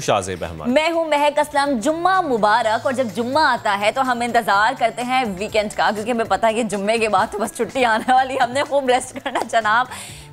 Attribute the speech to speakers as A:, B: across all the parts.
A: शाज़ेब अहमद।
B: मैं हूँ महक असलम। जुम्मा मुबारक। और जब जुम्मा आता है तो हम इंतज़ार करते हैं वीकेंड का, क्योंकि हमें पता है कि जुम्मे के बाद तो बस छुट्टी आने वाली, हमने खूब रेस्ट करना जनाब।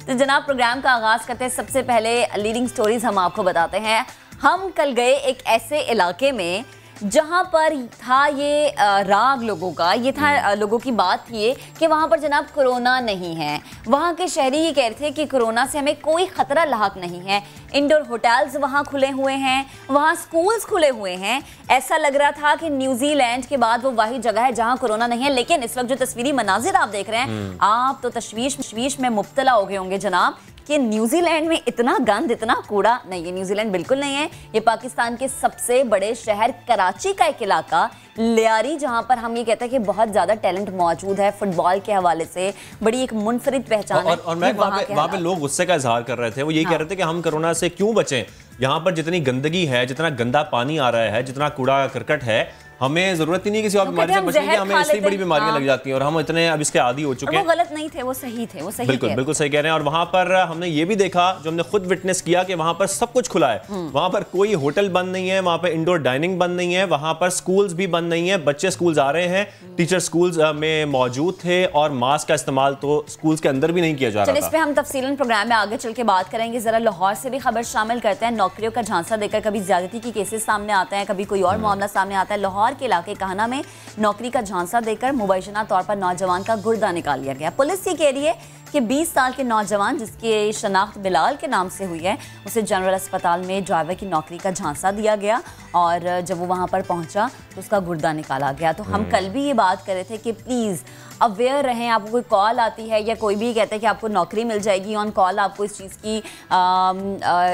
B: तो जनाब प्रोग्राम का आगाज़ करते हैं। सबसे पहले लीडिंग स्टोरीज हम आपको बताते हैं। हम कल गए एक ऐसे इलाके में जहाँ पर था ये राग लोगों का, ये था लोगों की बात थी कि वहाँ पर जनाब कोरोना नहीं है। वहाँ के शहरी ये कह रहे थे कि कोरोना से हमें कोई ख़तरा लाहक नहीं है। इंडोर होटल्स वहाँ खुले हुए हैं, वहाँ स्कूल्स खुले हुए हैं। ऐसा लग रहा था कि न्यूजीलैंड के बाद वो वही जगह है जहाँ कोरोना नहीं है। लेकिन इस वक्त जो तस्वीरी मनाजिर आप देख रहे हैं, आप तो तशवीश में मुब्तला हो गए होंगे जनाब कि न्यूजीलैंड में इतना गंद, इतना कूड़ा नहीं है। न्यूजीलैंड बिल्कुल नहीं है। ये पाकिस्तान के सबसे बड़े शहर कराची का एक इलाका लियारी, जहां पर हम ये कहते हैं कि बहुत ज्यादा टैलेंट मौजूद है फुटबॉल के हवाले से, बड़ी एक मुनफरिद पहचान है।
A: और मैं वहाँ पे लोग गुस्से का इजहार कर रहे थे। वो यही कह रहे थे कि हम कोरोना से क्यों बचें, यहाँ पर जितनी गंदगी है, जितना गंदा पानी आ रहा है, जितना कूड़ा करकट है, हमें जरूरत ही नहीं किसी और बीमारी से बचने की। हमें इससे बड़ी बीमारियां लग जाती हैं और हम इतने अब इसके आदी हो चुके हैं।
B: वो गलत नहीं थे, वो सही थे, वो सही
A: बिल्कुल बिल्कुल सही कह रहे हैं। और वहां पर हमने ये भी देखा, जो हमने खुद विटनेस किया, कि वहां पर सब कुछ खुला है। वहां पर कोई होटल बंद नहीं है, वहां पर इंडोर डाइनिंग बंद नहीं है, वहां पर स्कूल्स भी बंद नहीं है। बच्चे स्कूल आ रहे हैं, टीचर स्कूल्स में मौजूद थे और मास्क का इस्तेमाल तो स्कूल्स के अंदर भी नहीं किया जा रहा था।
B: इस पे हम तफसीलन प्रोग्राम में आगे चल के बात करेंगे। जरा लाहौर से भी खबर शामिल करते हैं। नौकरियों का झांसा देकर कभी ज्यादती की केसेस सामने आते हैं, कभी कोई और मामला सामने आता है। लाहौर के इलाके कहना में नौकरी का झांसा देकर मुबैशना तौर पर नौजवान का गुर्दा निकाल लिया गया। पुलिस ये कह रही है कि 20 साल के नौजवान, जिसकी शनाख्त बिलाल के नाम से हुई है, उसे जनरल अस्पताल में ड्राइवर की नौकरी का झांसा दिया गया और जब वो वहाँ पर पहुँचा तो उसका गुर्दा निकाला गया। तो हम कल भी ये बात कर रहे थे कि प्लीज़ अवेयर रहें। आपको कोई कॉल आती है या कोई भी कहता है कि आपको नौकरी मिल जाएगी, ऑन कॉल आपको इस चीज़ की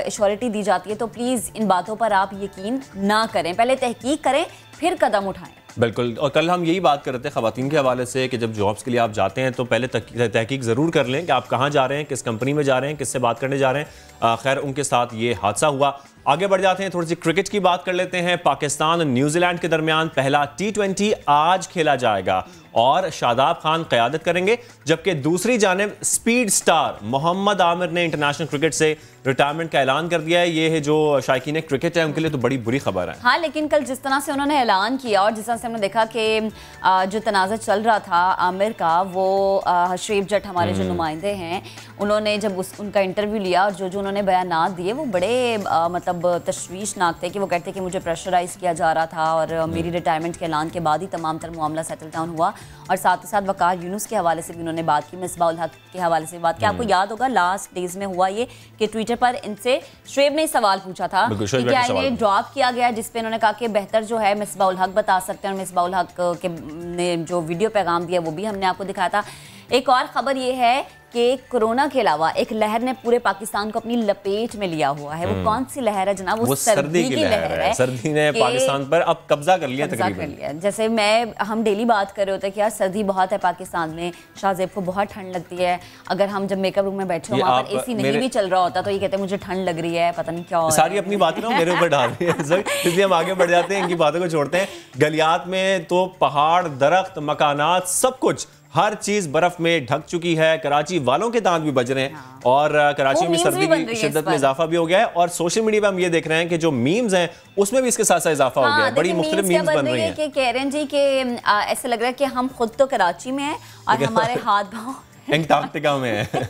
B: एश्योरिटी दी जाती है, तो प्लीज़ इन बातों पर आप यकीन ना करें। पहले तहकीक करें, फिर कदम उठाएं।
A: बिल्कुल। और कल हम यही बात कर रहे थे ख़वातीन के हवाले से कि जब जॉब्स के लिए आप जाते हैं तो पहले तहकीक ज़रूर कर लें कि आप कहाँ जा रहे हैं, किस कंपनी में जा रहे हैं, किससे बात करने जा रहे हैं। खैर उनके साथ ये हादसा हुआ। आगे बढ़ जाते हैं, थोड़ी सी क्रिकेट की बात कर लेते हैं। पाकिस्तान और न्यूजीलैंड के दरमियान पहला T20 आज खेला जाएगा और शादाब खान क़यादत करेंगे, जबकि दूसरी जानिब स्पीड स्टार मोहम्मद आमिर ने इंटरनेशनल क्रिकेट से रिटायरमेंट का ऐलान कर दिया है। ये है जो शायकीन क्रिकेट है उनके लिए तो बड़ी बुरी खबर है।
B: हाँ, लेकिन कल जिस तरह से उन्होंने ऐलान किया और जिस तरह से हमने देखा कि जो तनाज़ा चल रहा था आमिर का, वो शरीफ जट हमारे जो नुमाइंदे हैं, उन्होंने जब उनका इंटरव्यू लिया और जो उन्होंने बयानात दिए वो बड़े मतलब तशवीशनाक थे। कि वो कहते कि मुझे प्रेशराइज़ किया जा रहा था और मेरी रिटायरमेंट के ऐलान के बाद ही तमाम तर मामला सेटल डाउन हुआ। और साथ ही साथ वकार यूनुस के हवाले से भी उन्होंने बात की, मिसबाह उल हक के हवाले से बात की। आपको याद होगा लास्ट डेज में हुआ ये कि ट्विटर पर इनसे शुएब ने सवाल पूछा था कि क्या इन्हें ड्रॉप किया गया, जिसपे इन्होंने कहा कि बेहतर जो है मिसबाह उल हक बता सकते हैं। और मिसबाह उल हक के ने जो वीडियो पैगाम दिया वो भी हमने आपको दिखाया था। एक और ख़बर ये है कि कोरोना के अलावा एक लहर ने पूरे पाकिस्तान को अपनी लपेट में लिया हुआ है। वो कौन सी लहर है जनाब? वो सर्दी की लहर है।
A: सर्दी ने पाकिस्तान पर अब कब्जा कर लिया तकरीबन।
B: जैसे हम डेली बात कर रहे होते हैं कि यार सर्दी बहुत है पाकिस्तान में, शाहजेब को बहुत ठंड लगती है। अगर हम जब मेकअप रूम में बैठे हो, वहाँ पर AC नहीं भी चल रहा होता, तो ये कहते हैं मुझे ठंड लग रही है, पता नहीं क्या हो रहा है।
A: सारी अपनी बातें ना मेरे ऊपर डाल रही है, इसलिए हम आगे बढ़ जाते हैं, इनकी बातों को छोड़ते हैं। गलियात में तो पहाड़, दरख्त, मकानात, सब कुछ, हर चीज बर्फ में ढक चुकी है। कराची वालों के दांत भी बज रहे हैं और कराची में सर्दी की शिद्दत में इजाफा भी हो गया है। और सोशल मीडिया पे हम ये देख रहे हैं कि जो मीम्स हैं उसमें भी इसके साथ साथ इजाफा हो गया है। बड़ी मुख्तलिफ मीम्स बन रही हैं।
B: कह रहे हैं जी कि ऐसा लग रहा है कि हम खुद तो कराची में हैं और हमारे हाथ पांव
A: अंटार्कटिका में है।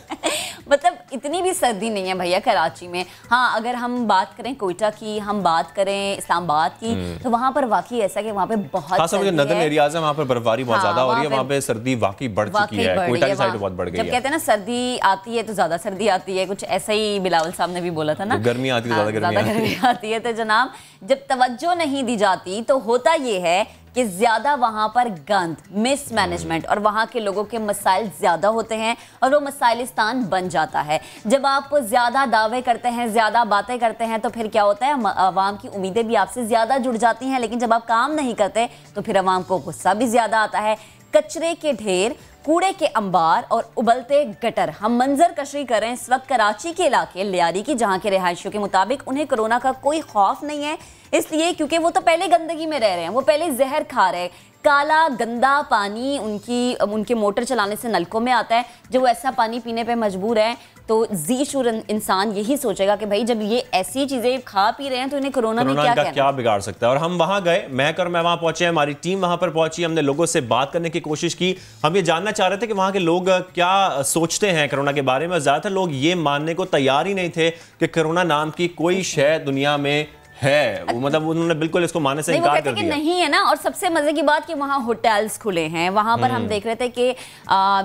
B: मतलब इतनी भी सर्दी नहीं है भैया कराची में। हाँ, अगर हम बात करें कोयटा की, हम बात करें इस्लामाबाद की, तो वहाँ पर वाकई ऐसा कि वहाँ पे बहुत
A: जो नदर्न एरियाज है वहाँ पर बर्फबारी बहुत ज्यादा हो रही है, वहाँ पे सर्दी वाकई बढ़ चुकी है। कोयटा की साइड बहुत बढ़ गई है।
B: जब कहते हैं ना सर्दी आती है तो ज्यादा सर्दी आती है, कुछ ऐसा ही बिलावल साहब ने भी बोला था ना,
A: गर्मी आती है ज्यादा गर्मी
B: आती है। तो जनाब जब तवज्जो नहीं दी जाती तो होता ये है कि ज्यादा वहां पर गंद, मिसमैनेजमेंट और वहां के लोगों के मसाइल ज्यादा होते हैं और वो मसाइलिस्तान बन जाता है। जब आप ज्यादा दावे करते हैं, ज्यादा बातें करते हैं, तो फिर क्या होता है, अवाम की उम्मीदें भी आपसे ज्यादा जुड़ जाती हैं। लेकिन जब आप काम नहीं करते तो फिर अवाम को गुस्सा भी ज्यादा आता है। कचरे के ढेर, कूड़े के अंबार और उबलते गटर, हम मंजर कशी करें इस वक्त कराची के इलाके लियारी की, जहां के रिहायशियों के मुताबिक उन्हें कोरोना का कोई खौफ नहीं है, इसलिए क्योंकि वो तो पहले गंदगी में रह रहे हैं, वो पहले जहर खा रहे हैं। काला गंदा पानी उनके मोटर चलाने से नलकों में आता है। जब वो ऐसा पानी पीने पे मजबूर है तो जी शुर इंसान यही सोचेगा कि भाई जब ये ऐसी चीजें खा पी रहे हैं तो इन्हें कोरोना ने क्या
A: बिगाड़ सकता है। और हम वहां गए, मैं वहां पहुंचे, हमारी टीम वहां पर पहुंची, हमने लोगों से बात करने की कोशिश की। हम ये जानना चाह रहे थे कि वहां के लोग क्या सोचते हैं कोरोना के बारे में। ज्यादातर लोग ये मानने को तैयार ही नहीं थे कि कोरोना नाम की कोई शय दुनिया में है। वो मतलब उन्होंने बिल्कुल इसको मानने से इनकार कर दिया।
B: नहीं है ना। और सबसे मजे की बात कि वहाँ होटल्स खुले हैं, वहां पर हम देख रहे थे कि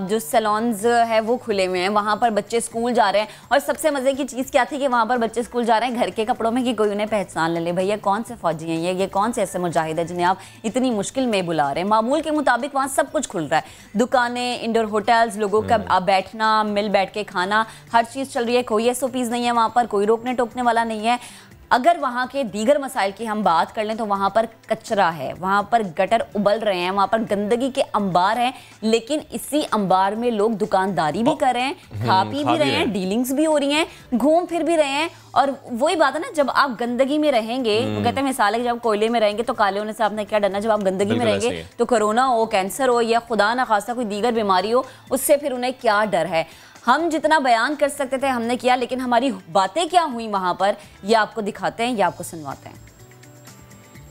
B: जो सैलून्स है वो खुले हुए हैं, वहां पर बच्चे स्कूल जा रहे हैं। और सबसे मजे की चीज क्या थी कि वहां पर बच्चे स्कूल जा रहे हैं घर के कपड़ों में कि कोई उन्हें पहचान ले भैया कौन से फौजी हैं, ये कौन से ऐसे मुजाहिद है जिन्हें आप इतनी मुश्किल में बुला रहे हैं। मामूल के मुताबिक वहाँ सब कुछ खुल रहा है, दुकानें, इंडोर होटल्स, लोगों का बैठना, मिल बैठ के खाना, हर चीज चल रही है। कोई SOPs नहीं है वहां पर, कोई रोकने टोकने वाला नहीं है। अगर वहाँ के दीगर मसाइल की हम बात कर लें तो वहाँ पर कचरा है, वहाँ पर गटर उबल रहे हैं, वहाँ पर गंदगी के अंबार हैं, लेकिन इसी अंबार में लोग दुकानदारी भी कर रहे हैं, खा पी भी रहे हैं, डीलिंग्स भी हो रही हैं, घूम फिर भी रहे हैं। और वही बात है ना, जब आप गंदगी में रहेंगे, वो कहते हैं मिसाल है कि जब कोयले में रहेंगे तो काले होने से आपने क्या डरना, जब आप गंदगी में रहेंगे तो कोरोना हो, कैंसर हो या खुदा ना खासा कोई दीगर बीमारी हो, उससे फिर उन्हें क्या डर है। हम जितना बयान कर सकते थे हमने किया, लेकिन हमारी बातें क्या हुई वहां पर ये आपको दिखाते हैं, ये आपको सुनवाते हैं।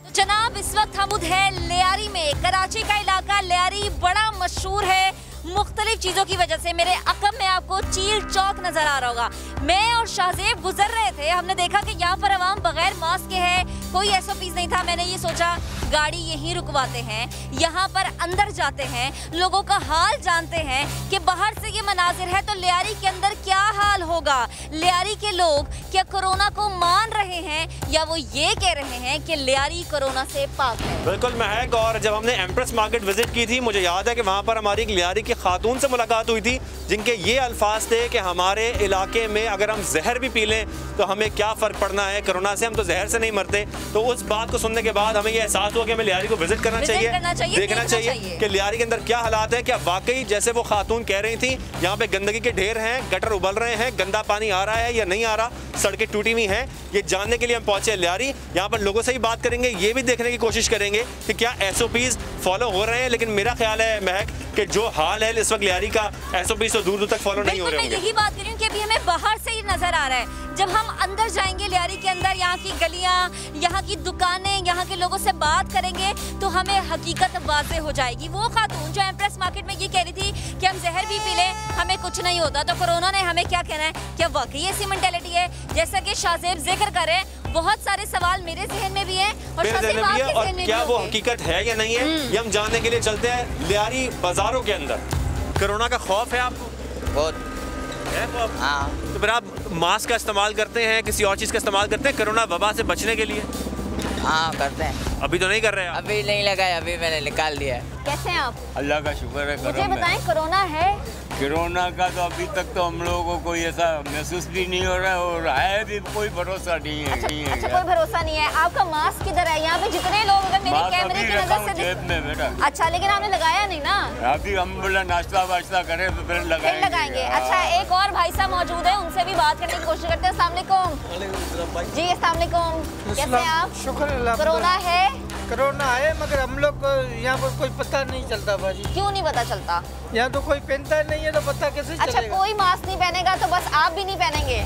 C: तो जनाब इस वक्त हम है लियारी में। कराची का इलाका लियारी बड़ा मशहूर है मुख्तलिफ चीजों की वजह से। मेरे अकब में आपको चील चौक नजर आ रहा होगा। मैं और शाहजेब गुजर रहे थे, हमने देखा कि यहाँ पर अवाम बगैर मास्क के है, कोई SOPs नहीं था। मैंने ये सोचा गाड़ी यहीं रुकवाते हैं, यहाँ पर अंदर जाते हैं, लोगों का हाल जानते हैं कि बाहर से ये मनाजिर है तो लियारी के अंदर क्या हाल होगा। लियारी के लोग क्या कोरोना को मान रहे हैं या वो ये कह रहे हैं कि लियारी कोरोना से पाक है।
A: बिल्कुल महक। और जब हमने एम्प्रेस मार्केट विजिट की थी, मुझे याद है कि वहाँ पर हमारी एक लियारी की खातून से मुलाकात हुई थी जिनके ये अल्फाज थे कि हमारे इलाके में अगर हम जहर भी पी लें तो हमें क्या फ़र्क पड़ना है, कोरोना से हम तो जहर से नहीं मरते। तो उस बात को सुनने के बाद हमें ये एहसास हुआ कि हमें लियारी को विजिट करना चाहिए, देखना चाहिए कि लियारी के अंदर क्या हालात है। क्या वाकई जैसे वो खातून कह रही थी यहाँ पे गंदगी के ढेर हैं, गटर उबल रहे हैं, गंदा पानी आ रहा है या नहीं आ रहा, सड़कें टूटी हुई हैं, ये जानने के लिए हम पहुंचे लियारी। यहाँ पर लोगों से ही बात करेंगे, ये भी देखने की कोशिश करेंगे कि क्या SOPs फॉलो हो रहे हैं। लेकिन मेरा ख्याल है महक कि जो हाल है इस वक्त लियारी का, SOPs तो दूर तक फॉलो नहीं हो रहे होंगे।
C: मैं यही बात कर रही हूँ कि अभी हमें बाहर से ही नजर आ रहा है। जब हम अंदर जाएंगे लियारी के अंदर, यहाँ की गलियाँ, यहाँ की दुकानें, यहाँ के लोगों से बात करेंगे तो हमें हकीकत वाज़े हो जाएगी। वो खातून जो एम्प्रेस मार्केट में ये कह रही थी कि हम जहर भी पी लें हमें कुछ नहीं होता, तो कोरोना ने हमें क्या कहना है? क्या वाकई ऐसी मेंटालिटी है? जैसा कि शाहजेब जिक्र करे, बहुत सारे सवाल मेरे जहन में भी हैं और
A: क्या वो हकीकत है या नहीं है ये हम जानने के लिए चलते हैं लियारी बाजारों के अंदर। कोरोना का खौफ है आपको?
D: बहुत
A: है खौफ?
D: हाँ।
A: तो फिर आप मास्क का इस्तेमाल करते हैं, किसी और चीज़ का इस्तेमाल करते हैं कोरोना वबा से बचने के लिए?
D: हाँ करते हैं।
A: अभी तो नहीं कर रहे हैं?
D: अभी नहीं लगाया, अभी मैंने निकाल दिया है।
B: कैसे हैं आप?
E: अल्लाह का शुक्र है।
B: मुझे बताएं कोरोना है?
E: कोरोना का तो अभी तक तो हम लोगों को कोई ऐसा महसूस भी नहीं हो रहा है और है भी कोई भरोसा नहीं है।
B: अच्छा कोई भरोसा नहीं है। आपका मास्क किधर है? यहाँ पे जितने लोग अगर मेरे कैमरे की नजर से
E: जेब में बेटा।
B: अच्छा लेकिन आपने लगाया नहीं ना?
E: अभी हम बोला नाश्ता वाश्ता करें तो फिर लगाएंगे।
B: अच्छा एक और भाई साहब मौजूद है, उनसे भी बात करने की कोशिश करते हैं। अस्सलाम वालेकुम जी। अस्सलाम वालेकुम, कैसे हैं आप?
F: शुक्र अल्लाह।
B: कोरोना है?
F: कोरोना है मगर हम लोग को यहाँ पर कोई पता नहीं चलता बाजी।
B: क्यों नहीं पता चलता?
F: यहाँ तो कोई पहनता नहीं है तो पता कैसे चलेगा?
B: अच्छा कोई मास्क नहीं पहनेगा तो बस आप भी नहीं पहनेंगे?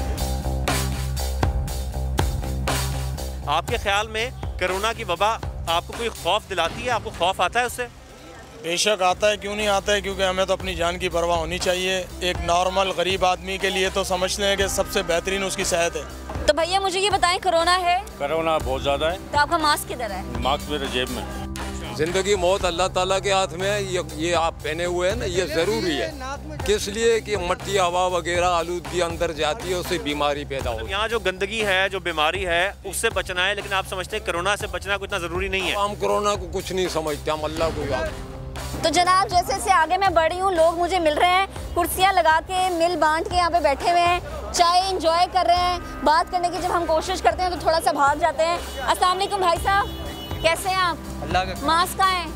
A: आपके ख्याल में कोरोना की वबा आपको कोई खौफ दिलाती है? आपको खौफ आता है उससे?
G: बेशक आता है, क्यों नहीं आता है, क्योंकि हमें तो अपनी जान की परवाह होनी चाहिए। एक नॉर्मल गरीब आदमी के लिए तो समझते हैं कि सबसे बेहतरीन उसकी सेहत है।
C: तो भैया मुझे ये बताएं कोरोना है?
E: कोरोना बहुत ज़्यादा है।
C: तो आपका मास्क किधर है?
E: मास्क मेरे जेब में।
H: जिंदगी मौत अल्लाह ताला के हाथ में है। ये आप पहने हुए हैं ना, ये ज़रूरी है। किस लिए कि मट्टी हवा वगैरह आलूदगी अंदर जाती है, उससे बीमारी पैदा होती है।
A: यहाँ जो गंदगी है, जो बीमारी है, उससे बचना है, लेकिन आप समझते हैं कोरोना से बचना कोई इतना ज़रूरी नहीं है?
H: हम कोरोना को कुछ नहीं समझते, हम अल्लाह को याद।
B: तो जनाब जैसे जैसे आगे मैं बढ़ रही हूँ लोग मुझे मिल रहे हैं, कुर्सियाँ लगा के मिल बांट के यहाँ पे बैठे हुए हैं, चाय एंजॉय कर रहे हैं। बात करने की जब हम कोशिश करते हैं तो थोड़ा सा भाग जाते हैं। अस्सलाम वालेकुम भाई साहब, कैसे हैं आप?
F: अल्लाह का।
B: मास्क कहाँ है?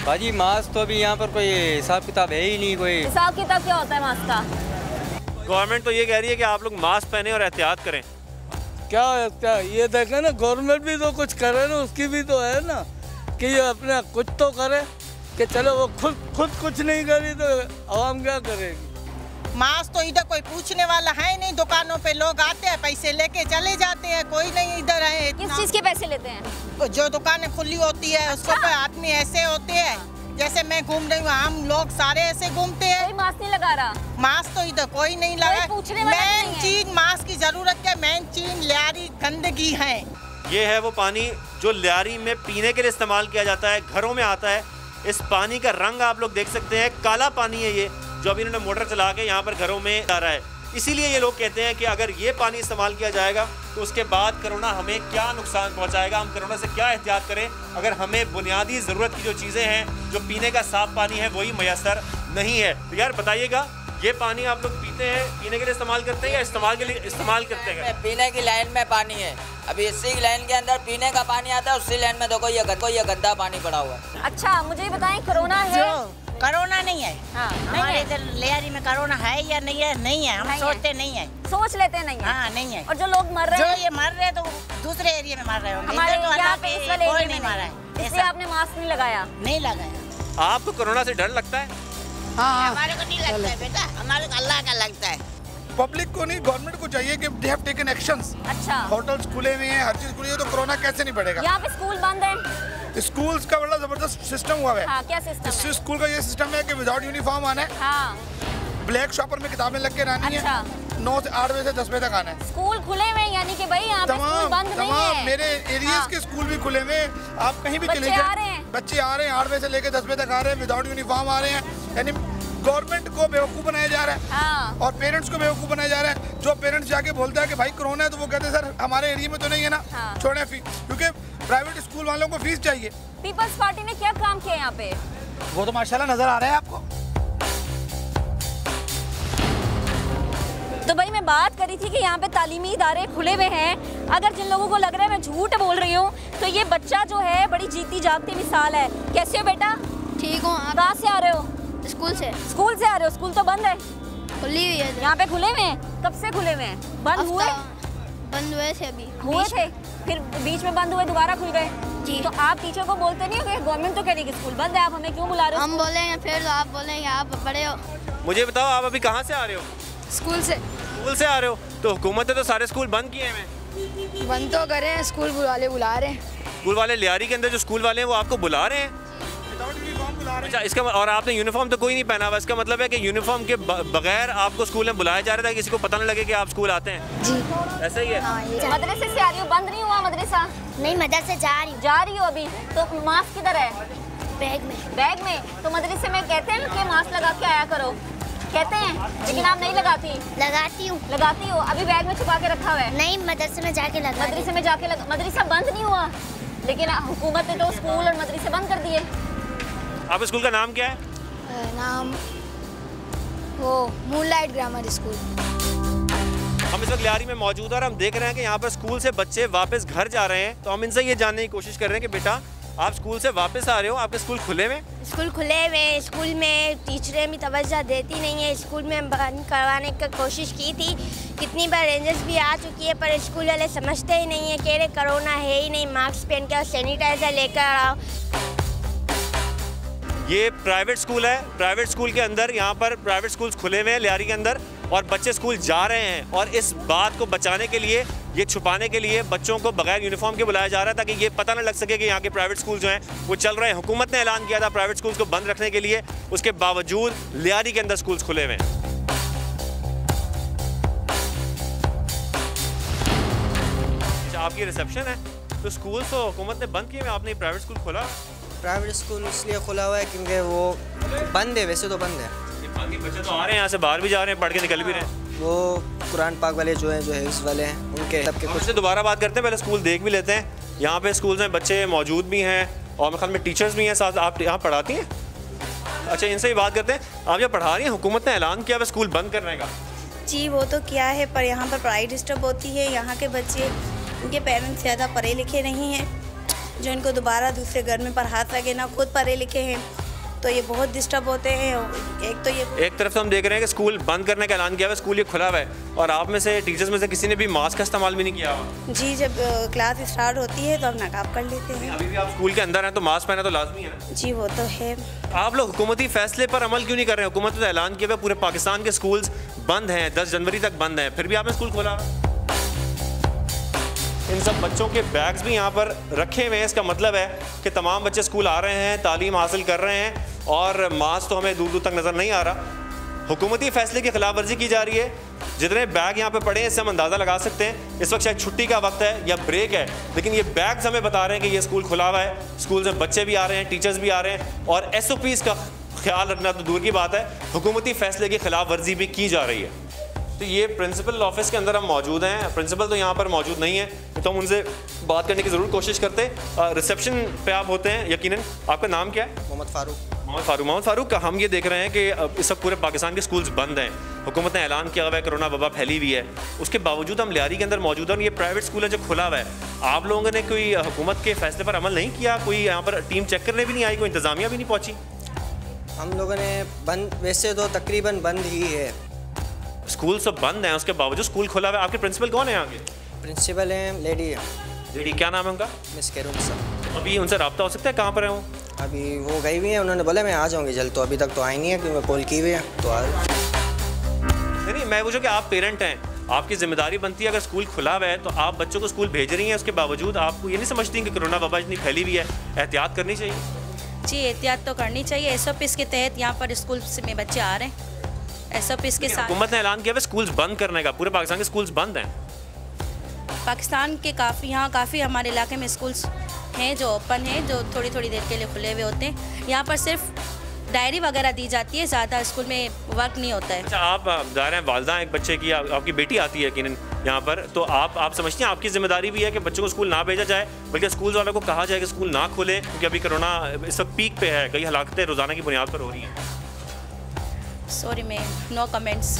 F: बाजी मास्क तो अभी यहाँ पर कोई हिसाब किताब है ही नहीं। कोई
B: हिसाब किताब क्या होता है मास्क का?
A: गवर्नमेंट तो ये कह रही है कि आप लोग मास्क पहने और एहतियात करें।
I: क्या ये देखें ना, गवर्नमेंट भी तो कुछ करे ना, उसकी भी तो है ना
F: कि ये अपना कुछ तो करे, कि चलो वो खुद कुछ नहीं करी तो आवाम क्या करेगी।
I: मास्क तो इधर कोई पूछने वाला है नहीं, दुकानों पे लोग आते हैं पैसे लेके चले जाते हैं, कोई नहीं इधर है।
C: किस चीज के पैसे लेते हैं?
I: जो दुकानें खुली होती है उसको पे आदमी ऐसे होते हैं, जैसे मैं घूम रही हूँ, हम लोग सारे ऐसे घूमते हैं।
B: कोई मास्क नहीं लगा रहा?
I: मास्क तो इधर कोई नहीं लगा। मेन चीज मास्क की जरूरत है, मेन चीज लियारी गंदगी है।
A: ये है वो पानी जो लियारी में पीने के लिए इस्तेमाल किया जाता है, घरों में आता है। इस पानी का रंग आप लोग देख सकते हैं, काला पानी है ये, जो अभी इन्होंने मोटर चला के यहाँ पर घरों में आ रहा है। इसीलिए ये लोग कहते हैं कि अगर ये पानी इस्तेमाल किया जाएगा तो उसके बाद कोरोना हमें क्या नुकसान पहुँचाएगा, हम कोरोना से क्या एहतियात करें, अगर हमें बुनियादी ज़रूरत की जो चीज़ें हैं, जो पीने का साफ़ पानी है, वही मैसर नहीं है। तो यार बताइएगा, ये पानी आप लोग पीते हैं, पीने के लिए इस्तेमाल करते हैं या इस्तेमाल के लिए इस्तेमाल करते हैं?
D: पीने की लाइन में पानी है, अभी इसी लाइन के अंदर पीने का पानी आता है, उसी लाइन में देखो ये गंदा पानी पड़ा हुआ है।
B: अच्छा मुझे बताएं, कोरोना है?
I: कोरोना नहीं है।
B: हाँ,
I: हमारे इधर लियारी में कोरोना है या नहीं है? नहीं है, हम सोचते नहीं है,
B: सोच लेते नहीं है।
I: हाँ नहीं है।
B: और जो लोग मर रहे हैं,
I: जो ये मर रहे हैं तो दूसरे एरिया में मर रहे होंगे,
B: हमारे
I: इधर तो
B: यहाँ पे इस वाले
I: कोई
B: एरिया
I: नहीं
B: में
I: मारा है।
B: इसलिए आपने मास्क नहीं लगाया?
I: नहीं लगाया।
A: आपको कोरोना से डर लगता है?
I: हाँ, हमारे को नहीं लगता है बेटा, हमारे को अल्लाह का लगता है।
J: पब्लिक को नहीं, गवर्नमेंट को चाहिए कि दे हैव टेकन एक्शंस।
B: अच्छा,
J: होटल्स खुले हुए हैं, हर चीज खुली है, तो कोरोना कैसे नहीं बढ़ेगा?
B: यहाँ पे स्कूल बंद है।
J: स्कूल्स का बड़ा जबरदस्त सिस्टम हुआ है।
B: हाँ, क्या सिस्टम है?
J: स्कूल का ये सिस्टम है कि विदाउट यूनिफॉर्म आना है।
B: हाँ।
J: ब्लैक शॉपर में किताबें लग के रहनी
B: अच्छा।
J: है, 9 से 8 बजे से 10 बजे तक आना है।
B: स्कूल खुले हुए यानी कि भाई यहाँ पे स्कूल बंद नहीं है।
J: मेरे एरियाज के स्कूल भी खुले हुए, आप कहीं भी चले जाए, बच्चे आ रहे हैं 8 बजे से लेकर 10 बजे तक आ रहे हैं, विदाउट यूनिफॉर्म आ रहे हैं। यानी गवर्नमेंट को बेवकूफ़ बनाया जा रहा है।
B: हाँ।
J: और पेरेंट्स को बेवकूफ़ बनाया जा रहा है। जो पेरेंट्स जाके बोलता है कि भाई कोरोना है, तो वो कहते हैं सर हमारे एरिया में तो नहीं है ना।
B: हाँ।
J: छोड़े फीस, क्योंकि प्राइवेट स्कूल वालों को फीस चाहिए।
B: पीपल्स पार्टी ने क्या काम किया यहाँ पे?
J: वो तो माशाल्लाह नजर आ रहा है आपको।
B: तो भाई मैं बात करी थी कि यहाँ पे तालीमी इदारे खुले हुए हैं। अगर जिन लोगों को लग रहा है मैं झूठ बोल रही हूँ, तो ये बच्चा जो है बड़ी जीती जागती मिसाल है। कैसे हो बेटा?
K: ठीक हूँ।
B: कहाँ से आ रहे हो?
K: स्कूल से।
B: स्कूल से आ रहे हो? स्कूल तो बंद है।
K: खुली हुई है।
B: यहाँ पे खुले हुए हैं? कब से खुले हुए हैं? बंद हुए?
K: बंद हुए थे अभी।
B: हुए थे, फिर बीच में बंद हुए, दोबारा खुल गए।
K: जी।
B: तो आप टीचर को बोलते नहीं हो कि गवर्नमेंट तो कह रही है कि स्कूल बंद है, आप हमें क्यों बुला रहे हो?
K: हम बोलेंगे फिर तो आप बोलेंगे आप बड़े हो।
A: मुझे बताओ, आप अभी कहाँ से आ रहे हो?
K: स्कूल से।
A: स्कूल से आ रहे हो? तो हुकूमत ने तो सारे स्कूल बंद किए हैं।
K: बंद तो करे हैं, स्कूल वाले बुला रहे हैं।
A: स्कूल वाले लियारी के अंदर जो स्कूल वाले हैं वो आपको बुला रहे हैं? अच्छा, इसका और आपने यूनिफॉर्म तो कोई नहीं पहना हुआ, इसका मतलब है कि यूनिफॉर्म के बगैर आपको स्कूल में बुलाया जा रहा था, किसी को पता न लगे कि आप स्कूल आते हैं?
K: जी।
A: ऐसा ही है।
B: मदरसे से आ रही हो? बंद नहीं हुआ मदरसा?
K: नहीं, मदरसे जा रही
B: हो अभी। तो मास्क किधर है?
K: बैग में।
B: बैग में? तो मदरसे में कहते हैं कि मास्क लगा के आया करो, कहते हैं, लेकिन आप नहीं लगाती?
K: लगाती हूँ।
B: लगाती हो? अभी बैग में छुपा के रखा हुआ है?
K: नहीं, मदरसे में जाके लगा।
B: मदरसे में जाके लगा। मदरसा बंद नहीं हुआ, लेकिन हुकूमत ने तो स्कूल और मदरसे बंद कर दिए।
A: आप स्कूल का नाम क्या है?
K: नाम वो मूनलाइट ग्रामर स्कूल।
A: हम इस वक्त लियारी में मौजूद हैं और हम देख रहे हैं कि यहाँ पर स्कूल से बच्चे वापस घर जा रहे हैं। तो हम इनसे ये जानने की कोशिश कर रहे हैं कि बेटा आप स्कूल से वापस आ रहे हो, आपके स्कूल खुले हुए?
K: स्कूल खुले हुए, स्कूल में टीचरें भी तवज्जो देती नहीं है। स्कूल में बंद करवाने की कोशिश की थी, कितनी बार रेंजर्स भी आ चुकी है, पर स्कूल वाले समझते ही नहीं है। कह रहे कोरोना है ही नहीं, मास्क पहन के और सैनिटाइजर लेकर आओ।
A: ये प्राइवेट स्कूल है, प्राइवेट स्कूल के अंदर यहाँ पर प्राइवेट स्कूल्स खुले हुए हैं लियारी के अंदर, और बच्चे स्कूल जा रहे हैं। और इस बात को बचाने के लिए, ये छुपाने के लिए बच्चों को बगैर यूनिफॉर्म के बुलाया जा रहा है, ताकि ये पता ना लग सके कि यहाँ के प्राइवेट स्कूल जो हैं वो चल रहे हैं। हुकूमत ने ऐलान किया था प्राइवेट स्कूल्स को बंद रखने के लिए, उसके बावजूद लियारी के अंदर स्कूल्स खुले हुए हैं। आपकी रिसेप्शन है, तो स्कूल तो हुकूमत ने बंद किए हुए, आपने प्राइवेट स्कूल खोला?
L: प्राइवेट स्कूल इसलिए खुला हुआ है क्योंकि वो बंद है, वैसे तो बंद है।
A: बाकी बच्चे तो आ रहे हैं, यहाँ से बाहर भी जा रहे हैं, पढ़ के निकल भी रहे हैं।
L: वो कुरान पाक वाले जो हैं, जो हिफ्ज़ वाले हैं, उनके सबके
A: कुछ से दोबारा बात करते हैं, पहले स्कूल देख भी लेते हैं। यहाँ पे स्कूल में बच्चे मौजूद भी हैं और मेरे ख्याल में टीचर्स भी हैं साथ। आप यहाँ पढ़ाती हैं? अच्छा, इनसे ही बात करते हैं। आप जब पढ़ा रही हैं, हुकूमत ने ऐलान किया है स्कूल बंद करने का?
M: जी वो तो किया है, पर यहाँ पर पढ़ाई डिस्टर्ब होती है। यहाँ के बच्चे, उनके पेरेंट्स ज़्यादा पढ़े लिखे नहीं हैं जो इनको दोबारा दूसरे घर में पढ़ा सके, ना खुद पढ़े लिखे हैं। तो ये बहुत डिस्टर्ब होते हैं। एक तो ये
A: एक तरफ से हम देख रहे हैं कि स्कूल बंद करने का ऐलान किया हुआ है, स्कूल ये खुला हुआ है और आप में से टीचर्स में से किसी ने भी मास्क का इस्तेमाल भी नहीं किया हुआ।
M: जी, जब क्लास स्टार्ट होती है तो हम नकाब कर लेते हैं।
A: अभी भी आप स्कूल के अंदर हैं तो मास्क पहना तो लाजमी है ना।
M: जी वो तो है।
A: आप लोग हुकूमती फैसले पर अमल क्यों नहीं कर रहे हैं? हुकूमत ने ऐलान किया हुआ पूरे पाकिस्तान के स्कूल्स बंद हैं, 10 जनवरी तक बंद हैं, फिर भी आपने स्कूल खोला। इन सब बच्चों के बैग्स भी यहाँ पर रखे हुए हैं, इसका मतलब है कि तमाम बच्चे स्कूल आ रहे हैं, तालीम हासिल कर रहे हैं और मास्क तो हमें दूर दूर तक नज़र नहीं आ रहा। हुकूमती फैसले की खिलाफ वर्जी की जा रही है। जितने बैग यहाँ पे पड़े हैं इससे हम अंदाज़ा लगा सकते हैं इस वक्त शायद छुट्टी का वक्त है या ब्रेक है, लेकिन ये बैग्स हमें बता रहे हैं कि ये स्कूल खुला हुआ है, स्कूल से बच्चे भी आ रहे हैं, टीचर्स भी आ रहे हैं और SOPs का ख्याल रखना तो दूर की बात है, हुकूमती फैसले की खिलाफ वर्जी भी की जा रही है। तो ये प्रिंसिपल ऑफिस के अंदर हम मौजूद हैं, प्रिंसिपल तो यहाँ पर मौजूद नहीं है, तो हम उनसे बात करने की ज़रूर कोशिश करते हैं। रिसेप्शन पे आप होते हैं यकीनन। आपका नाम क्या है?
L: मोहम्मद
A: फारूक। हम ये देख रहे हैं कि इस वक्त पूरे पाकिस्तान के स्कूल्स बंद हैं, हुकूमत ने ऐलान किया हुआ है कोरोना वबा फैली हुई है, उसके बावजूद हम लियारी के अंदर मौजूद हैं और ये प्राइवेट स्कूल है जो खुला हुआ है। आप लोगों ने कोई हुकूमत के फैसले पर अमल नहीं किया? कोई यहाँ पर टीम चेक करने भी नहीं आई? कोई इंतज़ामिया भी नहीं पहुँची?
L: हम लोगों ने बंद, वैसे तो तकरीबन बंद ही है,
A: स्कूल सब बंद हैं, उसके बावजूद स्कूल खुला हुआ है। आपके प्रिंसिपल कौन है? आगे
L: प्रिंसिपल हैं, लेडी
A: क्या नाम है उनका?
L: मिस केरुन।
A: अभी उनसे रब्ता हो सकता है? कहाँ पर है वो?
L: अभी वो गई हुई हैं, उन्होंने बोला मैं आ जाऊँगी जल्द, तो अभी तक तो आई नहीं है क्योंकि मैं कॉल की हुई है तो
A: नहीं, मैं पूछूँ कि आप पेरेंट हैं, आपकी जिम्मेदारी बनती है अगर स्कूल खुला हुआ है तो आप बच्चों को स्कूल भेज रही हैं, उसके बावजूद आपको ये नहीं समझती कि कोरोना वबा इतनी फैली हुई है, एहतियात करनी चाहिए?
N: जी एहतियात तो करनी चाहिए। SOPs के तहत यहाँ पर स्कूल में बच्चे आ रहे हैं, SOPs के साथ।
A: हुकूमत ने ऐलान किया है स्कूल्स बंद करने का, पूरे पाकिस्तान के स्कूल्स बंद हैं।
N: पाकिस्तान के काफ़ी हमारे इलाके में स्कूल्स हैं जो ओपन हैं, जो थोड़ी थोड़ी देर के लिए खुले हुए होते हैं। यहाँ पर सिर्फ डायरी वगैरह दी जाती है, ज़्यादा स्कूल में वर्क नहीं होता है।
A: अच्छा, आप जा रहे हैं, वालदा एक बच्चे की, आपकी बेटी आती है यकीनन यहाँ पर, तो आप समझती हैं आपकी जिम्मेदारी भी है कि बच्चों को स्कूल ना भेजा जाए, बल्कि स्कूल वालों को कहा जाए कि स्कूल ना खोले क्योंकि अभी कोरोना इस वक्त पीक पे है, कई हलाकतें रोज़ाना की बुनियाद पर हो रही हैं?
N: सॉरी मैं नो कमेंट्स।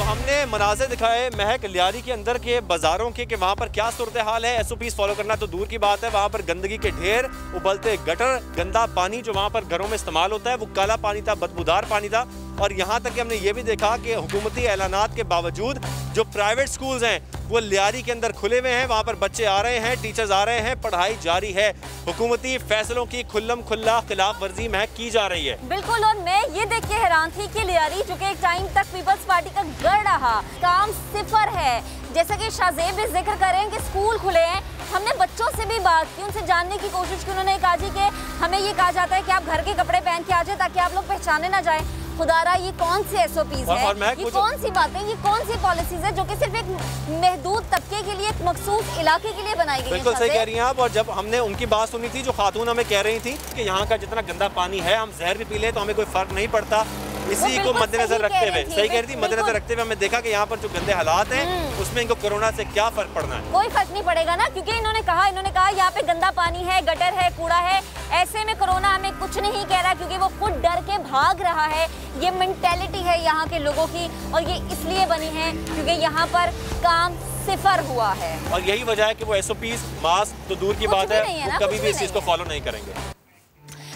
A: हमने मनाज़िर दिखाए महक लियारी के अंदर के बाज़ारों के वहाँ पर क्या सूरत हाल है। SOPs फॉलो करना तो दूर की बात है, वहाँ पर गंदगी के ढेर, उबलते गटर, गंदा पानी जो वहाँ पर घरों में इस्तेमाल होता है वो काला पानी था, बदबूदार पानी था। और यहाँ तक कि हमने ये भी देखा कि हुकूमती ऐलानात के बावजूद जो प्राइवेट स्कूल्स हैं वो लियारी के अंदर खुले हुए हैं, वहाँ पर बच्चे आ रहे हैं, टीचर्स आ रहे हैं, पढ़ाई जारी है। हुकूमती फैसलों की खुल्लम खुल्ला खिलाफ वर्जी महक की जा रही है।
B: बिल्कुल, और मैं ये देख के हैरान थी कि लियारी जो कि एक टाइम तक पीपल्स पार्टी का गढ़ रहा, काम सिफर है। जैसा कि शाहजेब भी जिक्र कर रहे हैं कि स्कूल खुले हैं, हमने बच्चों से भी बात की, उनसे जानने की कोशिश की। उन्होंने कहा जी कि हमें ये कहा जाता है कि आप घर के कपड़े पहन के आ जाए ताकि आप लोग पहचाने ना जाए। खुदारा ये कौन से SOPs है, ये कौन सी बातें, ये कौन सी पॉलिसीज है जो कि सिर्फ एक महदूद तबके के लिए, एक मखसूस इलाके के लिए बनाई गई है?
A: बिल्कुल सही कह रही हैं आप। और जब हमने उनकी बात सुनी थी, जो खातून हमें कह रही थी कि यहाँ का जितना गंदा पानी है हम जहर भी पी लें तो हमें कोई फर्क नहीं पड़ता, इसी को मद्देनजर रखते हुए, सही कह रही थी, मद्देनजर रखते हुए हमने देखा कि यहाँ पर जो गंदे हालात हैं उसमें इनको कोरोना से क्या फर्क पड़ना है?
B: कोई फर्क नहीं पड़ेगा ना, क्योंकि इन्होंने कहा यहाँ पे गंदा पानी है, गटर है, कूड़ा है। ऐसे में कोरोना हमें कुछ नहीं कह रहा क्योंकि वो खुद डर के भाग रहा है। ये मेंटेलिटी है यहाँ के लोगों की और ये इसलिए बनी है क्योंकि यहाँ पर काम सिफर हुआ है
A: और यही वजह है कि वो SOPs मास्क तो दूर की बात है, वो कभी भी इस चीज को फॉलो नहीं करेंगे।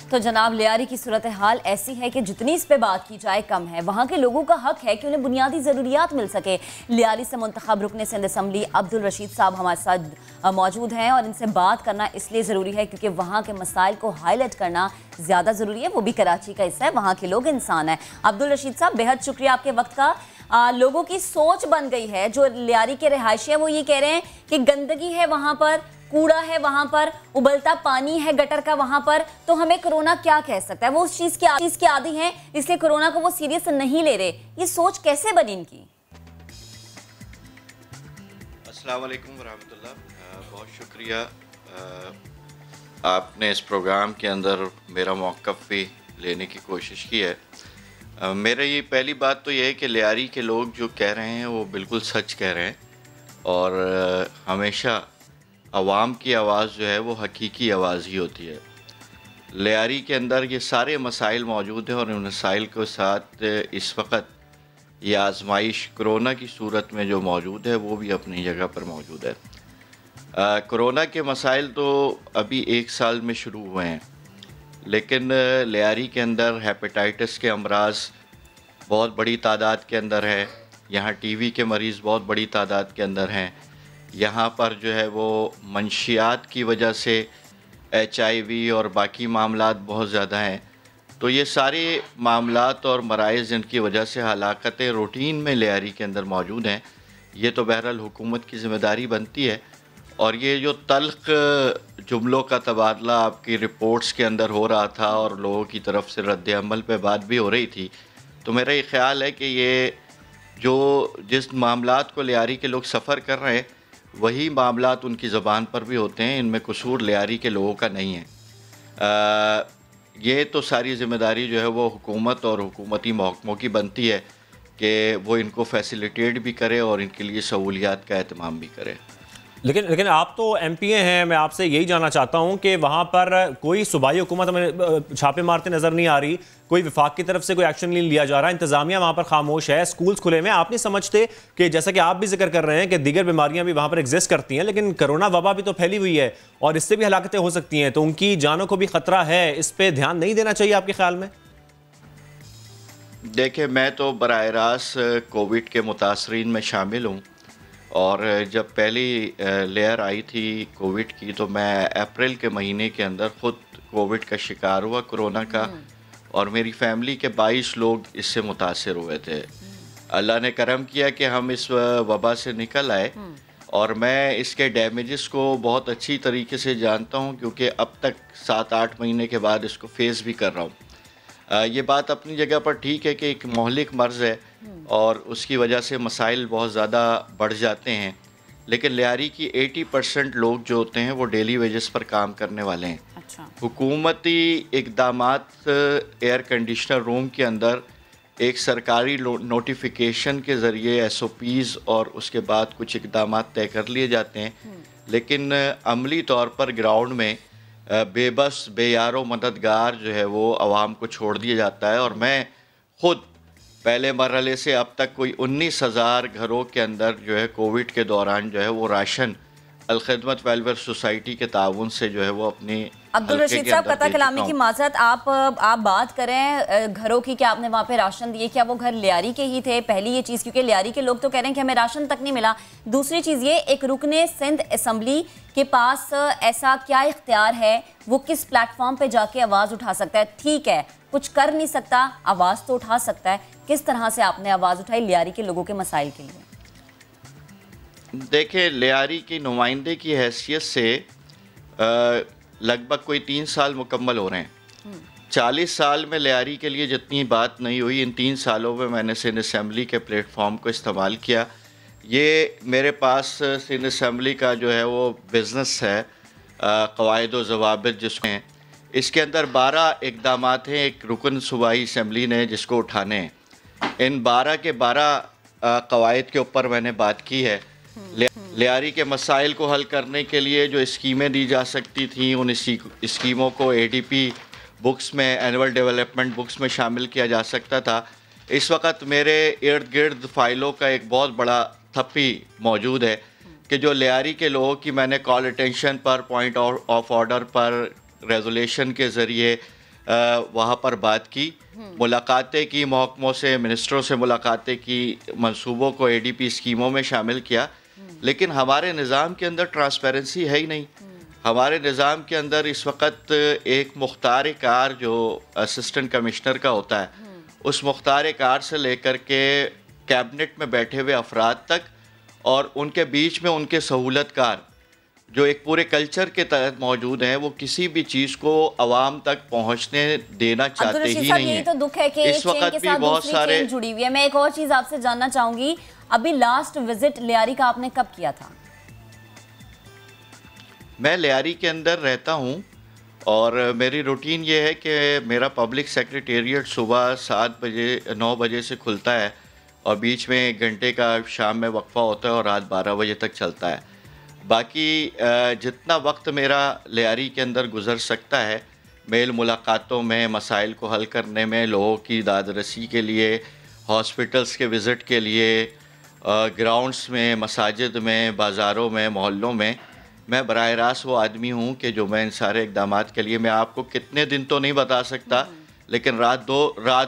B: तो जनाब लियारी की सूरत हाल ऐसी है कि जितनी इस पे बात की जाए कम है। वहाँ के लोगों का हक है कि उन्हें बुनियादी ज़रूरियात मिल सके। लियारी से मुंतखब रुकने सिंध असम्बली अब्दुल रशीद साहब हमारे साथ मौजूद हैं और इनसे बात करना इसलिए ज़रूरी है क्योंकि वहाँ के मसाइल को हाईलाइट करना ज़्यादा ज़रूरी है। वो भी कराची का हिस्सा है, वहाँ के लोग इंसान हैं। अब्दुल रशीद साहब, बेहद शुक्रिया आपके वक्त का। लोगों की सोच बन गई है, जो लियारी के रिहायशी हैं वो ये कह रहे हैं कि गंदगी है वहाँ पर, कूड़ा है वहाँ पर, उबलता पानी है गटर का वहाँ पर, तो हमें कोरोना क्या कह सकता है? वो उस चीज़ के आदी हैं, इसलिए कोरोना को वो सीरियस नहीं ले रहे। ये सोच कैसे बनी इनकी?
O: अस्सलाम वालेकुम वरहमतुल्लाह। बहुत शुक्रिया, आपने इस प्रोग्राम के अंदर मेरा मौक़िफ़ भी लेने की कोशिश की है। मेरा ये पहली बात तो ये है कि लियारी के लोग जो कह रहे हैं वो बिल्कुल सच कह रहे हैं और हमेशा आवाम की आवाज़ जो है वो हकीकी आवाज़ ही होती है। लियारी के अंदर ये सारे मसाइल मौजूद हैं और उन मसाइल के साथ इस वक्त ये आजमाइश कोरोना की सूरत में जो मौजूद है वो भी अपनी जगह पर मौजूद है। कोरोना के मसाइल तो अभी 1 साल में शुरू हुए हैं, लेकिन लियारी के अंदर हेपेटाइटिस के अमराज बहुत बड़ी तादाद के अंदर है, यहाँ टीवी के मरीज़ बहुत बड़ी तादाद के अंदर हैं, यहाँ पर जो है वो मंशियात की वजह से HIV और बाकी मामलात बहुत ज़्यादा हैं। तो ये सारे मामलात और मराइज़ इनकी वजह से हलाकतें रूटीन में लियारी के अंदर मौजूद हैं। ये तो बहरहाल हुकूमत की ज़िम्मेदारी बनती है। और ये जो तल्ख जुमलों का तबादला आपकी रिपोर्ट्स के अंदर हो रहा था और लोगों की तरफ से रद्द अमल पे बात भी हो रही थी, तो मेरा ये ख़्याल है कि ये जो जिस मामलात को लियारी के लोग सफ़र कर रहे हैं वही मामलात उनकी ज़बान पर भी होते हैं, इनमें कसूर लियारी के लोगों का नहीं है। ये तो सारी ज़िम्मेदारी जो है वो हुकूमत और हुकूमती महकमों की बनती है कि वो इनको फैसिलिटेट भी करे और इनके लिए सहूलियात का एहतमाम भी करे।
A: लेकिन आप तो MPA हैं, मैं आपसे यही जानना चाहता हूं कि वहां पर कोई सूबाई हुकूमत हमें छापे मारते नज़र नहीं आ रही, कोई विफाक की तरफ से कोई एक्शन नहीं लिया जा रहा, इंतजामिया वहां पर खामोश है, स्कूल्स खुले हुए हैं। आप नहीं समझते कि जैसा कि आप भी जिक्र कर रहे हैं कि दीगर बीमारियां भी वहां पर एग्जिस्ट करती हैं, लेकिन कोरोना वबा भी तो फैली हुई है और इससे भी हलाकतें हो सकती हैं, तो उनकी जानों को भी खतरा है, इस पर ध्यान नहीं देना चाहिए आपके ख्याल में?
O: देखिए, मैं तो बराह रास्त कोविड के मुतासरीन में शामिल हूँ और जब पहली लेयर आई थी कोविड की तो मैं अप्रैल के महीने के अंदर ख़ुद कोविड का शिकार हुआ, कोरोना का, और मेरी फैमिली के 22 लोग इससे मुतासर हुए थे। अल्लाह ने करम किया कि हम इस वबा से निकल आए और मैं इसके डैमेजेस को बहुत अच्छी तरीके से जानता हूँ, क्योंकि अब तक 7-8 महीने के बाद इसको फेस भी कर रहा हूँ। ये बात अपनी जगह पर ठीक है कि एक मोहलिक मर्ज़ है और उसकी वजह से मसाइल बहुत ज़्यादा बढ़ जाते हैं, लेकिन लियारी की 80% लोग जो होते हैं वो डेली वेजेस पर काम करने वाले हैं।
B: अच्छा।
O: हुकूमती इक़दामात, एयर कंडीशनर रूम के अंदर एक सरकारी नोटिफिकेशन के ज़रिए SOPs और उसके बाद कुछ इक़दामात तय कर लिए जाते हैं, लेकिन अमली तौर पर ग्राउंड में बेबस बेयारो मददगार जो है वो आवाम को छोड़ दिया जाता है। और मैं ख़ुद पहले मरहले से अब तक कोई 19,000 घरों के अंदर जो है कोविड के दौरान जो है वो राशन अल-खिदमत वेलफेयर सोसाइटी के ताउन से जो है वो अपने
B: अब्दुल रशीद साहब, कता कलामी की माजरत, आप बात करें घरों की, क्या आपने वहाँ पे राशन दिए, क्या वो घर लियारी के ही थे? पहली ये चीज़, क्योंकि लियारी के लोग तो कह रहे हैं कि हमें राशन तक नहीं मिला। दूसरी चीज़ ये, एक रुकने सिंध असम्बली के पास ऐसा क्या इख्तियार है, वो किस प्लेटफॉर्म पे जाके आवाज़ उठा सकता है? ठीक है, कुछ कर नहीं सकता, आवाज़ तो उठा सकता है। किस तरह से आपने आवाज़ उठाई लियारी के लोगों के मसाइल के लिए?
O: देखिए, लियारी की नुमाइंदे की हैसियत से लगभग कोई 3 साल मुकम्मल हो रहे हैं। 40 साल में लियारी के लिए जितनी बात नहीं हुई, इन 3 सालों में मैंने सिंध असम्बली के प्लेटफॉर्म को इस्तेमाल किया। ये मेरे पास सिंध असम्बली का जो है वो बिज़नेस है, क़वाइद व ज़वाबित जिसमें इसके अंदर 12 इक़दामात हैं एक रुकन सूबाई असम्बली ने जिसको उठाने हैं। इन 12 के 12 क़वाइद के ऊपर मैंने बात की है। लियारी के मसाइल को हल करने के लिए जो स्कीमें दी जा सकती थी, उन स्कीमों को ADP बुक्स में, एनुअल डेवलपमेंट बुक्स में शामिल किया जा सकता था। इस वक्त मेरे इर्द गिर्द फ़ाइलों का एक बहुत बड़ा थप्पी मौजूद है कि जो लियारी के लोगों की मैंने कॉल अटेंशन पर, पॉइंट ऑफ ऑर्डर पर, रेजोल्यूशन के ज़रिए वहाँ पर बात की, मुलाकातें की महकमों से, मिनिस्टरों से मुलाकातें की, मंसूबों को ADP स्कीमों में शामिल किया, लेकिन हमारे निज़ाम के अंदर ट्रांसपेरेंसी है ही नहीं। हमारे निज़ाम के अंदर इस वक्त एक मुख्तार कार जो असिस्टेंट कमिश्नर का होता है, उस मुख्तार कार से लेकर के कैबिनेट में बैठे हुए अफराद तक और उनके बीच में उनके सहूलतकार जो एक पूरे कल्चर के तहत मौजूद हैं, वो किसी भी चीज़ को आवाम तक पहुंचने देना चाहते ही नहीं है।
B: तो दुख है कि
O: इस वक्त भी बहुत सारे
B: जुड़ी हुई है। मैं एक और चीज़ आपसे जानना चाहूँगी, अभी लास्ट विजिट लियारी का आपने कब किया था?
O: मैं लियारी के अंदर रहता हूँ और मेरी रूटीन ये है कि मेरा पब्लिक सेक्रेटेरिएट सुबह 7 बजे 9 बजे से खुलता है और बीच में 1 घंटे का शाम में वक्फा होता है और रात 12 बजे तक चलता है। बाकी जितना वक्त मेरा लियारी के अंदर गुज़र सकता है मेल मुलाकातों में, मसाइल को हल करने में, लोगों की दाद रसी के लिए, हॉस्पिटल्स के विज़िट के लिए, ग्राउंड्स में, मसाजिद में, बाज़ारों में, मोहल्लों में, मैं बराह रास्त वो आदमी हूँ कि जो मैं इन सारे इक़दामात के लिए, मैं आपको कितने दिन तो नहीं बता सकता, लेकिन रात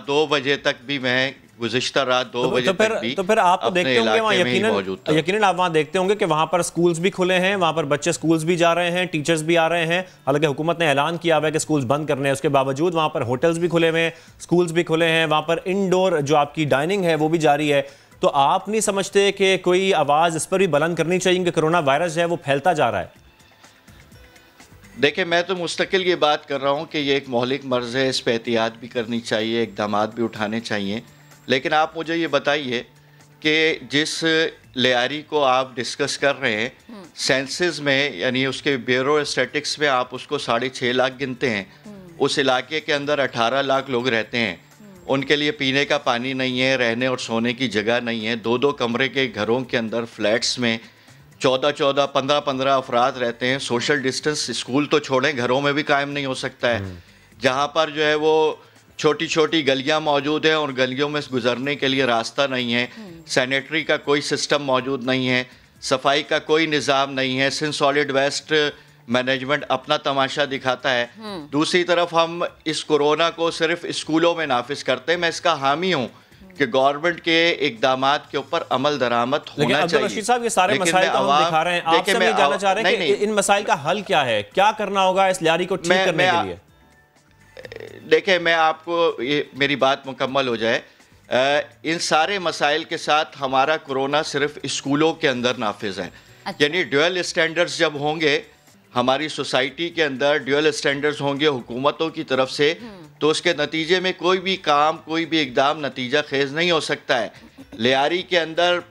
O: दो बजे तक भी मैं, गुज़िश्ता रात 2 बजे तक भी
A: तो फिर आप तो देखते होंगे वहाँ यकीनन आप वहाँ देखते होंगे कि वहाँ पर स्कूल्स भी खुले हैं, वहाँ पर बच्चे स्कूल्स भी जा रहे हैं, टीचर्स भी आ रहे हैं। हालांकि हुकूमत ने ऐलान किया हुआ है कि स्कूल्स बंद करने हैं, उसके बावजूद वहाँ पर होटल्स भी खुले हुए हैं, स्कूल्स भी खुले हैं, वहाँ पर इंडोर जो आपकी डाइनिंग है वो भी जारी है। तो आप नहीं समझते कि कोई आवाज़ इस पर भी बुलंद करनी चाहिए कि कोरोना वायरस जो है वो फैलता जा रहा है?
O: देखिए, मैं तो मुस्तकिल ये बात कर रहा हूँ कि ये एक मौलिक मर्ज़ है, इस पर एहतियात भी करनी चाहिए, इक़दामात भी उठाने चाहिए। लेकिन आप मुझे ये बताइए कि जिस लियारी को आप डिस्कस कर रहे हैं, सेंसस में यानी उसके ब्यूरो स्टैटिक्स में आप उसको 6.5 लाख गिनते हैं। उस इलाके के अंदर 18 लाख लोग रहते हैं, उनके लिए पीने का पानी नहीं है, रहने और सोने की जगह नहीं है। 2-2 कमरे के घरों के अंदर फ्लैट्स में 14-14, 15-15 अफराद रहते हैं। सोशल डिस्टेंस स्कूल तो छोड़ें, घरों में भी कायम नहीं हो सकता है। जहाँ पर जो है वो छोटी छोटी गलियाँ मौजूद हैं और गलियों में गुजरने के लिए रास्ता नहीं है, सैनिटरी का कोई सिस्टम मौजूद नहीं है, सफाई का कोई निज़ाम नहीं है। सिंध सॉलिड वेस्ट मैनेजमेंट अपना तमाशा दिखाता है। दूसरी तरफ हम इस कोरोना को सिर्फ स्कूलों में नाफिज करते हैं। मैं इसका हामी हूँ कि गवर्नमेंट के इक़दामात के ऊपर अमल दरामद होना चाहिए।
A: रशीद साहब, ये सारे मसाइल तो हम दिखा रहे हैं, आपसे मैं जानना चाह रहे हैं कि इन मसाइल का हल क्या है, क्या करना होगा इस लियारी को ठीक करने के लिए?
O: देखिए, मैं आपको ये मेरी बात मुकम्मल हो जाए, इन सारे मसाइल के साथ हमारा कोरोना सिर्फ स्कूलों के अंदर नाफिज है। यानी ड्यूअल स्टैंडर्ड्स जब होंगे हमारी सोसाइटी के अंदर, ड्यूअल स्टैंडर्ड्स होंगे हुकूमतों की तरफ से, तो उसके नतीजे में कोई भी काम, कोई भी इक़दाम नतीजा खेज नहीं हो सकता है। लियारी के अंदर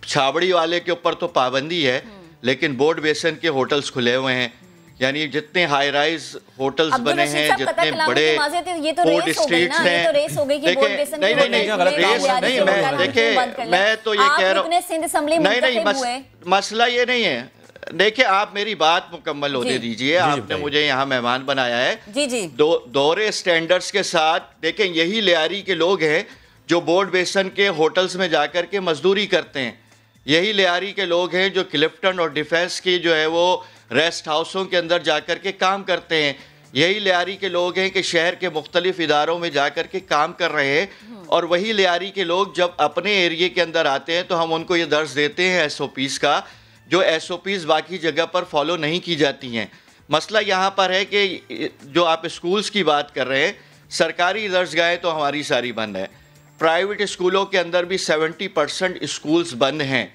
O: छाबड़ी वाले के ऊपर तो पाबंदी है, लेकिन बोर्ड बेसन के होटल्स खुले हुए हैं। यानी जितने हाई राइज होटल्स बने हैं, जितने बड़े फूड स्ट्रीट्स हैं, देखिए मैं तो ये कह रहा हूँ, नहीं, मसला ये नहीं है। देखिए, आप मेरी बात मुकम्मल होने दीजिए। आपने मुझे यहाँ मेहमान बनाया है, दोहरे स्टैंडर्ड्स के साथ। देखें, यही लियारी के लोग हैं जो बोर्ड बेसन के होटल्स में जाकर के मजदूरी करते हैं। यही लियारी के लोग हैं जो क्लिफ्टन और डिफेंस की जो है वो रेस्ट हाउसों के अंदर जाकर के काम करते हैं। यही लियारी के लोग हैं कि शहर के मुख्तलिफ इदारों में जाकर के काम कर रहे हैं। और वही लियारी के लोग जब अपने एरिए के अंदर आते हैं तो हम उनको ये दर्ज देते हैं SOPs का, जो SOPs बाकी जगह पर फॉलो नहीं की जाती हैं। मसला यहाँ पर है कि जो आप स्कूल्स की बात कर रहे हैं, सरकारी दर्जगाहें तो हमारी सारी बंद है, प्राइवेट स्कूलों के अंदर भी 70% स्कूल्स बंद हैं।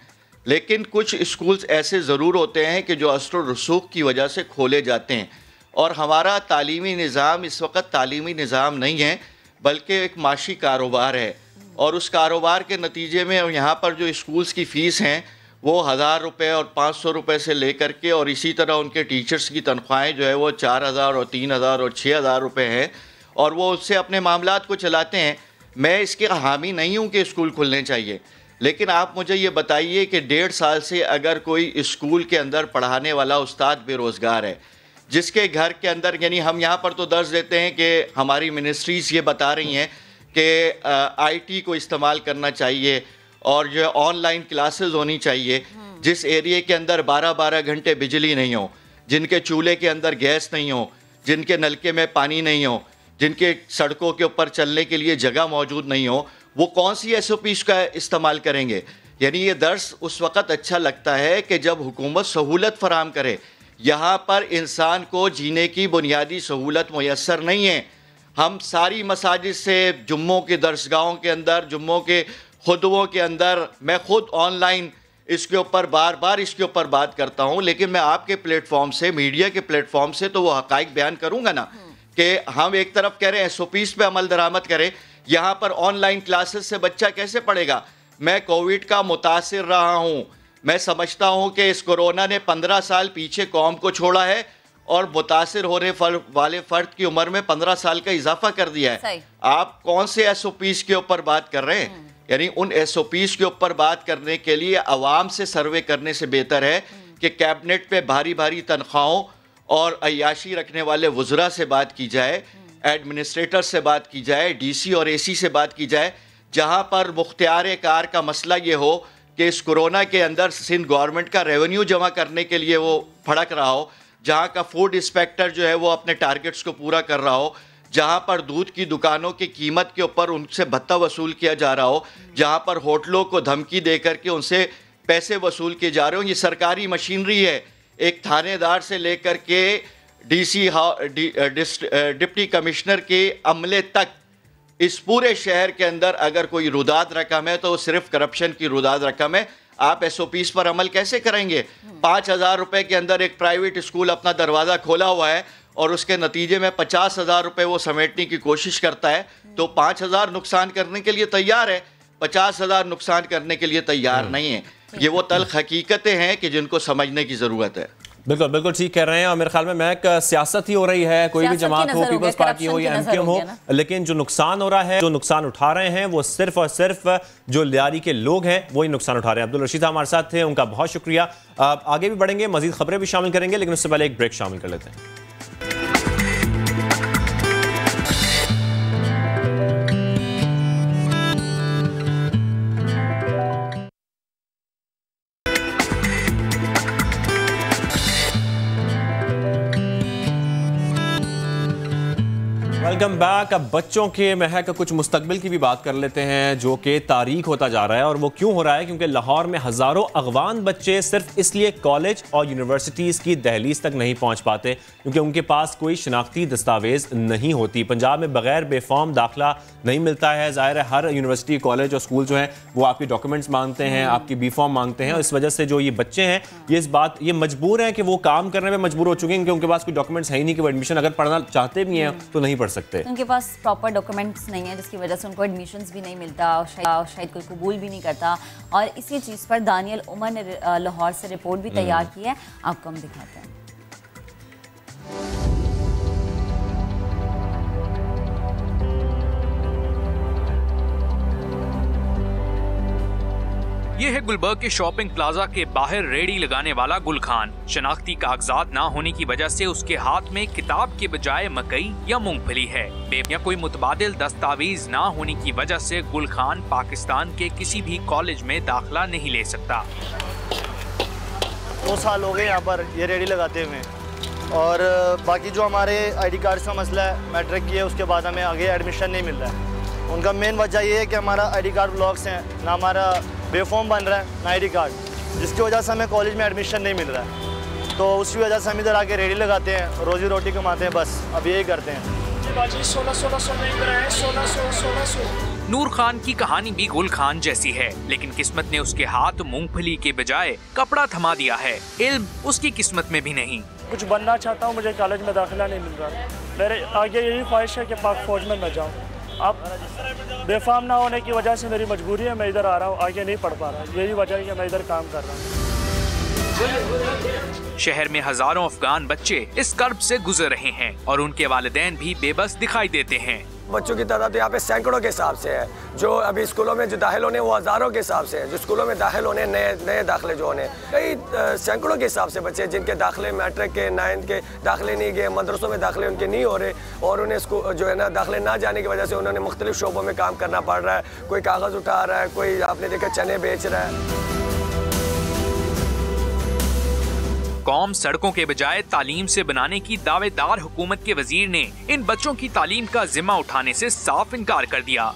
O: लेकिन कुछ स्कूल्स ऐसे ज़रूर होते हैं कि जो असर रसूख की वजह से खोले जाते हैं। और हमारा तालीमी निज़ाम इस वक्त तालीमी निज़ाम नहीं है, बल्कि एक माशी कारोबार है। और उस कारोबार के नतीजे में यहाँ पर जो स्कूल्स की फ़ीस हैं वो 1000 रुपये और 500 रुपये से लेकर के, और इसी तरह उनके टीचर्स की तनख्वाहें जो है वो 4000 और 3000 और 6000 रुपये हैं, और वो उससे अपने मामलात को चलाते हैं। मैं इसके हामी नहीं हूँ कि स्कूल खुलने चाहिए, लेकिन आप मुझे ये बताइए कि 1.5 साल से अगर कोई स्कूल के अंदर पढ़ाने वाला उस्ताद बेरोज़गार है, जिसके घर के अंदर, यानी हम यहाँ पर तो दर्ज देते हैं कि हमारी मिनिस्ट्रीज़ ये बता रही हैं कि IT को इस्तेमाल करना चाहिए और जो ऑनलाइन क्लासेस होनी चाहिए। जिस एरिए के अंदर 12-12 घंटे बिजली नहीं हो, जिनके चूल्हे के अंदर गैस नहीं हो, जिनके नलके में पानी नहीं हो, जिनके सड़कों के ऊपर चलने के लिए जगह मौजूद नहीं हो, वो कौन सी SOPs का इस्तेमाल करेंगे? यानी ये दर्स उस वक़्त अच्छा लगता है कि जब हुकूमत सहूलत फराम करे। यहाँ पर इंसान को जीने की बुनियादी सहूलत मुयस्सर नहीं है। हम सारी मसाजिद से, जुम्मों के दरसगाहों के अंदर, जुम्मों के खुतबों के अंदर, मैं ख़ुद ऑनलाइन इसके ऊपर बार बार इसके ऊपर बात करता हूँ, लेकिन मैं आपके प्लेटफॉर्म से, मीडिया के प्लेटफॉर्म से तो वो हक़ाइक़ बयान करूँगा ना कि हम एक तरफ कह रहे हैं SOPs पे अमल दरामद करें, यहाँ पर ऑनलाइन क्लासेस से बच्चा कैसे पढ़ेगा? मैं कोविड का मुतासिर रहा हूँ। मैं समझता हूँ कि इस कोरोना ने 15 साल पीछे कौम को छोड़ा है और मुतासिर होने वाले फ़र्द की उम्र में 15 साल का इजाफा कर दिया है। आप कौन से SOPs के ऊपर बात कर रहे हैं? यानी उन SOPs के ऊपर बात करने के लिए अवाम से सर्वे करने से बेहतर है कि कैबिनेट पे भारी भारी तनख्वाहों और अय्याशी रखने वाले वज़रा से बात की जाए, एडमिनिस्ट्रेटर से बात की जाए, DC और AC से बात की जाए। जहाँ पर मुख्तियार कार का मसला ये हो कि इस कोरोना के अंदर सिंध गवर्नमेंट का रेवेन्यू जमा करने के लिए वो भड़क रहा हो, जहाँ का फूड इंस्पेक्टर जो है वो अपने टारगेट्स को पूरा कर रहा हो, जहाँ पर दूध की दुकानों की कीमत के ऊपर उनसे भत्ता वसूल किया जा रहा हो, जहाँ पर होटलों को धमकी दे करके उनसे पैसे वसूल किए जा रहे हो। ये सरकारी मशीनरी है। एक थानेदार से लेकर के डीसी डिप्टी कमिश्नर के अमले तक इस पूरे शहर के अंदर अगर कोई रुदाद रकम है तो वो सिर्फ करप्शन की रुदाद रकम है। आप SOPs पर अमल कैसे करेंगे? 5,000 रुपये के अंदर एक प्राइवेट स्कूल अपना दरवाज़ा खोला हुआ है और उसके नतीजे में 50,000 रुपये वो समेटने की कोशिश करता है, तो 5,000 नुकसान करने के लिए तैयार है, 50,000 नुकसान करने के लिए तैयार नहीं है। ये वो तल्ख हकीकतें हैं कि जिनको समझने की ज़रूरत है।
A: बिल्कुल बिल्कुल ठीक कह रहे हैं। और मेरे ख्याल में महक सियासत ही हो रही है, कोई भी जमात हो, पीपल्स पार्टी हो या MKM हो, लेकिन जो नुकसान हो रहा है, जो नुकसान उठा रहे हैं वो सिर्फ और सिर्फ जो लियारी के लोग हैं वही नुकसान उठा रहे हैं। अब्दुल रशीद हमारे साथ थे, उनका बहुत शुक्रिया। आगे भी बढ़ेंगे, मजीद खबरें भी शामिल करेंगे, लेकिन उससे पहले एक ब्रेक शामिल कर लेते हैं। Welcome back. अब बच्चों के महक कुछ मुस्तकबिल की भी बात कर लेते हैं जो कि तारीख होता जा रहा है। और वो क्यों हो रहा है? क्योंकि लाहौर में हज़ारों अगवान बच्चे सिर्फ इसलिए कॉलेज और यूनिवर्सिटीज़ की दहलीज तक नहीं पहुंच पाते क्योंकि उनके पास कोई शनाख्ती दस्तावेज़ नहीं होती। पंजाब में बगैर बेफॉर्म दाखिला नहीं मिलता है। ज़ाहिर है हर यूनिवर्सिटी, कॉलेज और स्कूल जो है वो आपकी डॉक्यूमेंट्स मांगते हैं, आपकी बी फॉर्म मांगते हैं। और इस वजह से जो ये बच्चे हैं ये मजबूर हैं कि वो काम करने में मजबूर हो चुके हैं क्योंकि उनके पास कोई डॉक्यूमेंट्स है ही नहीं कि वो एडमिशन अगर पढ़ना चाहते भी हैं तो नहीं पढ़ सकते।
B: उनके पास प्रॉपर डॉक्यूमेंट्स नहीं है जिसकी वजह से उनको एडमिशन्स भी नहीं मिलता और शायद कोई कबूल भी नहीं करता। और इसी चीज़ पर दानियल उमर ने लाहौर से रिपोर्ट भी तैयार की है, आपको हम दिखाते हैं।
P: ये है गुलबर्ग के शॉपिंग प्लाजा के बाहर रेडी लगाने वाला गुल खान। शनाख्ती कागजात ना होने की वजह से उसके हाथ में किताब के बजाय मकई या मूंगफली है। या कोई मुतबादिल दस्तावेज ना होने की वजह से गुल खान पाकिस्तान के किसी भी कॉलेज में दाखिला नहीं ले सकता।
Q: 2 साल हो गए यहाँ पर ये रेडी लगाते हुए और बाकी जो हमारे ID कार्ड का मसला है, मैट्रिक की है, उसके बाद हमें आगे एडमिशन नहीं मिल रहा है। उनका मेन वजह ये है कि हमारा ID कार्ड ब्लॉक्स हैं, ना हमारा बेफॉर्म बन रहा है ना ID कार्ड, जिसकी वजह से हमें कॉलेज में एडमिशन नहीं मिल रहा है। तो उसी वजह से हम इधर आके रेडी लगाते हैं, रोजी रोटी कमाते हैं, बस अब यही करते हैं। 1600
P: नूर खान की कहानी भी गुल खान जैसी है, लेकिन किस्मत ने उसके हाथ मूंगफली के बजाय कपड़ा थमा दिया है। इल्म उसकी किस्मत में भी नहीं।
R: कुछ बनना चाहता हूँ, मुझे कॉलेज में दाखिला नहीं मिल रहा। मेरे आगे यही ख्वाहिश है कि पाक फौज में मैं जाऊँ। अब बेफाम ना होने की वजह से मेरी मजबूरी है, मैं इधर आ रहा हूँ, आगे नहीं पढ़ पा रहा। यही वजह है कि मैं इधर काम कर रहा हूँ।
P: शहर में हजारों अफगान बच्चे इस कर्ब से गुजर रहे हैं और उनके वालिदैन भी बेबस दिखाई देते हैं।
S: बच्चों की तादाद यहाँ पे सैकड़ों के हिसाब से है। जो अभी स्कूलों में जो दाखिल होने वो हज़ारों के हिसाब से है। जो स्कूलों में दाखिल होने नए दाखिले जो होने कई सैकड़ों के हिसाब से बच्चे जिनके दाखिले मैट्रिक के 9th के दाखिले नहीं गए, मदरसों में दाखिले उनके नहीं हो रहे और उन्हें जो है ना दाखिले ना जाने की वजह से उन्होंने मुख्तलिफ शोबों में काम करना पड़ रहा है। कोई कागज़ उठा रहा है, कोई आपने देखा चने बेच रहा है।
P: कौम सड़कों के बजाय तालीम से बनाने की दावेदार हुकूमत के वजीर ने इन बच्चों की तालीम का जिम्मा उठाने से साफ इनकार कर दिया।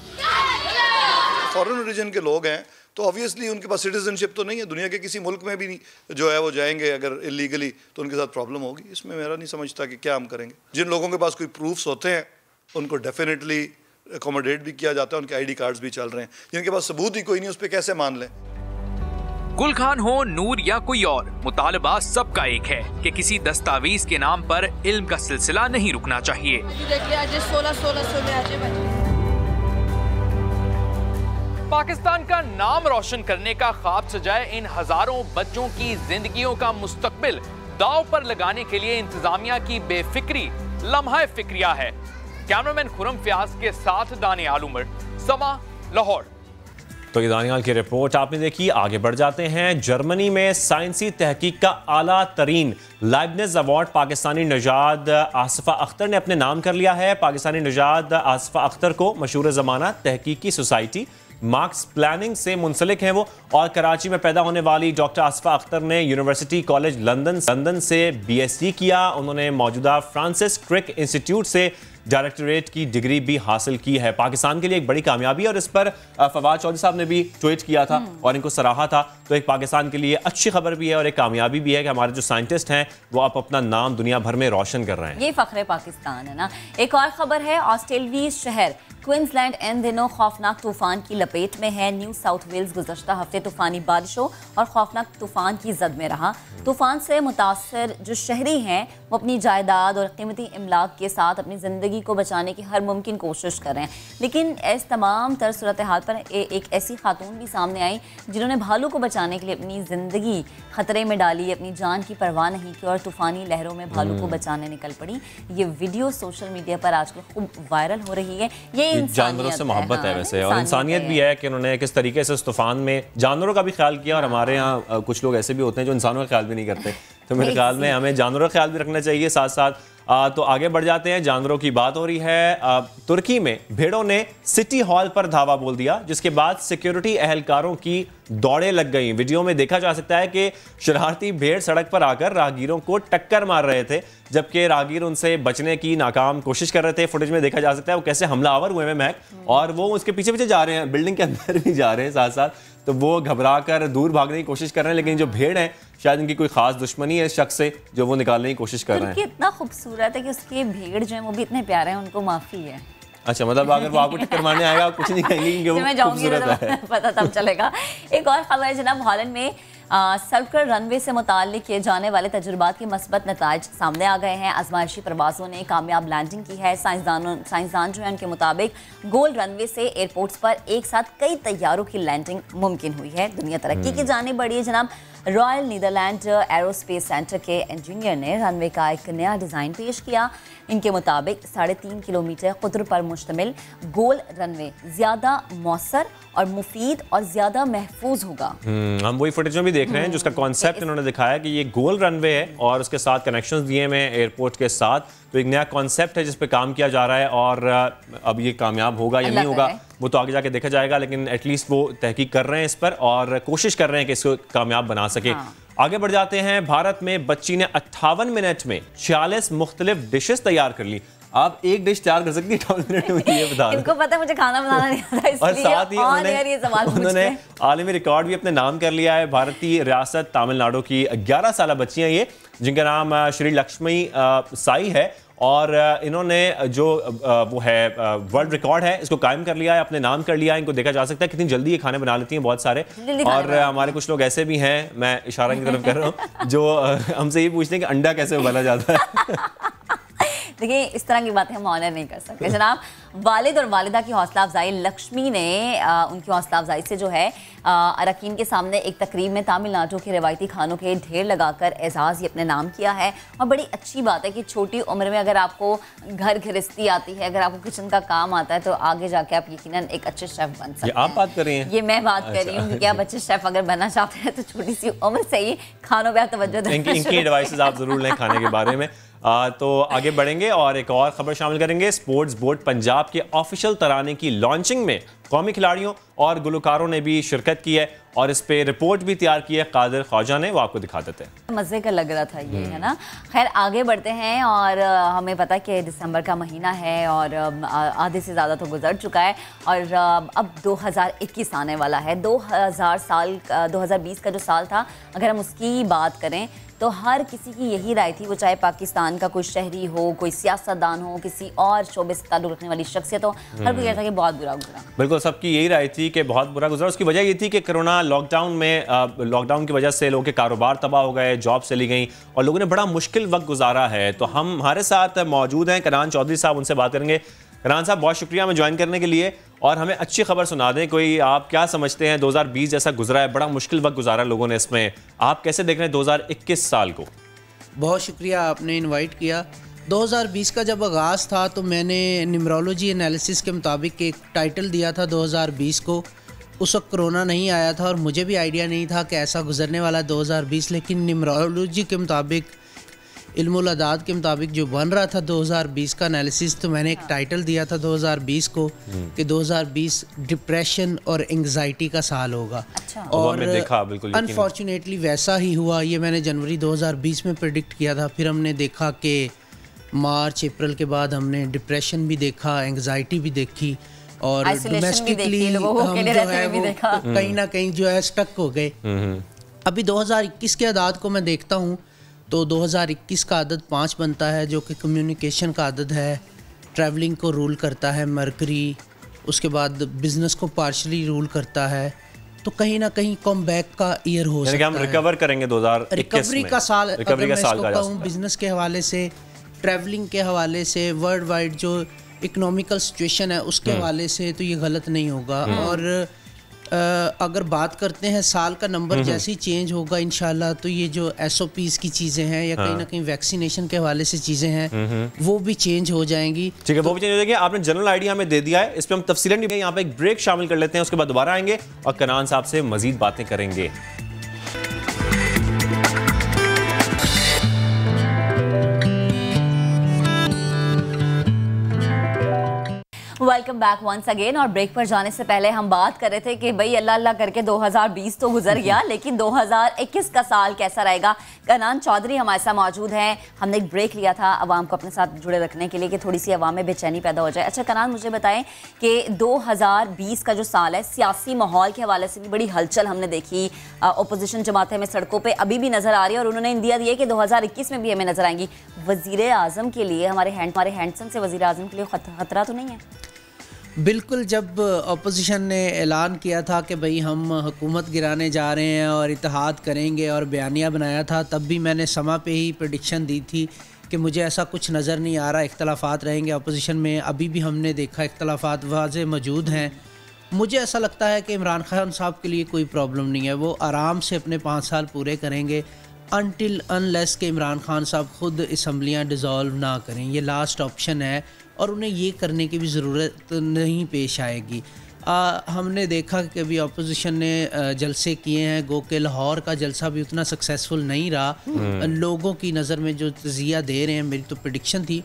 T: फॉरेन ओरिजिन के लोग हैं तो ऑब्वियसली उनके पास सिटीजनशिप तो नहीं है, दुनिया के किसी मुल्क में भी नहीं जो है वो जाएंगे अगर इलीगली तो उनके साथ प्रॉब्लम होगी। इसमें मेरा नहीं समझता कि क्या हम करेंगे। जिन लोगों के पास कोई प्रूफ्स होते हैं उनको डेफिनेटली अकोमोडेट भी किया जाता है, उनके ID कार्ड्स भी चल रहे हैं। जिनके पास सबूत ही कोई नहीं उस पर कैसे मान लें।
P: गुल खान हो, नूर या कोई और, मुतालबा सबका एक है कि किसी दस्तावेज के नाम पर इल्म का सिलसिला नहीं रुकना चाहिए। पाकिस्तान का नाम रोशन करने का ख्वाब सजाए इन हजारों बच्चों की जिंदगियों का मुस्तकबिल दाव पर लगाने के लिए इंतजामिया की बेफिक्री लम्हा फिक्रिया है। कैमरामैन खुरम फयाज के साथ दानियाल उमर, समा, लाहौर।
A: तो ये दानियाल की रिपोर्ट आपने देखी। आगे बढ़ जाते हैं। जर्मनी में साइंसी तहकीक का आला तरीन लाइबनिज अवार्ड पाकिस्तानी नजाद आसफा अख्तर ने अपने नाम कर लिया है। पाकिस्तानी नजाद आसफा अख्तर को मशहूर ज़माना तहकीकी सोसाइटी मार्क्स प्लानिंग से मुंसलिक हैं वो। और कराची में पैदा होने वाली डॉक्टर आसफा अख्तर ने यूनिवर्सिटी कॉलेज लंदन से BSc किया। उन्होंने मौजूदा फ्रांसिस क्रिक इंस्टीट्यूट से डायरेक्टरेट की डिग्री भी हासिल की है। पाकिस्तान के लिए एक बड़ी कामयाबी है और इस पर फवाद चौधरी साहब ने भी ट्वीट किया था और इनको सराहा था। तो एक पाकिस्तान के लिए अच्छी खबर भी है और एक कामयाबी भी है कि हमारे जो साइंटिस्ट हैं वो अब अपना नाम दुनिया भर में रोशन कर रहे हैं।
B: ये फख्र पाकिस्तान है ना। एक और खबर है, ऑस्ट्रेलियाई शहर क्वींसलैंड इन दिनों खौफनाक तूफान की लपेट में है। न्यू साउथ वेल्स गुज़श्ता हफ्ते तूफानी बारिशों और खौफनाक तूफान की जद में रहा। तूफान से मुतासर जो शहरी हैं वो अपनी जायदाद और कीमती इमलाक के साथ अपनी ज़िंदगी को बचाने की हर मुमकिन कोशिश कर रहे हैं। लेकिन इस तमाम तर सूरत हाल पर एक ऐसी खातून भी सामने आई जिन्होंने भालू को बचाने के लिए अपनी ज़िंदगी खतरे में डाली, अपनी जान की परवाह नहीं की और तूफानी लहरों में भालू को बचाने निकल पड़ी। ये वीडियो सोशल मीडिया पर आजकल खूब वायरल हो रही है। ये
A: जानवरों से मोहब्बत है वैसे, और इंसानियत भी है कि उन्होंने किस तरीके से उस तूफान में जानवरों का भी ख्याल किया। और हमारे यहाँ कुछ लोग ऐसे भी होते हैं जो इंसानों का ख्याल भी नहीं करते, तो मेरे ख्याल में हमें जानवरों का ख्याल भी रखना चाहिए साथ साथ। तो आगे बढ़ जाते हैं, जानवरों की बात हो रही है। तुर्की में भेड़ों ने सिटी हॉल पर धावा बोल दिया, जिसके बाद सिक्योरिटी एहलकारों की दौड़ें लग गई। वीडियो में देखा जा सकता है कि शरारती भेड़ सड़क पर आकर राहगीरों को टक्कर मार रहे थे, जबकि राहगीर उनसे बचने की नाकाम कोशिश कर रहे थे। फुटेज में देखा जा सकता है वो कैसे हमलावर हुए हैं महक, और वो उसके पीछे पीछे जा रहे हैं, बिल्डिंग के अंदर भी जा रहे हैं साथ साथ। तो वो घबरा कर दूर भागने की कोशिश कर रहे हैं, लेकिन जो भेड़ है शायद इनकी कोई खास दुश्मनी है इस शख्स से जो वो निकालने की कोशिश कर रहे हैं।
B: इतना खूबसूरत है कि उसके भेड़ जो है वो भी इतने प्यारे हैं, उनको माफी है।
A: अच्छा, मतलब अगर वो आपको टक्कर मारने आएगा कुछ नहीं कहेंगे कि वो खूबसूरत है,
B: पता तब चलेगा। एक और खबर है जनाब, हॉलैंड में सर्कुलर रनवे से मुताल्लिक किए जाने वाले तजुर्बात के मस्बत नताइज सामने आ गए हैं। आजमाइशी प्रवासों ने कामयाब लैंडिंग की है। साइंसदान जो है उनके मुताबिक गोल रनवे से एयरपोर्ट्स पर एक साथ कई तैयारों की लैंडिंग मुमकिन हुई है। दुनिया तरक्की की जानिब बढ़ी है जनाब। रॉयल नीदरलैंड एरोस्पेस सेंटर के इंजीनियर ने रनवे का एक नया डिज़ाइन पेश किया। इनके मुताबिक 3.5 किलोमीटर कुतर पर मुश्तमिल गोल रनवे ज़्यादा मौसर और मुफीद और ज़्यादा महफूज होगा।
A: हम वही फुटेज में भी देख रहे हैं जिसका कॉन्सेप्ट इन्होंने दिखाया कि ये गोल रनवे है और उसके साथ कनेक्शंस दिए हुए हैं एयरपोर्ट के साथ। तो एक नया कॉन्सेप्ट है जिस पे काम किया जा रहा है, और अब ये कामयाब होगा या नहीं होगा वो तो आगे जाके देखा जाएगा, लेकिन एटलीस्ट वो तहकीक कर रहे हैं इस पर और कोशिश कर रहे हैं कि इसको कामयाब बना सके। आगे बढ़ जाते हैं। भारत में बच्ची ने 58 मिनट में 46 मुख्तलिफ डिशेस तैयार कर ली। आप एक डिश तैयार कर सकती है 58 मिनट में, ये बता
B: इनको पता मुझे खाना बनाना नहीं आता, इसलिए
A: और साथ ही उन्होंने आलमी रिकॉर्ड भी अपने नाम कर लिया है। भारतीय रियासत तमिलनाडु की 11 साल बच्ची हैं ये, जिनका नाम श्री लक्ष्मी साई है, और इन्होंने जो वो है वर्ल्ड रिकॉर्ड है इसको कायम कर लिया है, अपने नाम कर लिया है। इनको देखा जा सकता है कितनी जल्दी ये खाने बना लेती हैं बहुत सारे। और हमारे कुछ लोग ऐसे भी हैं, मैं इशारा की तरफ कर रहा हूँ, जो हमसे ये पूछते हैं कि अंडा कैसे उबाला जाता है।
B: देखिए, इस तरह की बातें हम ऑनर नहीं कर सकते जनाब। वालिद और वालिदा की हौसला अफजाई, लक्ष्मी ने उनकी हौसला अफजाई से जो है अरकान के सामने एक तकरीब में तमिलनाडु के रिवायती खानों के ढेर लगाकर एजाज़ ये अपने नाम किया है। और बड़ी अच्छी बात है कि छोटी उम्र में अगर आपको घर गृहस्थी आती है, अगर आपको किचन का काम आता है, तो आगे जाके आप यकीनन एक अच्छे शेफ बन सकते हैं।
A: आप बात कर रही हैं?
B: ये मैं बात कर रही हूँ कि आप अच्छे शेफ अगर बनना चाहते हैं तो छोटी सी उम्र से ही खानों पर आप तवज्जो दें।
A: इनकी एडवाइसेस आप जरूर लें खाने के बारे में। तो आगे बढ़ेंगे और एक और खबर शामिल करेंगे। स्पोर्ट्स बोर्ड पंजाब के ऑफिशियल तराने की लॉन्चिंग में कौमी खिलाड़ियों और गुलकारों ने भी शिरकत की है, और इस पे रिपोर्ट भी तैयार की है कादिर ख्वाजा ने, वो आपको दिखा देते हैं।
B: मज़े का लग रहा था ये, है ना। खैर आगे बढ़ते हैं, और हमें पता है कि दिसंबर का महीना है और आधे से ज़्यादा तो गुजर चुका है, और अब 2021 आने वाला है। 2020 का जो साल था, अगर हम उसकी बात करें तो हर किसी की यही राय थी, वो चाहे पाकिस्तान का कोई शहरी हो, कोई सियासतदान हो, किसी और शोबे से ताल्लुक़ रखने वाली शख्सियत हो, हर कोई कहता है कि बहुत बुरा गुजरा।
A: बिल्कुल, सबकी यही राय थी कि बहुत बुरा गुजरा। उसकी वजह ये थी कि कोरोना लॉकडाउन की वजह से लोगों के कारोबार तबाह हो गए, जॉब चली गई और लोगों ने बड़ा मुश्किल वक्त गुजारा है। तो हमारे साथ मौजूद हैं कनान चौधरी साहब, उनसे बात करेंगे। कनान साहब, बहुत शुक्रिया हमें ज्वाइन करने के लिए, और हमें अच्छी खबर सुना दें। कोई आप क्या समझते हैं, 2020 जैसा गुजरा है, बड़ा मुश्किल वक्त गुजारा लोगों ने, इसमें आप कैसे देख रहे हैं 2021 साल को?
U: बहुत शुक्रिया, आपने इनवाइट किया। 2020 का जब आगाज़ था तो मैंने न्यूमरोलॉजी एनालिसिस के मुताबिक एक टाइटल दिया था 2020 को। उस वक्त कोरोना नहीं आया था और मुझे भी आइडिया नहीं था कि ऐसा गुजरने वाला 2020, लेकिन न्यूमरोलॉजी के मुताबिक इल्मुल अदाद के मुताबिक जो बन रहा था 2020 का एनालिसिस, तो मैंने एक टाइटल दिया था 2020 को कि 2020 डिप्रेशन और एंग्जाइटी का साल होगा। और अनफॉर्चुनेटली वैसा ही हुआ। ये मैंने जनवरी 2020 में प्रेडिक्ट किया था। फिर हमने देखा कि मार्च अप्रैल के बाद हमने डिप्रेशन भी देखा, एंग्जाइटी भी देखी, और डोमेस्टिकली हम जो है वो कहीं ना कहीं जो है स्टक हो गए। अभी 2021 के आदाद को मैं देखता हूँ तो 2021 का आदद 5 बनता है, जो कि कम्युनिकेशन का आदद है, ट्रैवलिंग को रूल करता है मरकरी, उसके बाद बिजनेस को पार्शली रूल करता है। तो कहीं ना कहीं कम बैक का ईयर हो सकता है।
A: हम रिकवर करेंगे 2021
U: रिकवरी का साल, अगर मैं इसको कहूँ बिजनेस के हवाले से, ट्रैवलिंग के हवाले से, वर्ल्ड वाइड जो इकोनॉमिकल सिचुएशन है उसके हवाले से, तो ये गलत नहीं होगा। और अगर बात करते हैं साल का नंबर जैसे ही चेंज होगा इंशाल्लाह, तो ये जो SOPs की चीज़ें हैं या कहीं ना कहीं वैक्सीनेशन के हवाले से चीज़ें हैं वो भी चेंज हो जाएंगी।
A: ठीक है, वो भी चेंज हो जाएगी। आपने जनरल आइडिया हमें दे दिया है, इस पर हम तफसीलन नहीं, यहाँ पे एक ब्रेक शामिल कर लेते हैं, उसके बाद दोबारा आएंगे और कनान साहब से मजीद बातें करेंगे।
B: Welcome back once again. और ब्रेक पर जाने से पहले हम बात कर रहे थे कि भाई अल्लाह अल्लाह करके 2020 तो गुजर गया, लेकिन 2021 का साल कैसा रहेगा। कनान चौधरी हमारे साथ मौजूद हैं। हमने एक ब्रेक लिया था आवाम को अपने साथ जुड़े रखने के लिए कि थोड़ी सी आवाम में बेचैनी पैदा हो जाए। अच्छा कनान, मुझे बताएं कि 2020 का जो साल है, सियासी माहौल के हवाले से भी बड़ी हलचल हमने देखी। अपोजिशन जमातें हमें सड़कों पर अभी भी नजर आ रही है और उन्होंने इंदिया दिया कि 2021 में भी हमें नजर आएंगी। वजीर आजम के लिए, हमारे हैंडसम से वजीर आजम के लिए खतरा तो नहीं है?
U: बिल्कुल, जब अपोजिशन ने ऐलान किया था कि भाई हम हुकूमत गिराने जा रहे हैं और इत्तेहाद करेंगे और बयानिया बनाया था, तब भी मैंने समा पे ही प्रेडिक्शन दी थी कि मुझे ऐसा कुछ नज़र नहीं आ रहा, इख्तलाफात रहेंगे अपोजिशन में। अभी भी हमने देखा इख्तलाफात वाज़े मौजूद हैं। मुझे ऐसा लगता है कि इमरान खान साहब के लिए कोई प्रॉब्लम नहीं है, वो आराम से अपने 5 साल पूरे करेंगे अनटिल अनलेस के इमरान खान साहब ख़ुद असम्बलियाँ डिज़ोल्व ना करें। ये लास्ट ऑप्शन है और उन्हें ये करने की भी ज़रूरत नहीं पेश आएगी। हमने देखा कि अभी अपोजिशन ने जलसे किए हैं, गो के लाहौर का जलसा भी उतना सक्सेसफुल नहीं रहा। लोगों की नज़र में जो तज़िया दे रहे हैं, मेरी तो प्रेडिक्शन थी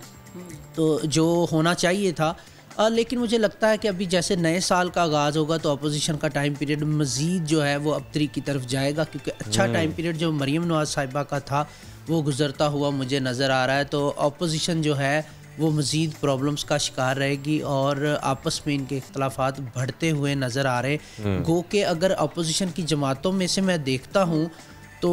U: तो जो होना चाहिए था। लेकिन मुझे लगता है कि अभी जैसे नए साल का आगाज़ होगा तो अपोजिशन का टाइम पीरियड मज़ीद जो है वो अबतरी की तरफ जाएगा, क्योंकि अच्छा टाइम पीरियड जो मरीम नवाज़ साहिबा का था वो गुज़रता हुआ मुझे नज़र आ रहा है। तो अपोजिशन जो है वो मज़ीद प्रॉब्लम्स का शिकार रहेगी और आपस में इनके इख्तलाफात बढ़ते हुए नज़र आ रहे। गो के अगर अपोजिशन की जमातों में से मैं देखता हूँ तो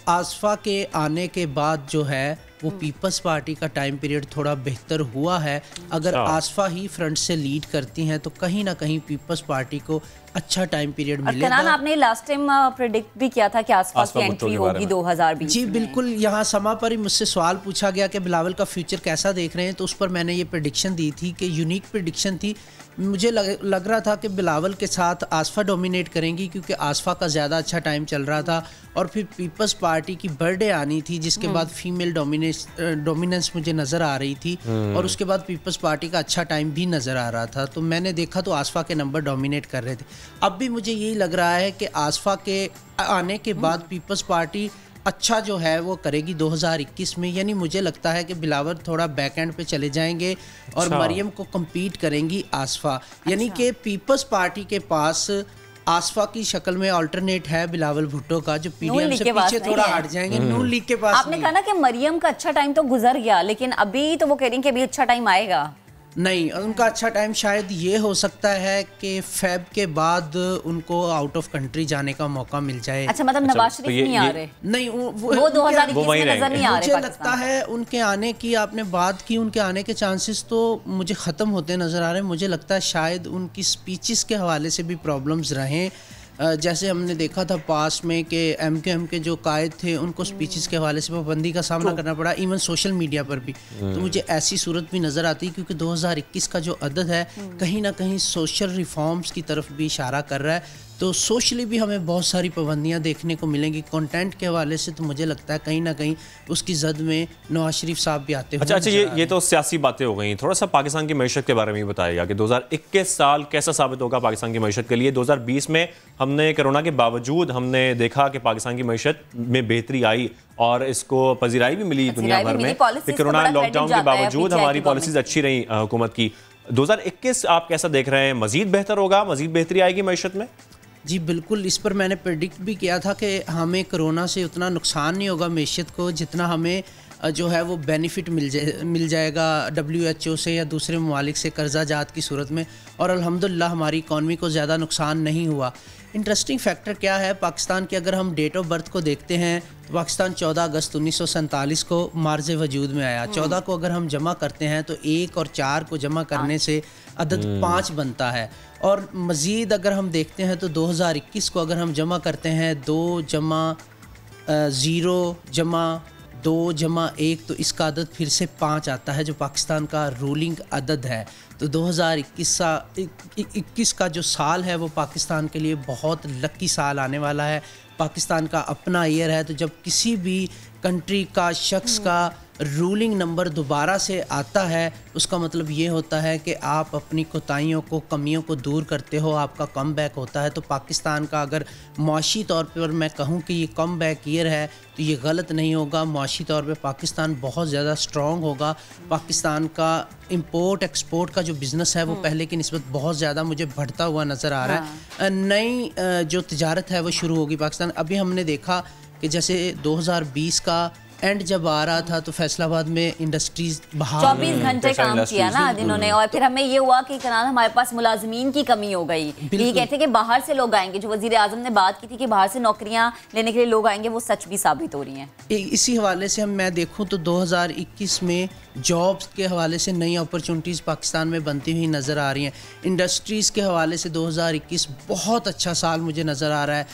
U: आसफा के आने के बाद जो है वो पीपल्स पार्टी का टाइम पीरियड थोड़ा बेहतर हुआ है। अगर आसफा ही फ्रंट से लीड करती हैं तो कहीं ना कहीं पीपल्स पार्टी को अच्छा टाइम पीरियड मिलेगा।
B: कनान, आपने लास्ट टाइम प्रेडिक्ट भी किया था कि आसफा की एंट्री होगी 2020।
U: जी बिल्कुल, यहाँ समा पर ही मुझसे सवाल पूछा गया कि बिलावल का फ्यूचर कैसा देख रहे हैं, तो उस पर मैंने ये प्रेडिक्शन दी थी कि यूनिक प्रेडिक्शन थी। मुझे लग रहा था कि बिलावल के साथ आसफा डोमिनेट करेंगी, क्योंकि आसफा का ज़्यादा अच्छा टाइम चल रहा था और फिर पीपल्स पार्टी की बर्थडे आनी थी, जिसके बाद फीमेल डोमिनेंस मुझे नज़र आ रही थी और उसके बाद पीपल्स पार्टी का अच्छा टाइम भी नज़र आ रहा था। तो मैंने देखा तो आसफा के नंबर डोमिनेट कर रहे थे। अब भी मुझे यही लग रहा है कि आसफा के आने के बाद पीपल्स पार्टी अच्छा जो है वो करेगी 2021 में। यानी मुझे लगता है कि बिलावल थोड़ा बैक एंड पे चले जाएंगे और मरियम को कम्पीट करेंगी आसफा। यानी कि पीपल्स पार्टी के पास आसफा की शक्ल में अल्टरनेट है बिलावल भुट्टो का, जो पीडीएम से पीछे थोड़ा हट जाएंगे। नून लीग के पास
B: आपने कहा ना कि मरियम का अच्छा टाइम तो गुजर गया, लेकिन अभी तो वो कह रही हैं कि अभी अच्छा टाइम आएगा।
U: नहीं, उनका अच्छा टाइम शायद ये हो सकता है कि फेब के बाद उनको आउट ऑफ कंट्री जाने का मौका मिल जाए।
B: अच्छा, मतलब नवाज शरीफ नहीं आ रहे?
U: नहीं,
B: वो 2021 में नजर नहीं आ रहे।
U: मुझे लगता है उनके आने की, आपने बात की, उनके आने के चांसेस तो मुझे ख़त्म होते नज़र आ रहे हैं। मुझे लगता है शायद उनकी स्पीचेस के हवाले से भी प्रॉब्लम्स रहें। जैसे हमने देखा था पास में कि एमक्यूएम के जो कायद थे उनको स्पीचेस के हवाले से पाबंदी का सामना करना पड़ा, इवन सोशल मीडिया पर भी। तो मुझे ऐसी सूरत भी नज़र आती है, क्योंकि 2021 का जो अदद है कहीं ना कहीं सोशल रिफॉर्म्स की तरफ भी इशारा कर रहा है। तो सोशली भी हमें बहुत सारी पाबंदियाँ देखने को मिलेंगी। कंटेंट के हवाले से तो मुझे लगता है कहीं ना कहीं उसकी जद में नवाज शरीफ साहब भी आते हैं।
A: अच्छा, ये तो सियासी बातें हो गई। थोड़ा सा पाकिस्तान की मैशत के बारे में भी बताइएगा कि 2021 साल कैसा साबित होगा पाकिस्तान की मैशत के लिए। 2020 में हमने कोरोना के बावजूद हमने देखा कि पाकिस्तान की मईशत में बेहतरी आई और इसको पजीराई भी मिली दुनिया भर में। कोरोना लॉकडाउन के बावजूद हमारी पॉलिसीज अच्छी रही हुकूमत की। 2021 आप कैसा देख रहे हैं? मजीद बेहतर होगा, मजीद बेहतरी आएगी मईशत में?
U: जी बिल्कुल, इस पर मैंने प्रेडिक्ट भी किया था कि हमें कोरोना से उतना नुकसान नहीं होगा मईशत को जितना हमें जो है वो बेनिफिट मिल जाएगा WHO से या दूसरे ममालिक से कर्जा जात की सूरत में, और अल्हम्दुलिल्लाह हमारी इकॉनमी को ज़्यादा नुकसान नहीं हुआ। इंटरेस्टिंग फैक्टर क्या है, पाकिस्तान की अगर हम डेट ऑफ बर्थ को देखते हैं तो पाकिस्तान 14 अगस्त 1947 को मार्ज वजूद में आया। 14 को अगर हम जमा करते हैं तो 1 और 4 को जमा करने से अदद 5 बनता है। और मज़ीद अगर हम देखते हैं तो 2021 को अगर हम जमा करते हैं 2 जमा 0 जमा 2 जमा 1 तो इसका अदद फिर से 5 आता है, जो पाकिस्तान का रूलिंग अदद है। तो 2021 का जो साल है वो पाकिस्तान के लिए बहुत लकी साल आने वाला है। पाकिस्तान का अपना ईयर है, तो जब किसी भी कंट्री का शख्स का रूलिंग नंबर दोबारा से आता है उसका मतलब ये होता है कि आप अपनी कोताहियों को, कमियों को दूर करते हो, आपका कम बैक होता है। तो पाकिस्तान का अगर मुआशी तौर पर मैं कहूँ कि ये कम बैक ईयर है तो ये गलत नहीं होगा। मुआशी तौर पे पाकिस्तान बहुत ज़्यादा स्ट्रॉन्ग होगा। पाकिस्तान का इंपोर्ट एक्सपोर्ट का जो बिज़नेस है वो पहले की निस्बत बहुत ज़्यादा मुझे बढ़ता हुआ नज़र आ रहा है। नई जो तिजारत है वो शुरू होगी पाकिस्तान। अभी हमने देखा कि जैसे 2020 का एंड जब आ रहा था तो फैसलाबाद में इंडस्ट्रीज
B: 24 घंटे काम किया ना इन्होंने, और फिर हमें ये हुआ कि हमारे पास मुलाजमीन की कमी हो गई। ये कहते कि बाहर से लोग आएंगे, जो वजीर आजम ने बात की थी कि बाहर से नौकरियां लेने के लिए लोग आएंगे, वो सच भी साबित हो रही हैं।
U: इसी हवाले से मैं देखूं तो 2021 में जॉब्स के हवाले से नई अपॉर्चुनिटीज़ पाकिस्तान में बनती हुई नज़र आ रही हैं। इंडस्ट्रीज़ के हवाले से 2021 बहुत अच्छा साल मुझे नज़र आ रहा है।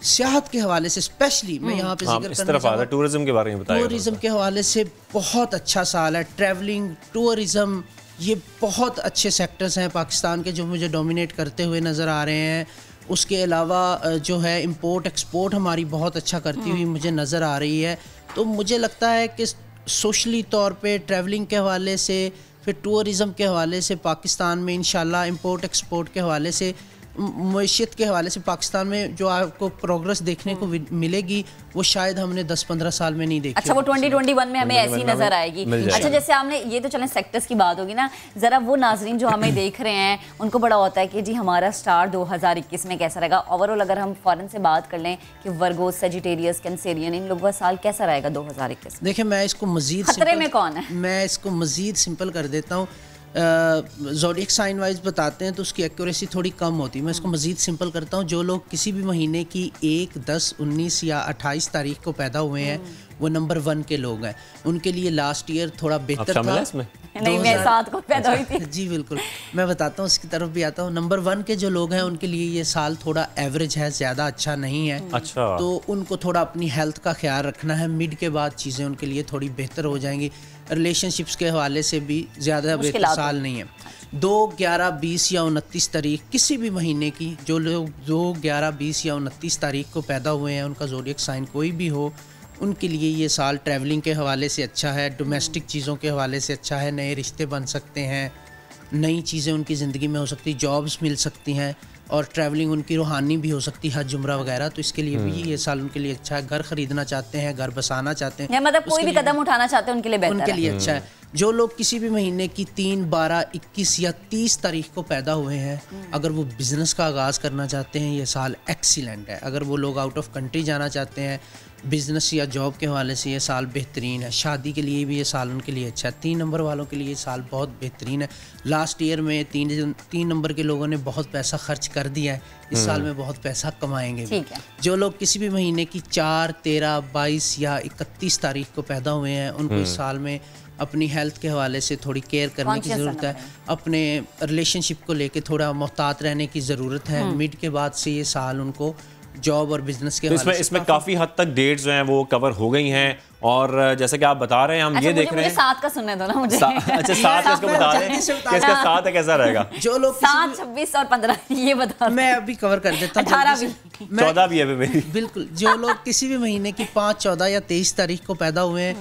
U: सियाहत के हवाले से स्पेशली मैं यहाँ पे जिक्र करना चाहूँगा,
A: टूरिज्म के बारे में बताइए।
U: टूरिज्म के हवाले से बहुत अच्छा साल है। ट्रैवलिंग, टूरिज्म, ये बहुत अच्छे सेक्टर्स हैं पाकिस्तान के जो मुझे डोमिनेट करते हुए नज़र आ रहे हैं। उसके अलावा जो है इंपोर्ट एक्सपोर्ट हमारी बहुत अच्छा करती हुई मुझे नज़र आ रही है। तो मुझे लगता है कि सोशली तौर पे ट्रैवलिंग के हवाले से, फिर टूरिज्म के हवाले से पाकिस्तान में इंशाल्लाह इंपोर्ट एक्सपोर्ट के हवाले से, मईशत के हवाले से पाकिस्तान में जो आपको प्रोग्रेस देखने को मिलेगी वो शायद हमने 10-15 साल में नहीं देखी।
B: अच्छा, वो 2021 में हमें ऐसी नजर आएगी। अच्छा, जैसे हमने ये तो चलें सेक्टर्स की बात होगी ना, जरा वो नाजरीन जो हमें देख रहे हैं उनको बड़ा होता है कि जी हमारा स्टार 2021 में कैसा रहेगा। ओवरऑल अगर हम फौरन से बात कर लें कि वर्गो, सेजिटेरियस, कैंसेरियन, इन लोगों का साल कैसा रहेगा 2021?
U: देखिए, मैं इसको मजीद
B: खतरे में कौन है,
U: मैं इसको मजीद सिंपल कर देता हूँ। ज़ोडिएक साइन वाइज बताते हैं तो उसकी एक्यूरेसी थोड़ी कम होती है। मैं इसको मज़ीद सिंपल करता हूँ। जो लोग किसी भी महीने की 1, 10, 19 या 28 तारीख को पैदा हुए हैं वो नंबर 1 के लोग हैं। उनके लिए लास्ट ईयर थोड़ा बेहतर था।
B: नहीं, मैं 7 को पैदा हुई थी।
U: जी बिल्कुल, मैं बताता हूँ, उसकी तरफ भी आता हूँ। नंबर 1 के जो लोग हैं उनके लिए ये साल थोड़ा एवरेज है, ज़्यादा अच्छा नहीं है।
A: अच्छा, तो
U: उनको थोड़ा अपनी हेल्थ का ख्याल रखना है। मिड के बाद चीज़ें उनके लिए थोड़ी बेहतर हो जाएंगी। रिलेशनशिप्स के हवाले से भी ज़्यादा बेहतर साल नहीं है। 2, 11, 20 या 29 तारीख किसी भी महीने की, जो लोग 2, 11, 20 या 29 तारीख को पैदा हुए हैं, उनका ज़ोडिएक साइन कोई भी हो, उनके लिए ये साल ट्रैवलिंग के हवाले से अच्छा है, डोमेस्टिक चीज़ों के हवाले से अच्छा है। नए रिश्ते बन सकते हैं, नई चीज़ें उनकी ज़िंदगी में हो सकती, जॉब्स मिल सकती हैं, और ट्रैवलिंग उनकी रूहानी भी हो सकती है, हज उम्रा वगैरह। तो इसके लिए भी ये साल उनके लिए अच्छा है। घर खरीदना चाहते हैं, घर बसाना चाहते हैं,
B: मतलब कोई भी कदम उठाना चाहते हैं, उनके लिए बेहतर है,
U: उनके लिए अच्छा है। जो लोग किसी भी महीने की 3, 12, 21 या 30 तारीख को पैदा हुए हैं, अगर वो बिज़नेस का आगाज़ करना चाहते हैं, ये साल एक्सीलेंट है। अगर वो लोग आउट ऑफ कंट्री जाना चाहते हैं बिज़नेस या जॉब के हवाले से, ये साल बेहतरीन है। शादी के लिए भी ये साल उनके लिए अच्छा है। 3 नंबर वालों के लिए ये साल बहुत बेहतरीन है। लास्ट ईयर में 3 नंबर के लोगों ने बहुत पैसा खर्च कर दिया है, इस साल में बहुत पैसा कमाएंगे भी। जो लोग किसी भी महीने की 4, 13, 22 या 31 तारीख को पैदा हुए हैं, उनको इस साल में अपनी हेल्थ के हवाले से थोड़ी केयर करने की ज़रूरत है। अपने रिलेशनशिप को लेके थोड़ा मोहतात रहने की ज़रूरत है। मिड के बाद से ये साल उनको जॉब और बिजनेस के
A: तो इसमें काफ़ी हद तक डेट्स जो हैं वो कवर हो गई हैं। और जैसे कि आप बता रहे हैं, हम ये देख रहे हैं
B: 7 का सुनने दो ना मुझे।
A: अच्छा, 7 इसको बता रहे हैं कि इसका 7 कैसा रहेगा।
U: जो लोग
B: 7, 26 और 15 ये बता,
U: मैं अभी कवर कर देता हूँ।
B: 18 भी,
U: 14
A: भी है मेरी।
U: बिल्कुल, जो लोग किसी भी महीने की 5, 14 या 23 तारीख को पैदा हुए हैं,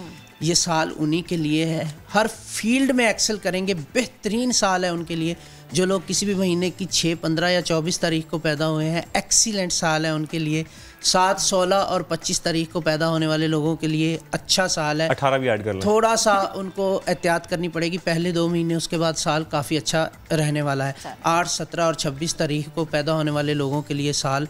U: ये साल उन्हीं के लिए है, हर फील्ड में एक्सेल करेंगे, बेहतरीन साल है उनके लिए। जो लोग किसी भी महीने की 6, 15 या 24 तारीख को पैदा हुए हैं, एक्सीलेंट साल है उनके लिए। 7, 16 और 25 तारीख को पैदा होने वाले लोगों के लिए अच्छा साल है।
A: 18 भी ऐड कर लें।
U: थोड़ा सा उनको एहतियात करनी पड़ेगी पहले 2 महीने, उसके बाद साल काफ़ी अच्छा रहने वाला है। 8, 17 और 26 तारीख को पैदा होने वाले लोगों के लिए साल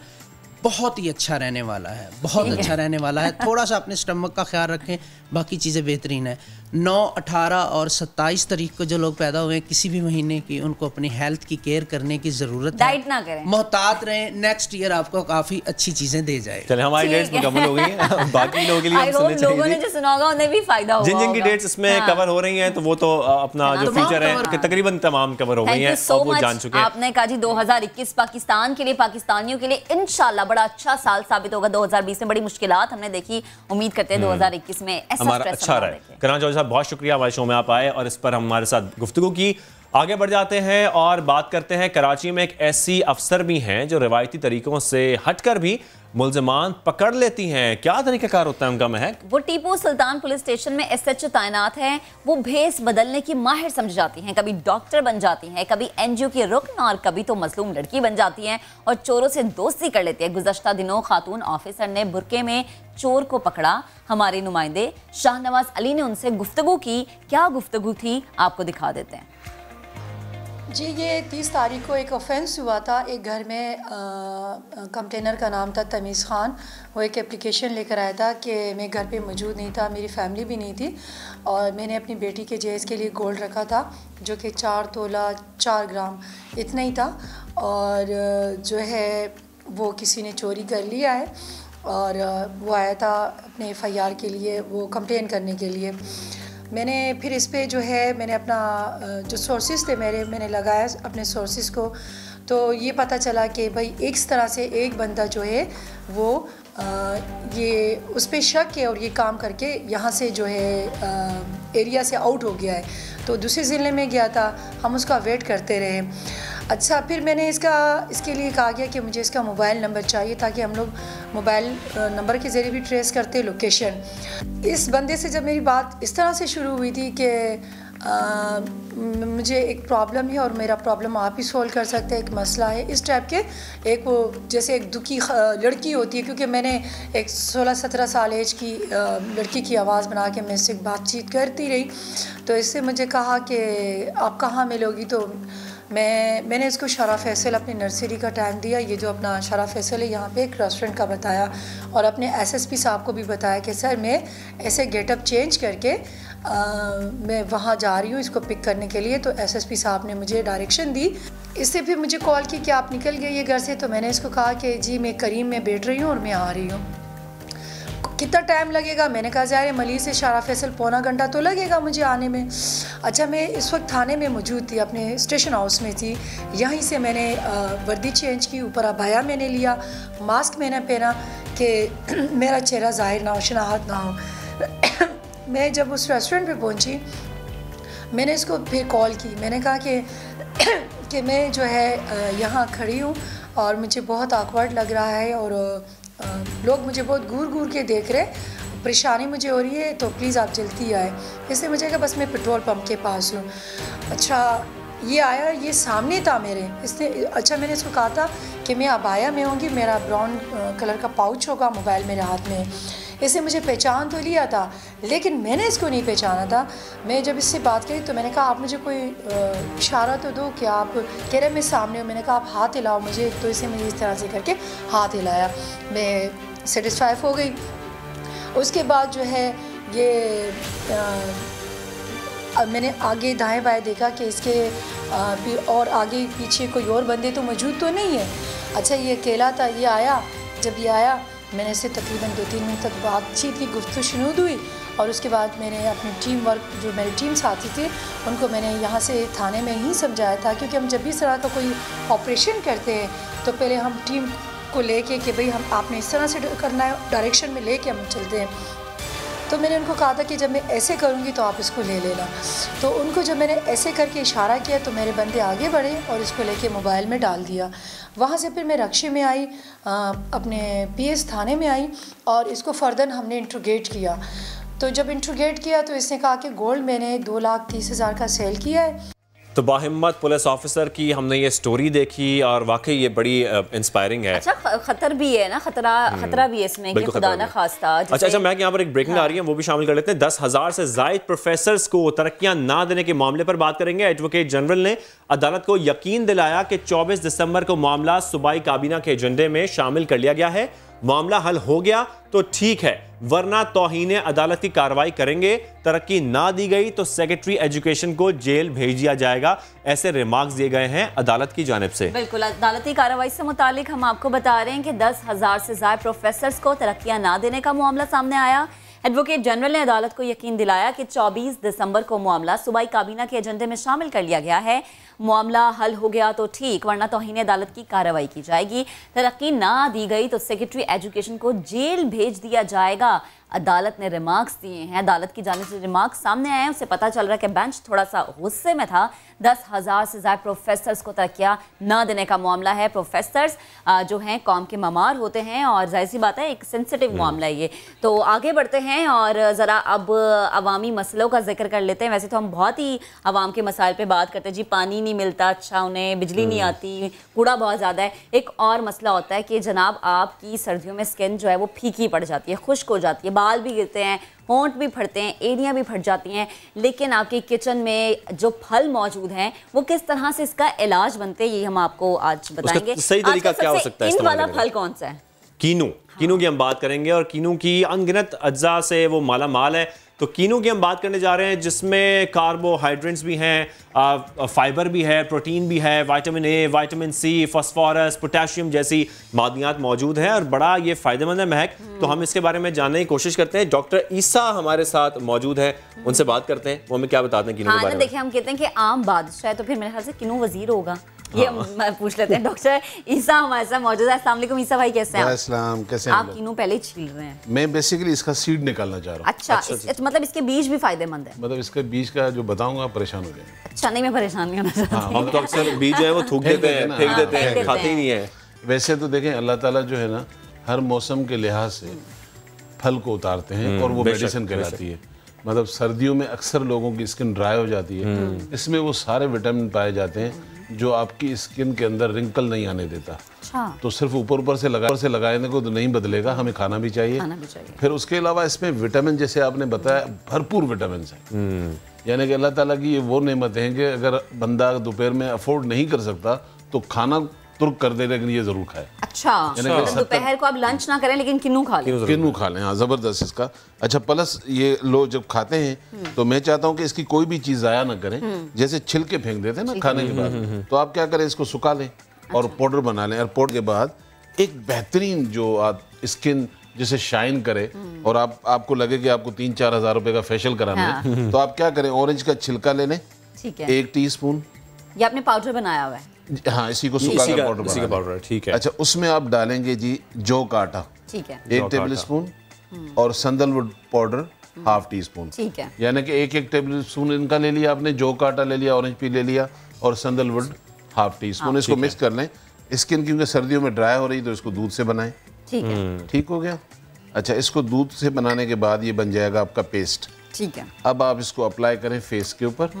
U: बहुत ही अच्छा रहने वाला है, बहुत अच्छा रहने वाला है। थोड़ा सा अपने स्टमक का ख्याल रखें, बाकी चीज़ें बेहतरीन है। 9, 18 और 27 तारीख को जो लोग पैदा हुए हैं किसी भी महीने की, उनको अपनी हेल्थ की केयर करने की ज़रूरत है।
B: डाइट ना करें,
U: मोहतात रहें, नेक्स्ट ईयर आपको काफ़ी अच्छी चीज़ें दे जाए।
A: चले, हमारी डेट्स मुकम्मल हो गई हैं। बाकी लोगों के लिए
B: लोगों ने जो सुना होगा उन्हें भी फायदा होगा।
A: जिन की डेट्स इसमें कवर हो रही हैं तो वो तो अपना जो फ्यूचर है तकरीबन तमाम कवर हो गई हैं और वो जान चुके हैं।
B: आपने कहा जी 2021 पाकिस्तान के लिए, पाकिस्तानियों के लिए इंशाल्लाह बड़ा अच्छा साल साबित होगा। 2020 में बड़ी मुश्किलात हमने देखी, उम्मीद करते हैं 2021 में ऐसा
A: हमारा अच्छा रहे। करण जौहरी साहब बहुत शुक्रिया हमारे शो में आप आए और इस पर हमारे साथ गुफ्तगू की। आगे बढ़ जाते हैं और बात करते हैं, कराची में एक ऐसी अफसर भी हैं जो रिवायती तरीकों से हटकर भी मुल्ज़िमान पकड़ लेती हैं। क्या तरीक़ाकार होता है उनका महक?
B: वो टीपू सुल्तान पुलिस स्टेशन में SHO तैनात हैं। वो भेस बदलने की माहिर समझ जाती हैं, कभी डॉक्टर बन जाती हैं, कभी NGO की रुकन और कभी तो मजलूम लड़की बन जाती हैं और चोरों से दोस्ती कर लेती है। गुज़श्ता दिनों खातून ऑफिसर ने बुरके में चोर को पकड़ा। हमारे नुमाइंदे शाहनवाज अली ने उनसे गुफ्तगू की। क्या गुफ्तगू थी आपको दिखा देते हैं।
G: जी, ये 30 तारीख को एक ऑफेंस हुआ था। एक घर में कंप्लेनर का नाम था तमीज़ ख़ान। वो एक एप्लीकेशन लेकर आया था कि मैं घर पे मौजूद नहीं था, मेरी फैमिली भी नहीं थी और मैंने अपनी बेटी के जहेज़ के लिए गोल्ड रखा था जो कि 4 तोला 4 ग्राम इतना ही था और जो है वो किसी ने चोरी कर लिया है और वो आया था अपने FIR के लिए, वो कंप्लेन करने के लिए। मैंने फिर इस पे जो है मैंने अपना जो सोर्सेज थे मैंने लगाया अपने सोर्सेज को, तो ये पता चला कि भाई एक तरह से एक बंदा जो है वो ये उस पे शक है और ये काम करके यहाँ से जो है एरिया से आउट हो गया है। तो दूसरे ज़िले में गया था, हम उसका वेट करते रहे। अच्छा, फिर मैंने इसके लिए कहा गया कि मुझे इसका मोबाइल नंबर चाहिए ताकि हम लोग मोबाइल नंबर के ज़रिए भी ट्रेस करते लोकेशन। इस बंदे से जब मेरी बात इस तरह से शुरू हुई थी कि मुझे एक प्रॉब्लम है और मेरा प्रॉब्लम आप ही सॉल्व कर सकते हैं, एक मसला है इस टाइप के, एक वो जैसे एक दुखी लड़की होती है, क्योंकि मैंने एक 16-17 साल एज की लड़की की आवाज़ बना के मैं इससे बातचीत करती रही। तो इससे मुझे कहा कि आप कहाँ मिलोगी, तो मैंने इसको शारा फैसल अपनी नर्सरी का टाइम दिया, ये जो अपना शारा फैसल है यहाँ पे एक रेस्टोरेंट का बताया और अपने SSP साहब को भी बताया कि सर मैं ऐसे गेटअप चेंज करके मैं वहाँ जा रही हूँ इसको पिक करने के लिए। तो SSP साहब ने मुझे डायरेक्शन दी। इससे फिर मुझे कॉल की कि आप निकल गए ये घर से, तो मैंने इसको कहा कि जी मैं करीम में बैठ रही हूँ और मैं आ रही हूँ। कितना टाइम लगेगा? मैंने कहा ज़ाहिर मली से शारा फैसल पौना घंटा तो लगेगा मुझे आने में। अच्छा, मैं इस वक्त थाने में मौजूद थी, अपने स्टेशन हाउस में थी। यहीं से मैंने वर्दी चेंज की, ऊपर अबाया मैंने लिया, मास्क मैंने पहना कि मेरा चेहरा ज़ाहिर ना हो, शनाहत ना हो। मैं जब उस रेस्टोरेंट पे पहुंची, मैंने इसको फिर कॉल की। मैंने कहा कि मैं जो है यहाँ खड़ी हूँ और मुझे बहुत ऑकवर्ड लग रहा है और लोग मुझे बहुत घूर घूर के देख रहे, परेशानी मुझे हो रही है, तो प्लीज़ आप जल्दी आए। इसलिए मुझे कहा बस मैं पेट्रोल पंप के पास हूँ। अच्छा, ये आया, ये सामने था मेरे। इसने अच्छा, मैंने इसको कहा था कि मैं अबाया में होंगी, मेरा ब्राउन कलर का पाउच होगा, मोबाइल मेरे हाथ में। इसने मुझे पहचान तो लिया था लेकिन मैंने इसको नहीं पहचाना था। मैं जब इससे बात करी तो मैंने कहा आप मुझे कोई इशारा तो दो कि आप, कह रहे मैं सामने हूँ। मैंने कहा आप हाथ हिलाओ मुझे, तो इसे मुझे इस तरह से करके हाथ हिलाया। मैं सेटिस्फाई हो गई। उसके बाद जो है ये मैंने आगे दाएं बाएं देखा कि इसके और आगे पीछे कोई और बंदे तो मौजूद तो नहीं है। अच्छा, ये अकेला था। ये आया, जब ये आया मैंने इससे तकरीबन 2-3 मिनट तक बातचीत की, गुफ्तगू शुरू हुई और उसके बाद मैंने अपनी टीम वर्क, जो मेरे टीम साथी थे, उनको मैंने यहाँ से थाने में ही समझाया था, क्योंकि हम जब भी इस तरह का कोई ऑपरेशन करते हैं तो पहले हम टीम को लेके कि भाई हम आपने इस तरह से करना है, डायरेक्शन में लेके हम चलते हैं। तो मैंने उनको कहा था कि जब मैं ऐसे करूँगी तो आप इसको ले लेना। तो उनको जब मैंने ऐसे करके इशारा किया तो मेरे बंदे आगे बढ़े और इसको लेके मोबाइल में डाल दिया। वहाँ से फिर मैं रक्शे में आई, अपने PS थाने में आई और इसको फ़र्दर हमने इंट्रोगेट किया। तो जब इंट्रोगेट किया तो इसने कहा कि गोल्ड मैंने 2,30,000 का सेल किया है।
A: तो बाहिम्मत पुलिस ऑफिसर की हमने ये स्टोरी देखी और वाकई ये बड़ी इंस्पायरिंग है।
B: अच्छा खतर भी है ना, खतरा भी है इसमें कि खुदा ना खास्ता।
A: अच्छा मैं यहाँ पर एक ब्रेकिंग आ रही है वो भी शामिल कर लेते हैं। 10,000 से जायद प्रोफेसर्स को तरक्कियां ना देने के मामले पर बात करेंगे। एडवोकेट जनरल ने अदालत को यकीन दिलाया कि 24 दिसंबर को मामला सूबाई काबीना के एजेंडे में शामिल कर लिया गया है। मामला हल हो गया तो ठीक है, वरना तौहीन अदालत की कार्रवाई करेंगे। तरक्की ना दी गई तो सेक्रेटरी एजुकेशन को जेल भेज दिया जाएगा। ऐसे रिमार्क्स दिए गए हैं अदालत की जानिब से।
B: बिल्कुल, अदालती कार्रवाई से मुतालिक हम आपको बता रहे हैं कि 10,000 से ज्यादा प्रोफेसर्स को तरक्कियां ना देने का मामला सामने आया। एडवोकेट जनरल ने अदालत को यकीन दिलाया कि 24 दिसंबर को मामला सूबाई काबीना के एजेंडे में शामिल कर लिया गया है। मामला हल हो गया तो ठीक, वरना तौहीन अदालत की कार्रवाई की जाएगी। तरक्की ना दी गई तो सेक्रेटरी एजुकेशन को जेल भेज दिया जाएगा। अदालत ने रिमार्क्स दिए हैं, अदालत की जानिब से रिमार्क्स सामने आए हैं। उससे पता चल रहा है कि बेंच थोड़ा सा गुस्से में था। 10,000 से ज़्यादा प्रोफेसर्स को तरक्कियाँ ना देने का मामला है। प्रोफेसर्स जो हैं कौम के ममार होते हैं और जाहिर सी बात है एक सेंसिटिव मामला है ये। तो आगे बढ़ते हैं और ज़रा अब अवामी मसलों का जिक्र कर लेते हैं। वैसे तो हम बहुत ही अवाम के मसाइल पे बात करते हैं, जी पानी नहीं मिलता, अच्छा उन्हें बिजली नहीं आती, कूड़ा बहुत ज़्यादा है। एक और मसला होता है कि जनाब आपकी सर्दियों में स्किन जो है वो फीकी पड़ जाती है, खुश्क हो जाती है, बाल भी गिरते हैं, होंठ भी फटते हैं, एड़ियाँ भी फट जाती हैं। लेकिन आपके किचन में जो फल मौजूद हैं वो किस तरह से इसका इलाज बनते हैं, ये हम आपको आज बताएंगे।
A: सही तरीका क्या हो सकता है?
B: इन वाला फल कौन सा है?
A: कीनू। कीनू की हम बात करेंगे और कीनू की अनगिनत अज्जा से वो माला माल है। तो कीनू की हम बात करने जा रहे हैं जिसमें कार्बोहाइड्रेट्स भी हैं, फाइबर भी है, प्रोटीन भी है, vitamin A, vitamin C, phosphorus, potassium जैसी मादनियात मौजूद हैं और बड़ा ये फ़ायदेमंद है महक। तो हम इसके बारे में जानने की कोशिश करते हैं। डॉक्टर ईसा हमारे साथ मौजूद है, उनसे बात करते हैं, वो हमें क्या बताते हैं कीनू के बारे में।
B: देखिए हम कहते हैं कि आम बादशाह है तो फिर मेरे ख्याल से कीनू वजीर होगा। ये हम पूछ लेते हैं। डॉक्टर ईसा हमारे साथ मौजूद है। अस्सलाम वालेकुम ईसा भाई, कैसे हैं
E: आप? कैसे हैं
B: आप? कीनू पहले ही छील रहे हैं।
E: मैं बेसिकली इसका सीड निकालना चाह रहा हूँ।
B: अच्छा, मतलब इसके बीज भी फायदेमंद है? मतलब
E: इसके बीज का जो बताऊंगा आप परेशान हो जाएंगे।
B: अच्छा, नहीं मैं परेशान नहीं होना चाहती।
A: हम तो अक्सर बीज है वो थूक देते हैं, फेंक देते हैं, खाते ही नहीं है।
E: वैसे तो देखें अल्लाह ताला जो है ना हर मौसम के लिहाज से फल को उतारते हैं और वो मेडिसिन कहलाती है। मतलब सर्दियों में अक्सर लोगों की स्किन ड्राई हो जाती है, इसमें वो सारे विटामिन पाए जाते हैं जो आपकी स्किन के अंदर रिंकल नहीं आने देता।
B: अच्छा।
E: तो सिर्फ ऊपर से लगाने को तो नहीं बदलेगा, हमें खाना भी चाहिए। फिर उसके अलावा इसमें विटामिन जैसे आपने बताया भरपूर विटामिन है। यानी कि अल्लाह ताला की ये वो नेमत है कि अगर बंदा दोपहर में अफोर्ड नहीं कर सकता तो खाना तुर्क कर दे, लेकिन ये जरूर खाए।
B: अच्छा, दोपहर को आप लंच ना करें लेकिन किन्नू खा लें।
E: किन्नू खा लें, हाँ जबरदस्त इसका। अच्छा प्लस ये लोग जब खाते हैं तो मैं चाहता हूँ कि इसकी कोई भी चीज जाया ना करें। जैसे छिलके फेंक देते हैं ना खाने के बाद, तो आप क्या करें इसको सुखा लें और पाउडर बना लें। और पाउडर के बाद एक बेहतरीन जो आप स्किन जिसे शाइन करे और आपको लगे कि आपको 3-4 हज़ार रुपए का फेशियल कराना है, तो आप क्या करें ऑरेंज का छिलका ले लें,
B: 1
E: टीस्पून।
B: ये आपने पाउडर बनाया हुआ है?
E: हाँ, इसी को सुखा कर पाउडर,
A: ठीक है।
E: अच्छा, उसमें आप डालेंगे जी जौ का आटा,
B: ठीक है,
E: 1 टेबल स्पून और संदलवुड पाउडर 1/2 टीस्पून,
B: ठीक है।
E: यानी कि 1 टेबल स्पून इनका ले लिया आपने, जौ का आटा ले लिया, ऑरेंज पील ले लिया और संदलवुड 1/2 टीस्पून। इसको मिक्स कर लें। स्किन क्योंकि सर्दियों में ड्राई हो रही तो इसको दूध से बनाएं,
B: ठीक है,
E: ठीक हो गया। अच्छा, इसको दूध से बनाने के बाद ये बन जाएगा आपका पेस्ट,
B: ठीक है।
E: अब आप इसको अप्लाई करें फेस के ऊपर,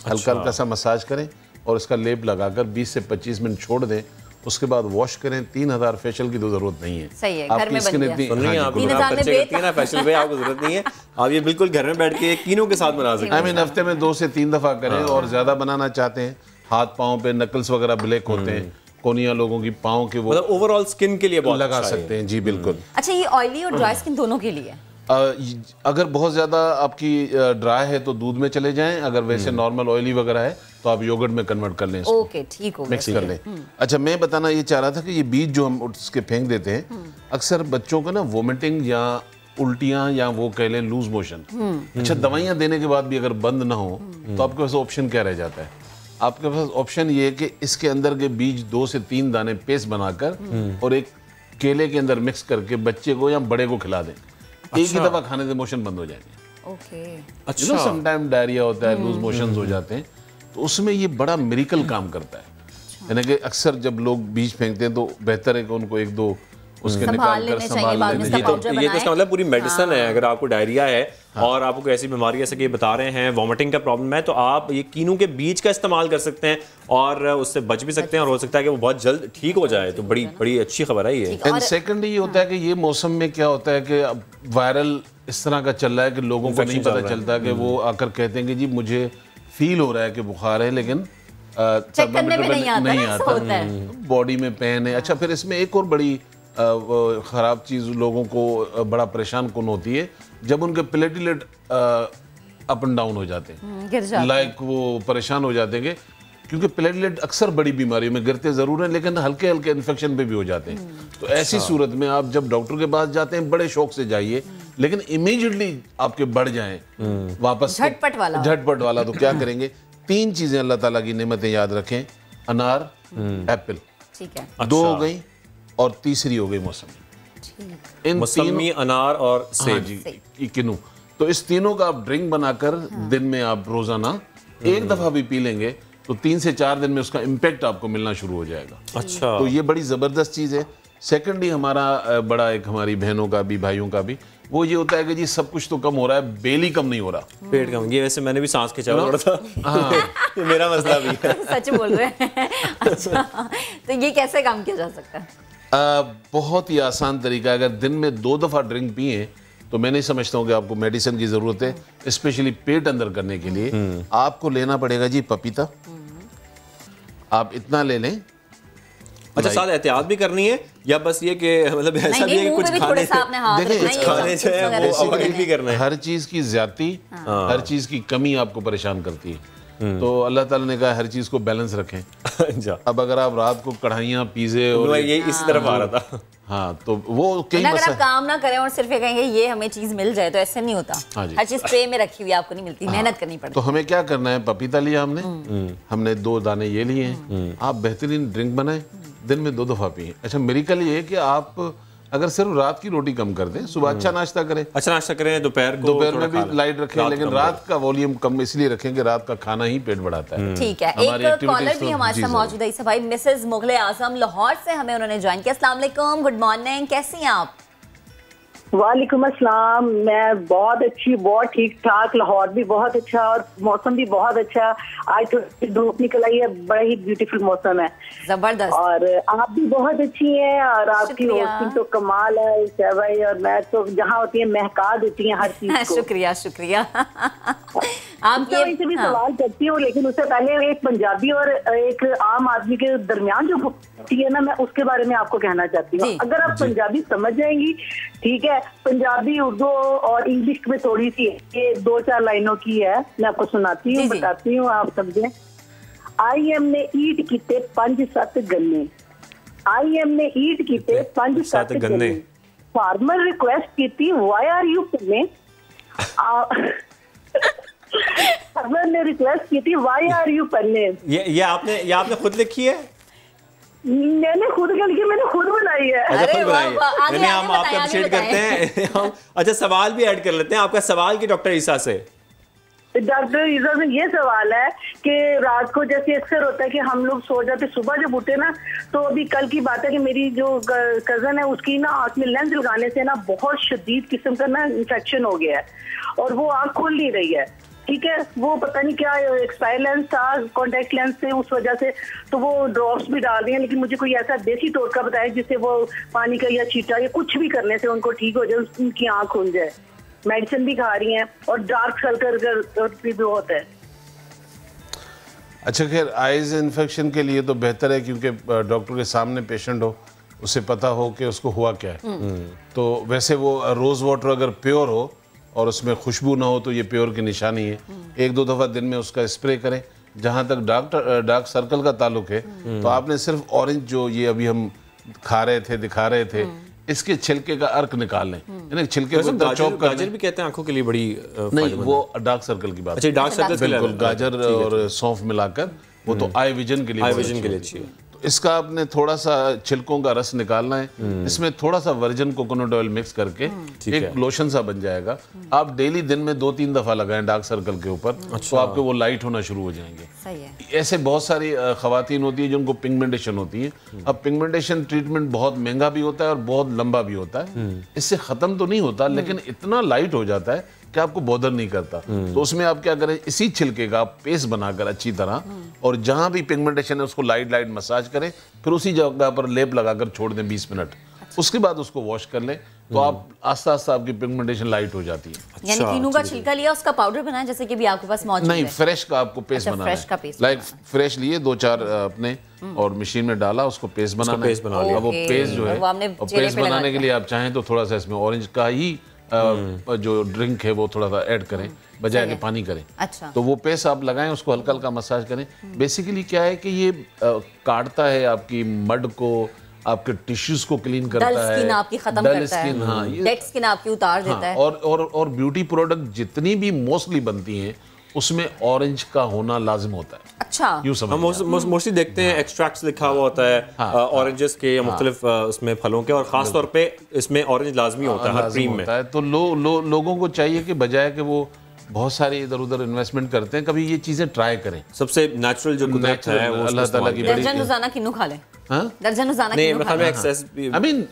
E: हल्का हल्का सा मसाज करें और इसका लेप लगाकर 20 से 25 मिनट छोड़ दें। उसके बाद वॉश करें। 3000 फेशियल की तो जरूरत नहीं है।
B: सही है, घर में बन गया।
A: फेशियल पे आपको जरूरत नहीं है, आप ये बिल्कुल घर में बैठ के कीनू के साथ बना सकते हैं।
E: हफ्ते में 2 से 3 दफा करें। और ज्यादा बनाना चाहते हैं, हाथ पाँव पे नकल्स वगैरह ब्लैक होते हैं, कोनिया लोगों की पाँव के, वो
A: ओवरऑल स्किन के लिए बहुत
E: लगा सकते हैं। जी बिल्कुल।
B: अच्छा, ये ऑयली और ड्राई स्किन दोनों के लिए?
E: अगर बहुत ज़्यादा आपकी ड्राई है तो दूध में चले जाएं, अगर वैसे नॉर्मल ऑयली वगैरह है तो आप योगर्ट में कन्वर्ट कर लें,
B: ओके, ठीक हो गया,
E: मिक्स कर लें। अच्छा, मैं बताना ये चाह रहा था कि ये बीज जो हम उसके फेंक देते हैं, अक्सर बच्चों को ना वोमिटिंग या उल्टियाँ या वो कह लें लूज मोशन। अच्छा, दवाइयाँ देने के बाद भी अगर बंद ना हो तो आपके पास ऑप्शन क्या रह जाता है? आपके पास ऑप्शन ये है कि इसके अंदर के बीज 2 से 3 दाने पेस्ट बनाकर और एक केले के अंदर मिक्स करके बच्चे को या बड़े को खिला दें। एक ही दफा खाने से मोशन बंद हो जाएंगे।
B: ओके।
E: अच्छा, समटाइम डायरिया होता है, लूज मोशंस हो जाते हैं, तो उसमें ये बड़ा मिरेकल काम करता है। यानी कि अक्सर जब लोग बीज फेंकते हैं तो बेहतर है कि उनको 1-2 उसके निकाल कर संभाल लेने।
A: ये तो इसका मतलब पूरी मेडिसिन है। अगर आपको डायरिया है और आपको ऐसी बीमारी जैसे कि बता रहे हैं वॉमिटिंग का प्रॉब्लम है, तो आप ये कीनू के बीज का इस्तेमाल कर सकते हैं और उससे बच भी सकते हैं और हो सकता है कि वो बहुत जल्द ठीक हो जाए। तो बड़ी बड़ी अच्छी खबर है ये।
E: एंड सेकंड ये होता है कि ये मौसम में क्या होता है कि अब वायरल इस तरह का चल रहा है कि लोगों को नहीं पता चलता कि वो आकर कहते हैं कि जी मुझे फील हो रहा है कि बुखार है, लेकिन नहीं आता, बॉडी में पेन है। अच्छा, फिर इसमें एक और बड़ी ख़राब चीज़ लोगों को बड़ा परेशान कौन होती है जब उनके प्लेटलेट अप एंड डाउन हो जाते हैं, लाइक वो परेशान हो जाते हैं क्योंकि प्लेटलेट अक्सर बड़ी बीमारियों में गिरते ज़रूर हैं लेकिन हल्के हल्के इन्फेक्शन पे भी हो जाते हैं। तो ऐसी सूरत में आप जब डॉक्टर के पास जाते हैं बड़े शौक से जाइए, लेकिन इमीडिएटली आपके बढ़ जाएं वापस झटपट वाला तो क्या करेंगे? 3 चीज़ें अल्लाह ताला की नेमतें याद रखें, अनार, एप्पल, ठीक है, 2 हो गई और तीसरी हो गई मौसमी। इन
A: मौसमी, अनार और सेब,
E: जी किनू। तो इस तीनों का आप ड्रिंक बनाकर दिन में आप रोजाना एक दफा भी पी लेंगे तो 3 से 4 दिन में उसका इम्पैक्ट आपको मिलना शुरू हो जाएगा।
A: अच्छा,
E: तो ये बड़ी ज़बरदस्त चीज़ है। सेकेंडली हमारा बड़ा एक हमारी बहनों का भी भाइयों का भी वो ये होता है कि जी सब कुछ तो कम हो रहा है, बेल ही कम नहीं हो रहा,
A: पेट कम। ये वैसे मैंने भी सांस खिंचा पड़ा था। ये मेरा मसला भी है।
B: सच बोल रहे हैं। अच्छा, तो ये कैसे काम किया जा सकता है?
E: बहुत ही आसान तरीका। अगर दिन में 2 दफ़ा ड्रिंक पिए तो मैं नहीं समझता हूँ कि आपको मेडिसिन की ज़रूरत है, स्पेशली पेट अंदर करने के लिए। आपको लेना पड़ेगा जी पपीता, आप इतना ले लें।
A: अच्छा, साथ एहतियात भी करनी है या बस ये कि मतलब ऐसा भी है कि कुछ खाने जो है वो अवॉइड भी करना है?
E: हर चीज़ की ज्यादती, हर चीज़ की कमी आपको परेशान करती है। तो अल्लाह ताला ने कहा हर चीज़ को बैलेंस रखें। अब अगर आप रात को कढ़ाइयाँ, पिज़्ज़े और
A: ये इस तरफ आ रहा था,
E: हाँ, तो वो कई
B: अगर आप काम ना करें और सिर्फ ये कहेंगे ये हमें चीज़ मिल जाए तो ऐसे नहीं होता। हर चीज़ ट्रे में रखी हुई आपको नहीं मिलती, मेहनत करनी पड़ती।
E: तो हमें क्या करना है? पपीता लिया हमने 2 दाने ये लिए हैं। आप बेहतरीन ड्रिंक बनाए, दिन में 2 दफ़ा पिए। अच्छा, मेडिकल ये है कि आप अगर सिर्फ रात की रोटी कम कर दें, सुबह अच्छा नाश्ता करें, दोपहर में भी लाइट रखें, लेकिन रात का वॉल्यूम कम इसलिए रखें कि रात का खाना ही पेट बढ़ाता है।
B: ठीक है, एक कॉलर भी हमारे साथ मौजूद है भाई, मिसेस मुगले आजम लाहौर से हमें उन्होंने ज्वाइन किया। अस्सलाम वालेकुम, गुड मॉर्निंग, कैसी हैं आप?
H: वालेकुम अस्सलाम, मैं बहुत अच्छी, बहुत ठीक ठाक। लाहौर भी बहुत अच्छा और मौसम भी बहुत अच्छा। आज तो धूप निकल आई है, बड़ा ही ब्यूटीफुल मौसम है,
B: जबरदस्त।
H: और आप भी बहुत अच्छी हैं और आपकी होस्टिंग तो कमाल है भाई। और मैं तो जहाँ होती है महका देती है हर चीज को।
B: शुक्रिया शुक्रिया।
H: आप से भी सवाल करती हूँ, लेकिन उससे पहले एक पंजाबी और एक आम आदमी के दरमियान जो होती है ना, मैं उसके बारे में आपको कहना चाहती हूँ। अगर आप पंजाबी समझ जाएंगी, ठीक है, पंजाबी, उर्दू और इंग्लिश में थोड़ी सी ये 2-4 लाइनों की है, मैं आपको सुनाती हूँ, बताती हूँ, आप समझें। IM ने ईट कीते 5-7 गन्ने, IM ने ईट कीते 5-7 गन्ने, फार्मर रिक्वेस्ट की व्हाई आर यू पन्ने, फार्मर ने रिक्वेस्ट की थी व्हाई आर यू पन्ने।
A: ये आपने खुद लिखी है?
H: मैंने खुद लिखी, मैंने खुद बनाई है।
A: अच्छा, खुद बनाई है। नहीं, हम आपका अप्रिशिएट करते हैं। हम अच्छा सवाल भी ऐड कर लेते हैं। आपका सवाल की डॉक्टर ईसा से
H: ये सवाल है कि रात को जैसे अक्सर होता है कि हम लोग सो जाते, सुबह जब उठे ना, तो अभी कल की बात है कि मेरी जो कजन है उसकी ना आंख में लेंस लगाने से ना बहुत शदीद किस्म का ना इन्फेक्शन हो गया है और वो आंख खुल नहीं रही है। ठीक है, वो पता नहीं क्या एक्सपायर लेंस था, कॉन्टेक्ट लेंस से, उस वजह से तो वो ड्रॉप्स भी डाल रही हैं, लेकिन मुझे कोई ऐसा देसी टोटका बताया जिससे वो पानी का या छींटा या कुछ भी करने से उनको ठीक हो जाए, उनकी आंख खुल जाए। मेडिसिन भी खा रही हैं और डार्क सर्कल भी होता है।
E: अच्छा, खैर आइज इन्फेक्शन के लिए तो बेहतर है क्योंकि डॉक्टर के सामने पेशेंट हो, उसे पता हो कि उसको हुआ क्या है। तो वैसे वो रोज़ वाटर अगर प्योर हो और उसमें खुशबू ना हो तो ये प्योर की निशानी है। 1-2 दफ़ा दिन में उसका स्प्रे करें। जहाँ तक डार्क सर्कल का ताल्लुक है, तो आपने सिर्फ ऑरेंज जो ये अभी हम दिखा रहे थे, इसके छिलके का अर्क निकाल लें। छिलके को चॉप कर
A: गाजर भी कहते हैं आंखों के लिए बड़ी
E: नहीं, वो डार्क सर्कल की बात।
A: अच्छा, डार्क सर्कल
E: बिल्कुल, गाजर और सौंफ मिलाकर, वो तो आई विजन के लिए अच्छी है। तो इसका आपने थोड़ा सा छिलकों का रस निकालना है, इसमें थोड़ा सा वर्जिन कोकोनट ऑयल मिक्स करके एक लोशन सा बन जाएगा। आप डेली दिन में 2-3 दफा लगाएं डार्क सर्कल के ऊपर, तो आपके वो लाइट होना शुरू हो जाएंगे।
B: सही है।
E: ऐसे बहुत सारी खवातीन होती है जिनको पिगमेंटेशन होती है। अब पिगमेंटेशन ट्रीटमेंट बहुत महंगा भी होता है और बहुत लंबा भी होता है। इससे खत्म तो नहीं होता, लेकिन इतना लाइट हो जाता है कि आपको बॉदर नहीं करता। तो उसमें आप क्या करें, इसी छिलके का पेस्ट बनाकर अच्छी तरह, और जहां भी पिगमेंटेशन है उसको लाइट मसाज करें, फिर उसी जगह पर लेप लगाकर छोड़ दें 20 मिनट। उसके बाद उसको वॉश कर लें, तो आप आस्ता आस्ता आपकी पिगमेंटेशन लाइट हो जाती है।
B: यानी किनू का छिलका लिया, उसका पाउडर बनाया जैसे कि भी आपके पास मौजूद है?
E: नहीं, फ्रेश का आपको पेस्ट बनाना है। लाइक फ्रेश लिए 2-4 अपने और मशीन में डाला, उसको पेस्ट बनाना है। अब वो पेस्ट जो है, पेस्ट बनाने के लिए आप चाहें तो थोड़ा सा इसमें ऑरेंज का ही जो ड्रिंक है वो थोड़ा सा ऐड करें, बजाय के पानी करें।
B: अच्छा।
E: तो वो पेस्ट आप लगाएं, उसको हल्का हल्का मसाज करें। बेसिकली क्या है कि ये काटता है आपकी मड को, आपके टिश्यूज को क्लीन करता है,
B: डल स्किन आपकी खत्म करता है,
E: हाँ,
B: डेड स्किन आपकी उतार देता है।
E: और ब्यूटी प्रोडक्ट जितनी भी मोस्टली बनती हैं उसमें ऑरेंज का होना लाजिम होता है।
B: अच्छा,
A: हम मोस्टली देखते हैं एक्सट्रैक्ट्स लिखा हुआ होता है ऑरेंजेस के या मुख्तलिफ उसमें फलों के, और खास तौर पे इसमें ऑरेंज लाजमी होता है हर क्रीम में।
E: तो लोगों को चाहिए कि बजाय कि वो बहुत सारी इधर उधर इन्वेस्टमेंट करते हैं, कभी ये चीजें ट्राई करें।
A: सबसे नेचुरल जो कुदरत है वो
E: अल्लाह ताला की बड़ी
B: दर्जन रोजाना किन्नू खा ले। दर्जन रोजाना
A: नहीं,
B: किन्नू खा ले।
E: आई मीन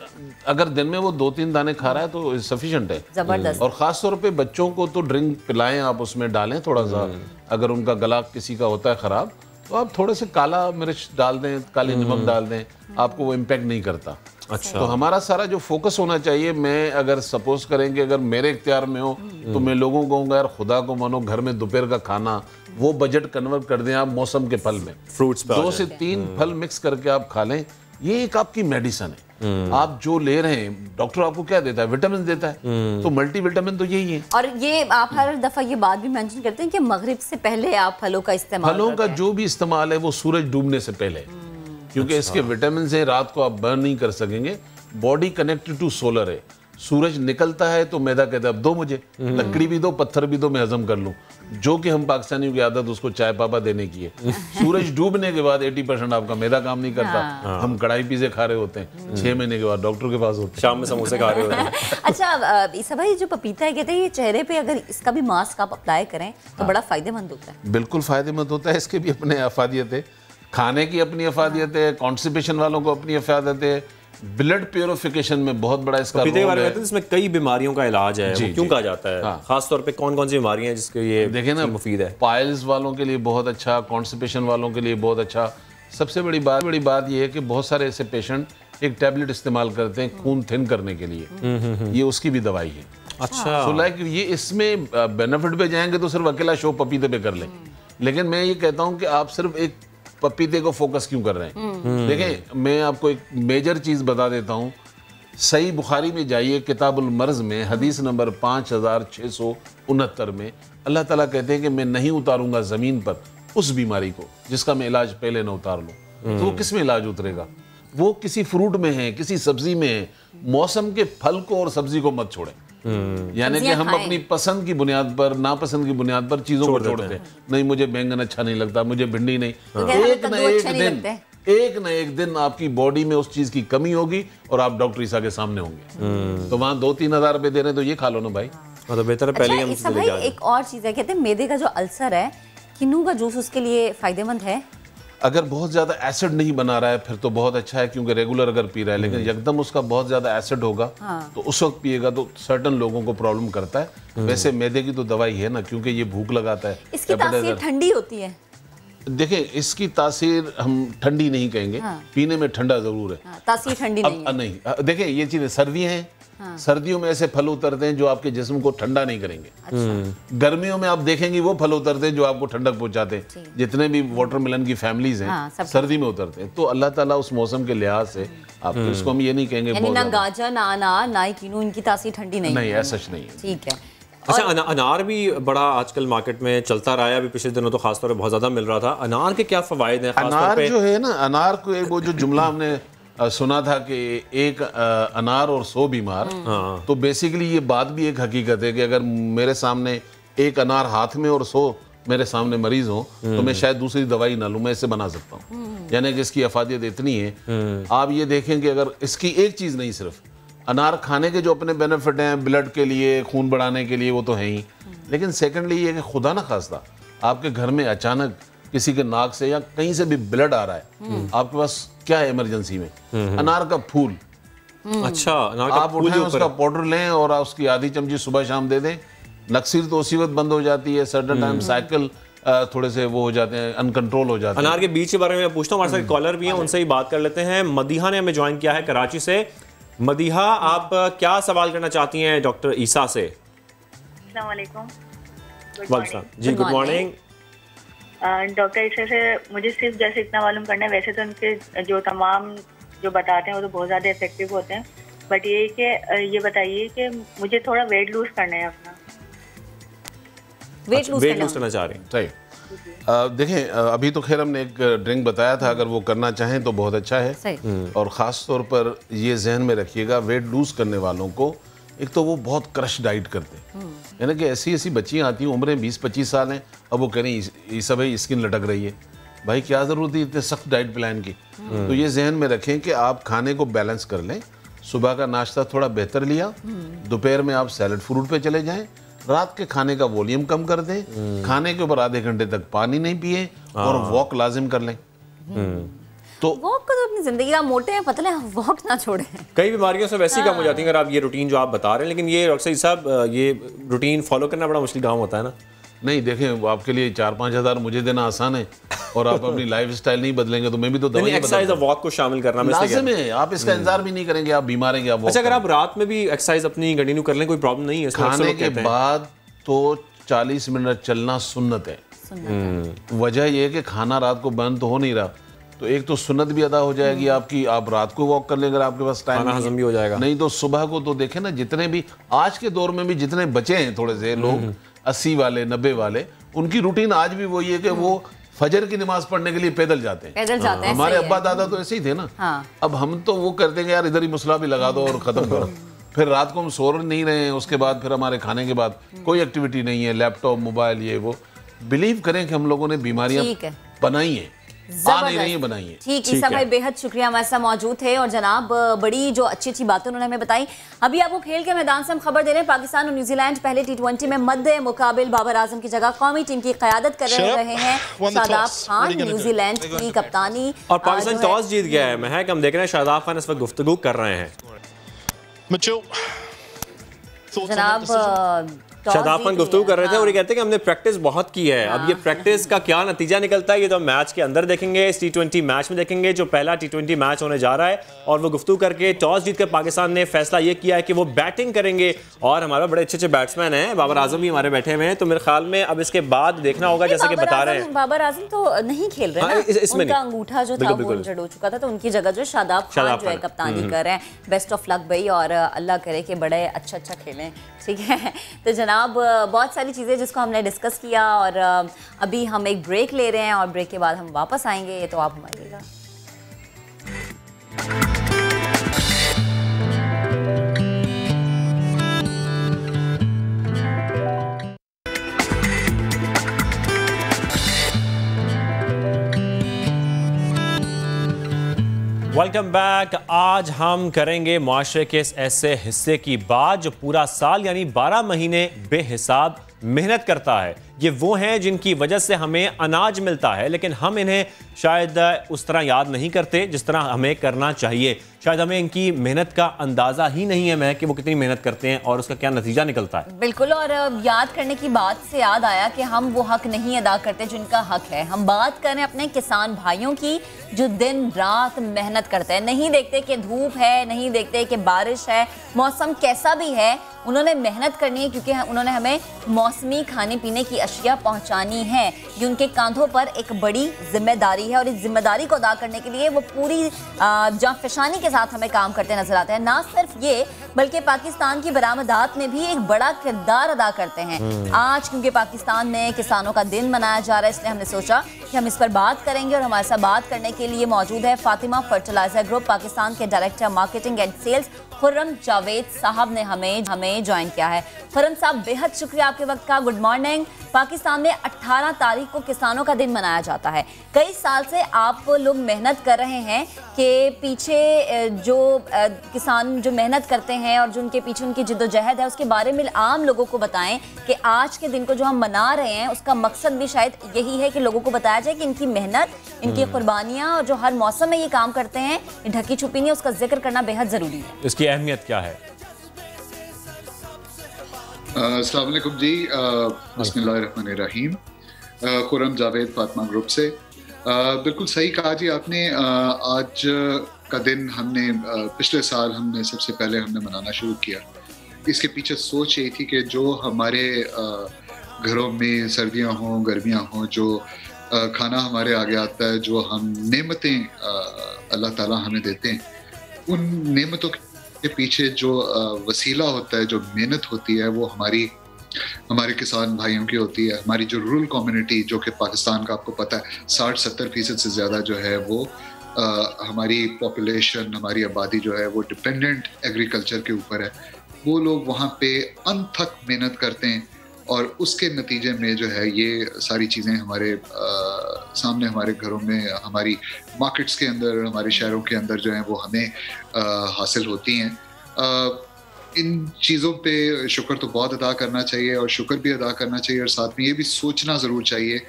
E: अगर दिन में वो 2-3 दाने खा रहा है तो सफिशिएंट है।
B: जबरदस्त।
E: और खास तौर पे बच्चों को तो ड्रिंक पिलाएं आप, उसमें डालें थोड़ा सा। अगर उनका गला किसी का होता है खराब, तो आप थोड़े से काला मिर्च डाल दें, काली नमक डाल दें, आपको वो इम्पैक्ट नहीं करता।
A: अच्छा।
E: तो हमारा सारा जो फोकस होना चाहिए, मैं अगर सपोज करेंगे अगर मेरे इख्तियार में हो तो मैं लोगों को कहूँगा यार खुदा को मानो, घर में दोपहर का खाना वो बजट कन्वर्ट कर दें आप मौसम के फल में,
A: फ्रूट्स
E: 2 से 3 फल मिक्स करके आप खा लें। ये एक आपकी मेडिसिन है। आप जो ले रहे हैं, डॉक्टर आपको क्या देता है, विटामिन देता है, तो मल्टीविटामिन तो यही है।
B: और ये आप हर दफा ये बात भी मेंशन करते हैं कि मगरिब से पहले आप फलों का इस्तेमाल,
E: फलों का जो भी इस्तेमाल है वो सूरज डूबने से पहले, क्योंकि इसके विटामिन से रात को आप बर्न नहीं कर सकेंगे। बॉडी कनेक्टेड टू सोलर है, सूरज निकलता है तो मैदा कहता है अब दो मुझे, लकड़ी भी दो, पत्थर भी दो, मैं हजम कर लूं, जो कि हम पाकिस्तानियों की आदत उसको चाय पापा देने की है। सूरज डूबने के बाद 80% आपका मैदा काम नहीं करता। हम कढ़ाई पिज़्ज़े खा रहे होते हैं, 6 महीने के बाद डॉक्टर के पास होते हैं,
A: शाम में समोसे खा रहे होते हैं।
B: अच्छा ईसा भाई, जो पपीता है कहते हैं ये चेहरे पे अगर इसका भी मास्क आप अप्लाई करें तो बड़ा फायदेमंद होता है।
E: बिल्कुल फायदेमंद होता है, इसके भी अपने अफादियत है, खाने की अपनी अफादियत है, कॉन्स्टिपेशन वालों को अपनी अफादियत है, ब्लड प्योरिफिकेशन में बहुत बड़ा इसका
A: रोल है। इसमें कई बीमारियों का इलाज है, वो क्यों कहा जाता है?
E: हाँ।
A: खास तौर पे कौन कौन सी बीमारियां हैं जिसके ये
E: देखें ना,
A: मुफीद है?
E: पाइल्स वालों के लिए बहुत अच्छा, कॉन्स्टिपेशन वालों के लिए बहुत अच्छा। सबसे बड़ी बात ये है कि बहुत सारे ऐसे पेशेंट एक टैबलेट इस्तेमाल करते हैं खून थिन करने के लिए, ये उसकी भी दवाई है।
A: अच्छा,
E: सो लाइक ये इसमें बेनिफिट पे जाएंगे तो सिर्फ अकेला शो पपीते पे कर लें, लेकिन मैं ये कहता हूँ कि आप सिर्फ एक पपीते को फोकस क्यों कर रहे हैं। देखें, मैं आपको एक मेजर चीज़ बता देता हूँ। सही बुखारी में जाइए, किताबुल मर्ज में हदीस नंबर 5669 में अल्लाह ताला कहते हैं कि मैं नहीं उतारूंगा ज़मीन पर उस बीमारी को जिसका मैं इलाज पहले ना उतार लूँ। तो वो किस में इलाज उतरेगा? वो किसी फ्रूट में है, किसी सब्जी में है। मौसम के फल को और सब्जी को मत छोड़ें। यानी कि हम अपनी पसंद की बुनियाद पर, नापसंद की बुनियाद पर चीज़ों को छोड़ते हैं। नहीं, मुझे बैंगन अच्छा नहीं लगता, मुझे भिंडी नहीं। एक न एक दिन आपकी बॉडी में उस चीज की कमी होगी और आप डॉक्टर ईसा के सामने होंगे। तो वहाँ 2-3 हज़ार रुपए दे रहे हैं तो ये खा लो ना भाई।
A: तो बेहतर है पहले हम
B: ईसा भाई, एक और चीज है, कहते हैं मैदे का जो अल्सर है, किन्नू का जूस उसके लिए फायदेमंद है।
E: अगर बहुत ज्यादा एसिड नहीं बना रहा है फिर तो बहुत अच्छा है, क्योंकि रेगुलर अगर पी रहा है। लेकिन एकदम उसका बहुत ज्यादा एसिड होगा तो उस वक्त पिएगा तो सर्टन लोगों को प्रॉब्लम करता है। वैसे मैदे की तो दवाई है ना, क्योंकि ये भूख लगाता है।
B: इसकी तासीर ठंडी होती है।
E: देखिए, इसकी तासीर हम ठंडी नहीं कहेंगे, पीने में ठंडा जरूर है।
B: तासीर ठंडी
E: नहीं। देखिए, ये चीजें सर्दियां हैं, सर्दियों में ऐसे फल उतरते हैं जो आपके जिस्म को ठंडा नहीं करेंगे। अच्छा। गर्मियों में आप देखेंगे वो फल उतरते हैं जो आपको ठंडक पहुंचाते हैं। जितने भी वाटरमेलन की फैमिलीज हैं सर्दी में उतरते हैं। तो अल्लाह ताला उस मौसम के लिहाज से आपको इसको हम ये नहीं कहेंगे
B: ना गाजर ना अनार ना किन्नू, इनकी तासीर ठंडी नहीं
E: ऐसा नहीं है।
B: ठीक है।
A: अच्छा, अनार भी बड़ा आजकल मार्केट में चलता रहा है, अभी पिछले दिनों तो खासतौर पर बहुत ज्यादा मिल रहा था। अनार के क्या फवायद हैं?
E: अनार जो है ना, अनार को वो जो जुमला हमने सुना था कि एक अनार और 100 बीमार, तो बेसिकली ये बात भी एक हकीकत है कि अगर मेरे सामने एक अनार हाथ में और 100 मेरे सामने मरीज हो तो मैं शायद दूसरी दवाई ना लूँ, मैं इसे बना सकता हूँ। यानी कि इसकी अफादियत इतनी है। आप ये देखें कि अगर इसकी एक चीज़ नहीं, सिर्फ अनार खाने के जो अपने बेनिफिट हैं ब्लड के लिए, खून बढ़ाने के लिए, वो तो हैं ही, लेकिन सेकेंडली ये कि खुदा ना खास्ता आपके घर में अचानक किसी के नाक से या कहीं से भी ब्लड आ रहा है, आपके पास क्या है इमरजेंसी में? अनार का फूल।
A: अच्छा,
E: आप उठाएं, उसका पाउडर लें और उसकी आधी चमची सुबह शाम दे दें। नक्सीर तो उसी वक्त बंद हो जाती है, सर्टेन टाइम साइकिल थोड़े से वो हो जाते हैं, अनकंट्रोल हो जाते हैं।
A: अनार के बीज के बारे में मैं पूछता हूँ, हमारे साथ कॉलर भी हैं, उनसे ही बात कर लेते हैं। मदीहा ने हमें ज्वाइन किया है कराची से। मदीहा, आप क्या सवाल करना चाहती हैं डॉक्टर ईसा से?
F: अस्सलाम वालेकुम।
A: जी गुड मॉर्निंग।
F: डॉक्टर ईसा से मुझे सिर्फ जैसे इतना मालूम करना है, वैसे तो उनके जो तमाम जो बताते हैं वो तो बहुत ज़्यादा इफेक्टिव होते हैं, बट ये कि ये बताइए कि मुझे थोड़ा वेट लूज करना है अपना।
A: वेट लूज करना चाह रहे हैं?
E: सही। देखें, अभी तो खैर हमने एक ड्रिंक बताया था, अगर वो करना चाहें तो बहुत अच्छा है। और ख़ास तौर पर ये जहन में रखिएगा, वेट लूज करने वालों को एक तो वो बहुत क्रश डाइट करते हैं, यानी कि ऐसी ऐसी बच्चियाँ आती हैं, उम्रें 20-25 साल हैं, अब वो कह रही ये सब है, स्किन लटक रही है। भाई क्या ज़रूरत है इतने सख्त डाइट प्लान की? तो ये जहन में रखें कि आप खाने को बैलेंस कर लें। सुबह का नाश्ता थोड़ा बेहतर लिया, दोपहर में आप सैलड फ्रूट पे चले जाएं, रात के खाने का वॉल्यूम कम कर दें, खाने के ऊपर आधे घंटे तक पानी नहीं पिए और वॉक लाजिम कर लें।
B: तो वॉक को तो अपनी जिंदगी का मोटे हैं पतले हैं, वॉक ना छोड़ें।
A: कई बीमारियों से वैसे ही कम हो जाती हैं अगर आप ये रूटीन जो आप बता रहे हैं, लेकिन ये डॉक्टर साहब ये रूटीन फॉलो करना बड़ा मुश्किल काम होता है ना?
E: नहीं, देखें, आपके लिए 4-5 हज़ार मुझे देना आसान है और आप अपनी लाइफ स्टाइल नहीं बदलेंगे तो मैं भी तो दवाई
A: एक्सरसाइज और वॉक को शामिल करना
E: लाज़िम है। आप इसका इंतजार भी नहीं करेंगे, आप बीमार हैं।
A: अच्छा, अगर आप रात में भी एक्सरसाइज अपनी कंटिन्यू कर लें कोई प्रॉब्लम नहीं है?
E: खाने के बाद तो 40 मिनट चलना सुन्नत है। वजह यह है कि खाना रात को बंद तो हो नहीं रहा, तो एक तो सुन्नत भी अदा हो जाएगी आपकी, आप रात को वॉक कर लें अगर आपके पास टाइम,
A: हजम भी हो जाएगा।
E: नहीं तो सुबह को तो देखें ना, जितने भी आज के दौर में भी जितने बचे हैं थोड़े से लोग 80 वाले 90 वाले, उनकी रूटीन आज भी वही है कि वो फजर की नमाज पढ़ने के लिए पैदल जाते हैं। हमारे अब्बा दादा तो ऐसे ही थे ना। अब हम तो वो करते हैं यार इधर ही मुसला भी लगा दो और खत्म करो। फिर रात को हम सो नहीं रहे हैं, उसके बाद फिर हमारे खाने के बाद कोई एक्टिविटी नहीं है, लैपटॉप मोबाइल ये वो। बिलीव करें कि हम लोगों ने बीमारियां बनाई हैं, नहीं रही बनाई है।
B: ठीक है भाई, बेहद शुक्रिया हमारे साथ मौजूद थे और जनाब बड़ी जो अच्छी अच्छी बातें उन्होंने हमें बताई। अभी आपको खेल के मैदान से हम खबर दे रहे हैं, पाकिस्तान और न्यूजीलैंड पहले T20 में मध्य मुकाबिल बाबर आजम की जगह कौमी टीम की क़यादत कर रहे हैं शादाब खान। न्यूजीलैंड की कप्तानी
A: और पाकिस्तान टॉस जीत गया है। महक, हम देख रहे हैं शादाब खान इस वक्त गुफ्तगू कर रहे हैं।
B: जनाब
A: शादाब खान गुफ्तगू कर रहे थे और ये कहते हैं कि हमने प्रैक्टिस बहुत की है। अब ये प्रैक्टिस का क्या नतीजा निकलता है ये तो मैच के अंदर देखेंगे, इस T20 मैच में देखेंगे जो पहला T20 मैच होने जा रहा है। और वो गुफ्तगू करके टॉस जीतकर पाकिस्तान ने फैसला ये किया है कि वो बैटिंग करेंगे और हमारे बड़े अच्छे अच्छे बैट्समैन हैं, बाबर आजम भी हमारे बैठे हुए हैं। तो मेरे ख्याल में अब इसके बाद देखना होगा, जैसे कि बता रहे हैं
B: बाबर आजम तो नहीं खेल रहे हैं, उनका अंगूठा जो था वो इंजर्ड हो चुका था, तो उनकी जगह जो शादाब खान जो है कप्तानी कर रहे हैं। बेस्ट ऑफ लक भाई, और अल्लाह करे कि बड़े अच्छा खेलें, ठीक है। तो जनाब बहुत सारी चीज़ें जिसको हमने डिस्कस किया और अभी हम एक ब्रेक ले रहे हैं और ब्रेक के बाद हम वापस आएंगे, तो आप हमारिएगा।
A: Welcome back. आज हम करेंगे मुआशरे के ऐसे हिस्से की बात जो पूरा साल यानी 12 महीने बेहिसाब मेहनत करता है। ये वो हैं जिनकी वजह से हमें अनाज मिलता है, लेकिन हम इन्हें शायद उस तरह याद नहीं करते जिस तरह हमें करना चाहिए। शायद हमें इनकी मेहनत का अंदाज़ा ही नहीं है मैं कि वो कितनी मेहनत करते हैं और उसका क्या नतीजा निकलता है।
B: बिल्कुल, और याद करने की बात से याद आया कि हम वो हक नहीं अदा करते जिनका हक है। हम बात करें अपने किसान भाइयों की जो दिन रात मेहनत करते हैं, नहीं देखते कि धूप है, नहीं देखते कि बारिश है, मौसम कैसा भी है, उन्होंने मेहनत करनी है क्योंकि उन्होंने हमें मौसमी खाने पीने की अशिया पहुंचानी है। ये उनके कांधों पर एक बड़ी जिम्मेदारी है और इस जिम्मेदारी को अदा करने के लिए वो पूरी जांफशानी के साथ हमें काम करते नजर आते हैं। ना सिर्फ ये बल्कि पाकिस्तान की बरामदात में भी एक बड़ा किरदार अदा करते हैं। आज क्योंकि पाकिस्तान में किसानों का दिन मनाया जा रहा है, इसलिए हमने सोचा कि हम इस पर बात करेंगे और हमारे साथ बात करने के लिए मौजूद है फातिमा फर्टिलाइजर ग्रुप पाकिस्तान के director marketing and sales Khurram Javed sahab ने हमें ज्वाइन किया है। खुर्रम साहब, बेहद शुक्रिया आपके वक्त का। Good morning. पाकिस्तान में 18 तारीख को किसानों का दिन मनाया जाता है। कई साल से आप लोग मेहनत कर रहे हैं कि पीछे जो किसान जो मेहनत करते हैं और जो उनके पीछे उनकी जिद्दोजहद है उसके बारे में आम लोगों को बताएं कि आज के दिन को जो हम मना रहे हैं उसका मकसद भी शायद यही है कि लोगों को बताया जाए कि इनकी मेहनत, इनकी कुर्बानियाँ और जो हर मौसम में ये काम करते हैं, ये ढकी छुपी नहीं है, उसका जिक्र करना बेहद ज़रूरी है।
A: इसकी अहमियत क्या है?
C: अस्सलाम वालेकुम जी, बिस्मिल्लाहिर्रहमानिर्रहीम। खुर्रम जावेद फातिमा ग्रुप से। बिल्कुल सही कहा जी आपने। आज का दिन हमने पिछले साल सबसे पहले हमने मनाना शुरू किया। इसके पीछे सोच यही थी कि जो हमारे घरों में सर्दियां हों, गर्मियां हों, जो खाना हमारे आगे आता है, जो हम नेमतें अल्लाह ताला हमें देते हैं, उन नेमतों के पीछे जो वसीला होता है, जो मेहनत होती है, वो हमारे किसान भाइयों की होती है। हमारी जो रूरल कम्युनिटी, जो कि पाकिस्तान का आपको पता है 60-70% से ज़्यादा जो है वो हमारी पॉपुलेशन, हमारी आबादी जो है वो डिपेंडेंट एग्रीकल्चर के ऊपर है। वो लोग वहाँ पे अनथक मेहनत करते हैं और उसके नतीजे में जो है ये सारी चीज़ें हमारे सामने, हमारे घरों में, हमारी मार्केट्स के अंदर, हमारे शहरों के अंदर जो है वो हमें हासिल होती हैं। इन चीज़ों पे शुक्र तो बहुत अदा करना चाहिए और शुक्र भी अदा करना चाहिए, और साथ में ये भी सोचना ज़रूर चाहिए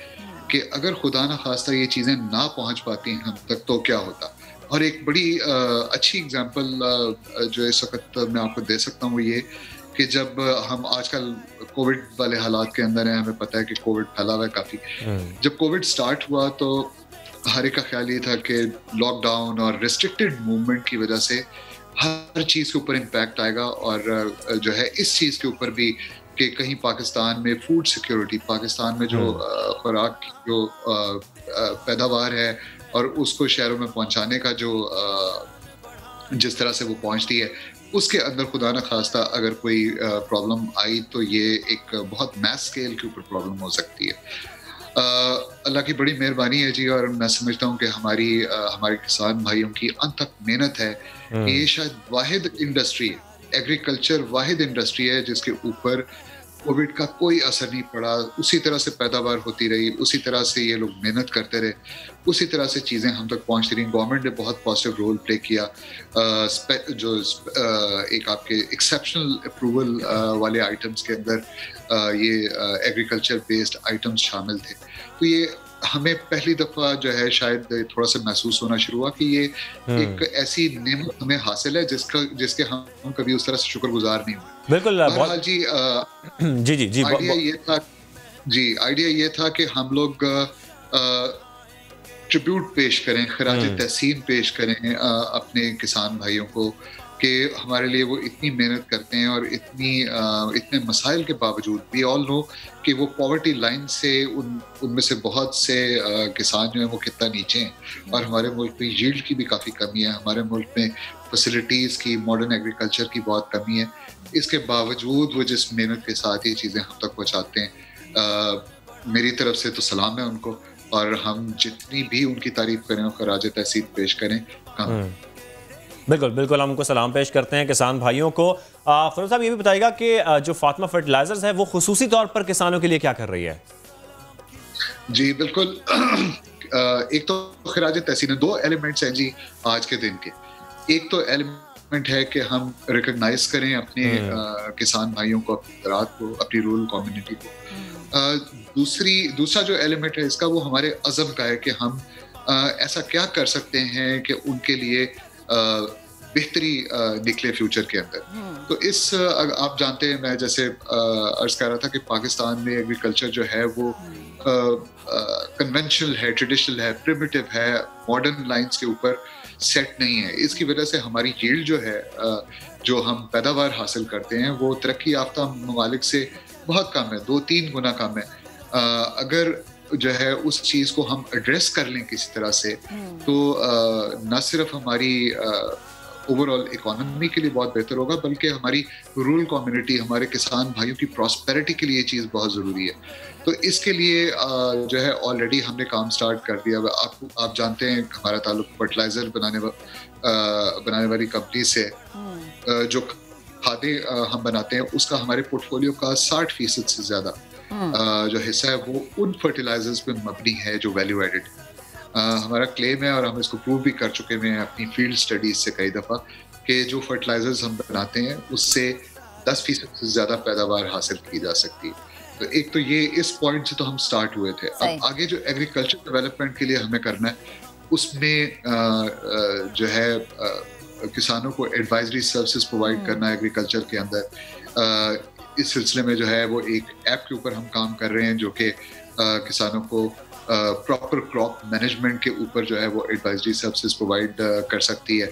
C: कि अगर खुदा न खास्ता ये चीज़ें ना पहुँच पाती हम तक तो क्या होता। और एक बड़ी अच्छी एग्जांपल जो इस वक्त मैं आपको दे सकता हूँ वो ये कि जब हम आजकल कोविड वाले हालात के अंदर हैं, हमें पता है कि कोविड फैला हुआ है काफ़ी। जब कोविड स्टार्ट हुआ तो हर एक का ख्याल ये था कि लॉकडाउन और रिस्ट्रिक्टेड मूवमेंट की वजह से हर चीज़ के ऊपर इम्पैक्ट आएगा, और जो है इस चीज़ के ऊपर भी कि कहीं पाकिस्तान में फूड सिक्योरिटी, पाकिस्तान में जो खुराक की जो पैदावार है और उसको शहरों में पहुंचाने का जो जिस तरह से वो पहुंचती है, उसके अंदर खुदा न खास्ता अगर कोई प्रॉब्लम आई तो ये एक बहुत मैस स्केल के ऊपर प्रॉब्लम हो सकती है। अल्लाह की बड़ी मेहरबानी है जी, और मैं समझता हूँ कि हमारे किसान भाइयों की अनथक मेहनत है। ये शायद वाहिद इंडस्ट्री है, एग्रीकल्चर वाहिद इंडस्ट्री है जिसके ऊपर कोविड का कोई असर नहीं पड़ा। उसी तरह से पैदावार होती रही, उसी तरह से ये लोग मेहनत करते रहे, उसी तरह से चीज़ें हम तक पहुंचती रही। गवर्नमेंट ने बहुत पॉजिटिव रोल प्ले किया। जो एक आपके एक्सेप्शनल अप्रूवल वाले आइटम्स के अंदर ये एग्रीकल्चर बेस्ड आइटम्स शामिल थे। तो ये हमें पहली दफ़ा जो है शायद थोड़ा सा महसूस होना शुरू हुआ कि ये एक ऐसी नेमत हमें हासिल है जिसके हम कभी उस तरह से शुक्रगुजार नहीं हुए।
A: बिल्कुल जी
C: आइडिया ये था कि हम लोग ट्रिब्यूट पेश करें, खराज तहसीन पेश करें अपने किसान भाइयों को कि हमारे लिए वो इतनी मेहनत करते हैं और इतने मसाइल के बावजूद भी ऑल नो कि वो पॉवर्टी लाइन से उनमें से बहुत से किसान जो हैं वो कितना नीचे हैं। और हमारे मुल्क में यील्ड की भी काफ़ी कमी है, हमारे मुल्क में फैसिलिटीज़ की, मॉडर्न एग्रीकल्चर की बहुत कमी है। इसके बावजूद वो जिस मेहनत के साथ ये चीज़ें हम तक पहुँचाते हैं, मेरी तरफ से तो सलाम है उनको, और हम जितनी भी उनकी तारीफ करें और खराज तहसीन पेश करें कम।
A: बिल्कुल हम उनको सलाम पेश करते हैं किसान भाइयों को। खुर्रम साहब ये भी बताइएगा कि जो फातिमा फर्टिलाइजर्स है वो खुसूसी तौर पर किसानों के लिए क्या कर रही है?
C: जी बिल्कुल, एक तो खराज तहसीन, दो एलिमेंट्स हैं जी आज के दिन के। एक तो एलिमेंट है कि हम रिकॉग्नाइज करें अपने किसान भाइयों को, अपनी ज़राअत को, अपनी रूरल कम्युनिटी को। दूसरा जो एलिमेंट है इसका वो हमारे अज़म का है कि हम ऐसा क्या कर सकते हैं कि उनके लिए बेहतरी निकले फ्यूचर के अंदर। तो आप जानते हैं, मैं जैसे अर्ज कर रहा था कि पाकिस्तान में एग्रीकल्चर जो है वो कन्वेंशनल है, ट्रेडिशनल है, प्रिमिटिव है, मॉडर्न लाइंस के ऊपर सेट नहीं है। इसकी वजह से हमारी यील्ड जो है, जो हम पैदावार हासिल करते हैं, वो तरक्की याफ्ता ममालिक से बहुत कम है, 2-3 गुना कम है। अगर जो है उस चीज़ को हम एड्रेस कर लें किसी तरह से, तो न सिर्फ हमारी ओवरऑल इकोनॉमी के लिए बहुत बेहतर होगा, बल्कि हमारी रूरल कम्युनिटी, हमारे किसान भाइयों की प्रॉस्पेरिटी के लिए ये चीज़ बहुत ज़रूरी है। तो इसके लिए जो है ऑलरेडी हमने काम स्टार्ट कर दिया। आप जानते हैं हमारा ताल्लुक फर्टिलाइज़र बनाने वाली कंपनी से, जो खादें हम बनाते हैं उसका हमारे पोर्टफोलियो का 60% से ज़्यादा जो हिस्सा है वो उन फर्टिलाइजर्स पे मबनी है जो वैल्यू एडेड। हमारा क्लेम है और हम इसको प्रूव भी कर चुके हैं अपनी फील्ड स्टडीज से कई दफ़ा कि जो फर्टिलाइजर्स हम बनाते हैं उससे 10% से ज़्यादा पैदावार हासिल की जा सकती है। तो एक तो ये इस पॉइंट से तो हम स्टार्ट हुए थे। अब आगे जो एग्रीकल्चर डेवलपमेंट के लिए हमें करना है उसमें जो है किसानों को एडवाइजरी सर्विसेज प्रोवाइड करना है एग्रीकल्चर के अंदर। इस सिलसिले में जो है वो एक ऐप के ऊपर हम काम कर रहे हैं जो कि किसानों को प्रॉपर क्रॉप मैनेजमेंट के ऊपर जो है वो एडवाइजरी सर्विसेज प्रोवाइड कर सकती है।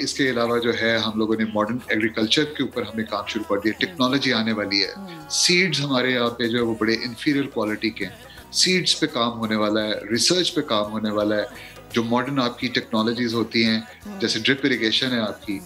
C: इसके अलावा जो है हम लोगों ने मॉडर्न एग्रीकल्चर के ऊपर हमें काम शुरू कर दिया। टेक्नोलॉजी आने वाली है। सीड्स हमारे यहाँ पे जो है वो बड़े इंफीरियर क्वालिटी के हैं। सीड्स पे काम होने वाला है, रिसर्च पे काम होने वाला है। जो मॉडर्न आपकी टेक्नोलॉजीज होती हैं जैसे ड्रिप इरिगेशन है आपकी,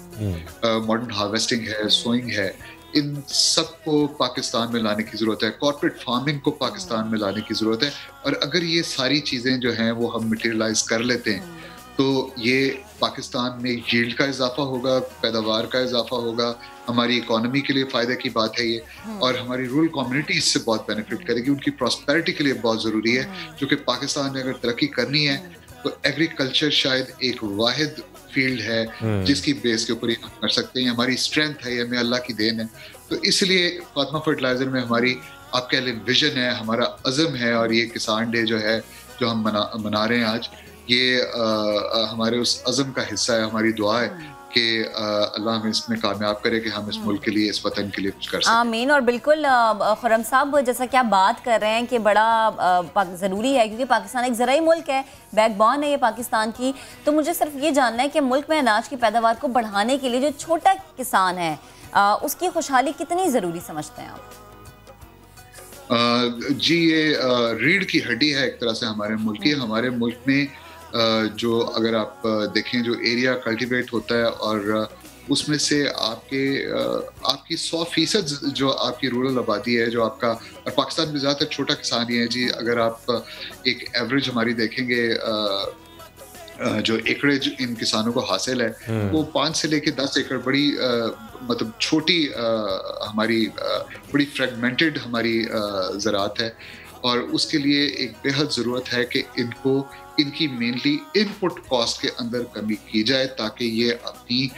C: मॉडर्न हार्वेस्टिंग है, सोइंग है, इन सबको पाकिस्तान में लाने की ज़रूरत है। कॉर्पोरेट फार्मिंग को पाकिस्तान में लाने की ज़रूरत है। और अगर ये सारी चीज़ें जो हैं वो हम मटेरियलाइज कर लेते हैं तो ये पाकिस्तान में यील्ड का इजाफा होगा, पैदावार का इजाफा होगा, हमारी इकोनॉमी के लिए फ़ायदे की बात है ये, और हमारी रूरल कम्युनिटी इससे बहुत बेनिफिट करेगी। उनकी प्रॉस्पेरिटी के लिए बहुत ज़रूरी है क्योंकि पाकिस्तान में अगर तरक्की करनी है तो एग्रीकल्चर शायद एक वाहिद फील्ड है जिसकी बेस के ऊपर ही हम कर सकते हैं। हमारी स्ट्रेंथ है, ये हमें अल्लाह की देन है। तो इसलिए फातिमा फर्टिलाइजर में हमारी आप कह लें विजन है, हमारा अज़म है। और ये किसान डे जो है जो हम मना रहे हैं आज, ये हमारे उस अज़म का हिस्सा है। हमारी दुआ है कि अल्लाह हमें इसमें कामयाब करे कि हम इस मुल्क के लिए, इस वतन के लिए कुछ कर सकें।
B: आमीन। और बिल्कुल खुर्रम साहब, जैसा कि आप बात कर रहे हैं कि बड़ा ज़रूरी है क्योंकि पाकिस्तान एक ज़राई मुल्क है, बैकबोन है ये पाकिस्तान की। तो मुझे सिर्फ ये जानना है कि मुल्क में अनाज की पैदावार को बढ़ाने के लिए जो छोटा किसान है उसकी खुशहाली कितनी ज़रूरी समझते हैं आप?
C: जी, ये रीढ़ की हड्डी है एक तरह से हमारे मुल्क की। हमारे मुल्क में जो अगर आप देखें जो एरिया कल्टीवेट होता है और उसमें से आपकी 100% जो आपकी रूरल आबादी है, जो आपका, और पाकिस्तान में ज़्यादातर छोटा किसान ही है जी। अगर आप एक एवरेज हमारी देखेंगे जो एकड़ेज इन किसानों को हासिल है वो 5 से लेके 10 एकड़ बड़ी मतलब छोटी हमारी बड़ी फ्रेगमेंटेड हमारी ज़राअत है। और उसके लिए एक बेहद ज़रूरत है कि इनकी मेनली इनपुट कॉस्ट के अंदर कमी की जाए ताकि ये अपनी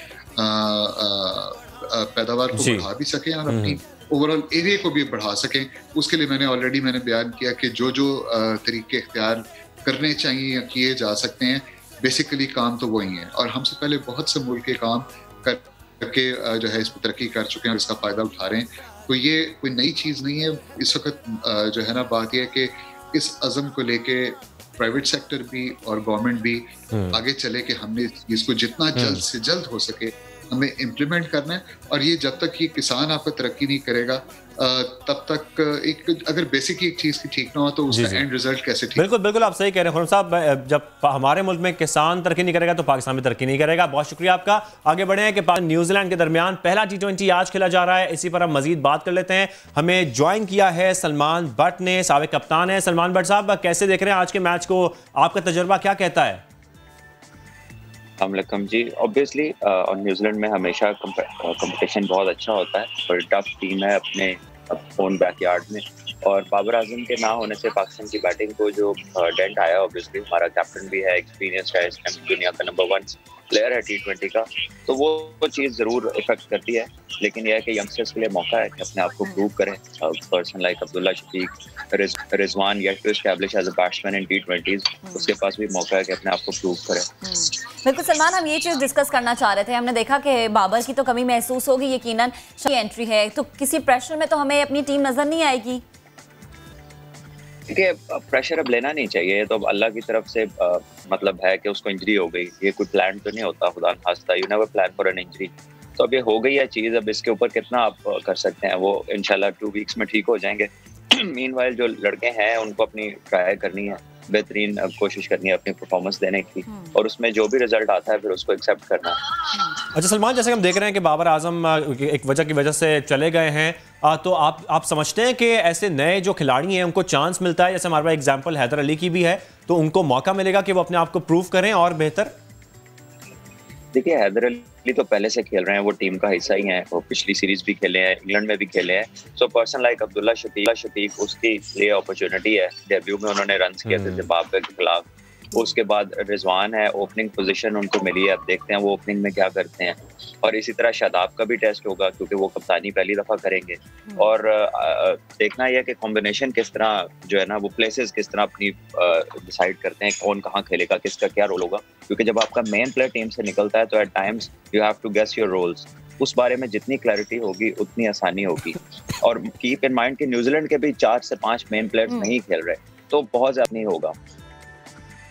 C: पैदावार को बढ़ा भी सकें और अपनी ओवरऑल एरिया को भी बढ़ा सकें। उसके लिए मैंने बयान किया कि जो तरीके इख्तियार करने चाहिए या किए जा सकते हैं, बेसिकली काम तो वही है। और हमसे पहले बहुत से मुल्क के काम करके जो है इस पर तरक्की कर चुके हैं और इसका फ़ायदा उठा रहे हैं। तो ये कोई नई चीज़ नहीं है। इस वक्त जो है ना बात यह है कि इस अज़म को लेके प्राइवेट सेक्टर भी और गवर्नमेंट भी आगे चले कि हमने इसको जितना जल्द से जल्द हो सके हमें इम्प्लीमेंट करना है। और ये जब तक ये किसान आपका तरक्की नहीं करेगा तब तक एक अगर बेसिक एक चीज़ की ठीक ना हो तो उसका एंड रिजल्ट कैसे ठीक?
A: बिल्कुल आप सही कह रहे हैं खुर्रम साहब। जब हमारे मुल्क में किसान तरक्की नहीं करेगा तो पाकिस्तान में तरक्की नहीं करेगा। बहुत शुक्रिया आपका। आगे बढ़े हैं कि न्यूजीलैंड के दरमियान पहला T20 आज खेला जा रहा है। इसी पर हम मजीद बात कर लेते हैं। हमें ज्वाइन किया है सलमान बट ने, साबिक कप्तान है। सलमान बट साहब, कैसे देख रहे हैं आज के मैच को? आपका तजुर्बा क्या कहता है?
D: अस्सलाम जी। ऑब्वियसली और न्यूजीलैंड में हमेशा कंपटीशन बहुत अच्छा होता है और टफ टीम है अपने ओन बैकयार्ड में। और बाबर आजम के ना होने से पाकिस्तान की बैटिंग को जो डेंट आया, ऑब्वियसली हमारा कैप्टन भी है, एक्सपीरियंस है, इस टाइम दुनिया का नंबर 1 प्लेयर है T20 का, तो वो चीज़ ज़रूर इफेक्ट करती है। लेकिन यह है कि यंगस्टर्स के लिए मौका है कि अपने आप को प्रूव करें। Person like Abdullah Shafique, Rizwan yet to establish as a batsman in T20s, उसके पास भी मौका है कि अपने आप को प्रूव करें।
B: बिल्कुल सलमान, हम ये चीज़ डिस्कस करना चाह रहे थे। हमने देखा कि बाबर की तो कमी महसूस होगी यकीनन, एंट्री है तो किसी प्रेशर में तो हमें अपनी टीम नजर नहीं आएगी।
D: देखिए, प्रेशर अब लेना नहीं चाहिए। तो अब अल्लाह की तरफ से मतलब है कि उसको इंजरी हो गई, ये कोई प्लान तो नहीं होता, खुदा न खास्ता, you never plan for an injury. तो अब ये हो गई है चीज़, अब इसके ऊपर कितना आप कर सकते हैं, वो इंशाल्लाह 2 वीक्स में ठीक हो जाएंगे। मीनवाइल जो लड़के हैं उनको अपनी ट्राई करनी है, बेहतरीन कोशिश करनी है अपनी परफॉर्मेंस देने की, और उसमें जो भी रिजल्ट आता है फिर उसको एक्सेप्ट करना है।
A: अच्छा सलमान, जैसे हम देख रहे हैं कि बाबर आजम एक वजह की वजह से चले गए हैं, तो आप समझते हैं कि ऐसे नए जो खिलाड़ी हैं उनको चांस मिलता है? जैसे हमारे पास एग्जांपल हैदर अली की भी है, तो उनको मौका मिलेगा कि वो अपने आप को प्रूव करें और बेहतर?
D: देखिए, हैदर अली बेसिकली तो पहले से खेल रहे हैं, वो टीम का हिस्सा ही हैं, वो पिछली सीरीज भी खेले हैं, इंग्लैंड में भी खेले हैं। So person like Abdullah Shafique उसकी ये अपॉर्चुनिटी है, डेब्यू में उन्होंने रन किए थे जिम्बाब्वे के खिलाफ। उसके बाद रिजवान है, ओपनिंग पोजीशन उनको मिली है, अब देखते हैं वो ओपनिंग में क्या करते हैं। और इसी तरह शादाब का भी टेस्ट होगा क्योंकि वो कप्तानी पहली दफ़ा करेंगे। और देखना यह कि कॉम्बिनेशन किस तरह जो है ना वो प्लेसेस किस तरह अपनी डिसाइड करते हैं कौन कहाँ खेलेगा, किसका क्या रोल होगा। क्योंकि जब आपका मेन प्लेयर टीम से निकलता है तो at times you have to guess your roles. उस बारे में जितनी क्लैरिटी होगी उतनी आसानी होगी। और कीप इन माइंड कि न्यूजीलैंड के भी 4 से 5 मेन प्लेयर्स नहीं खेल रहे, तो बहुत ज़्यादा नहीं होगा।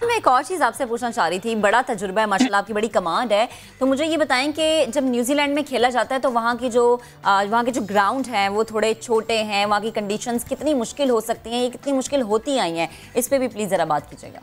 B: मैं एक और चीज़ आपसे पूछना चाह रही थी, बड़ा तजुर्बा है माशाल्लाह, आपकी बड़ी कमांड है, तो मुझे ये बताएं कि जब न्यूजीलैंड में खेला जाता है तो वहाँ के जो ग्राउंड हैं वो थोड़े छोटे हैं, वहाँ की कंडीशंस कितनी मुश्किल हो सकती हैं, ये कितनी मुश्किल होती आई हैं, इस पर भी प्लीज़ ज़रा बात कीजिएगा।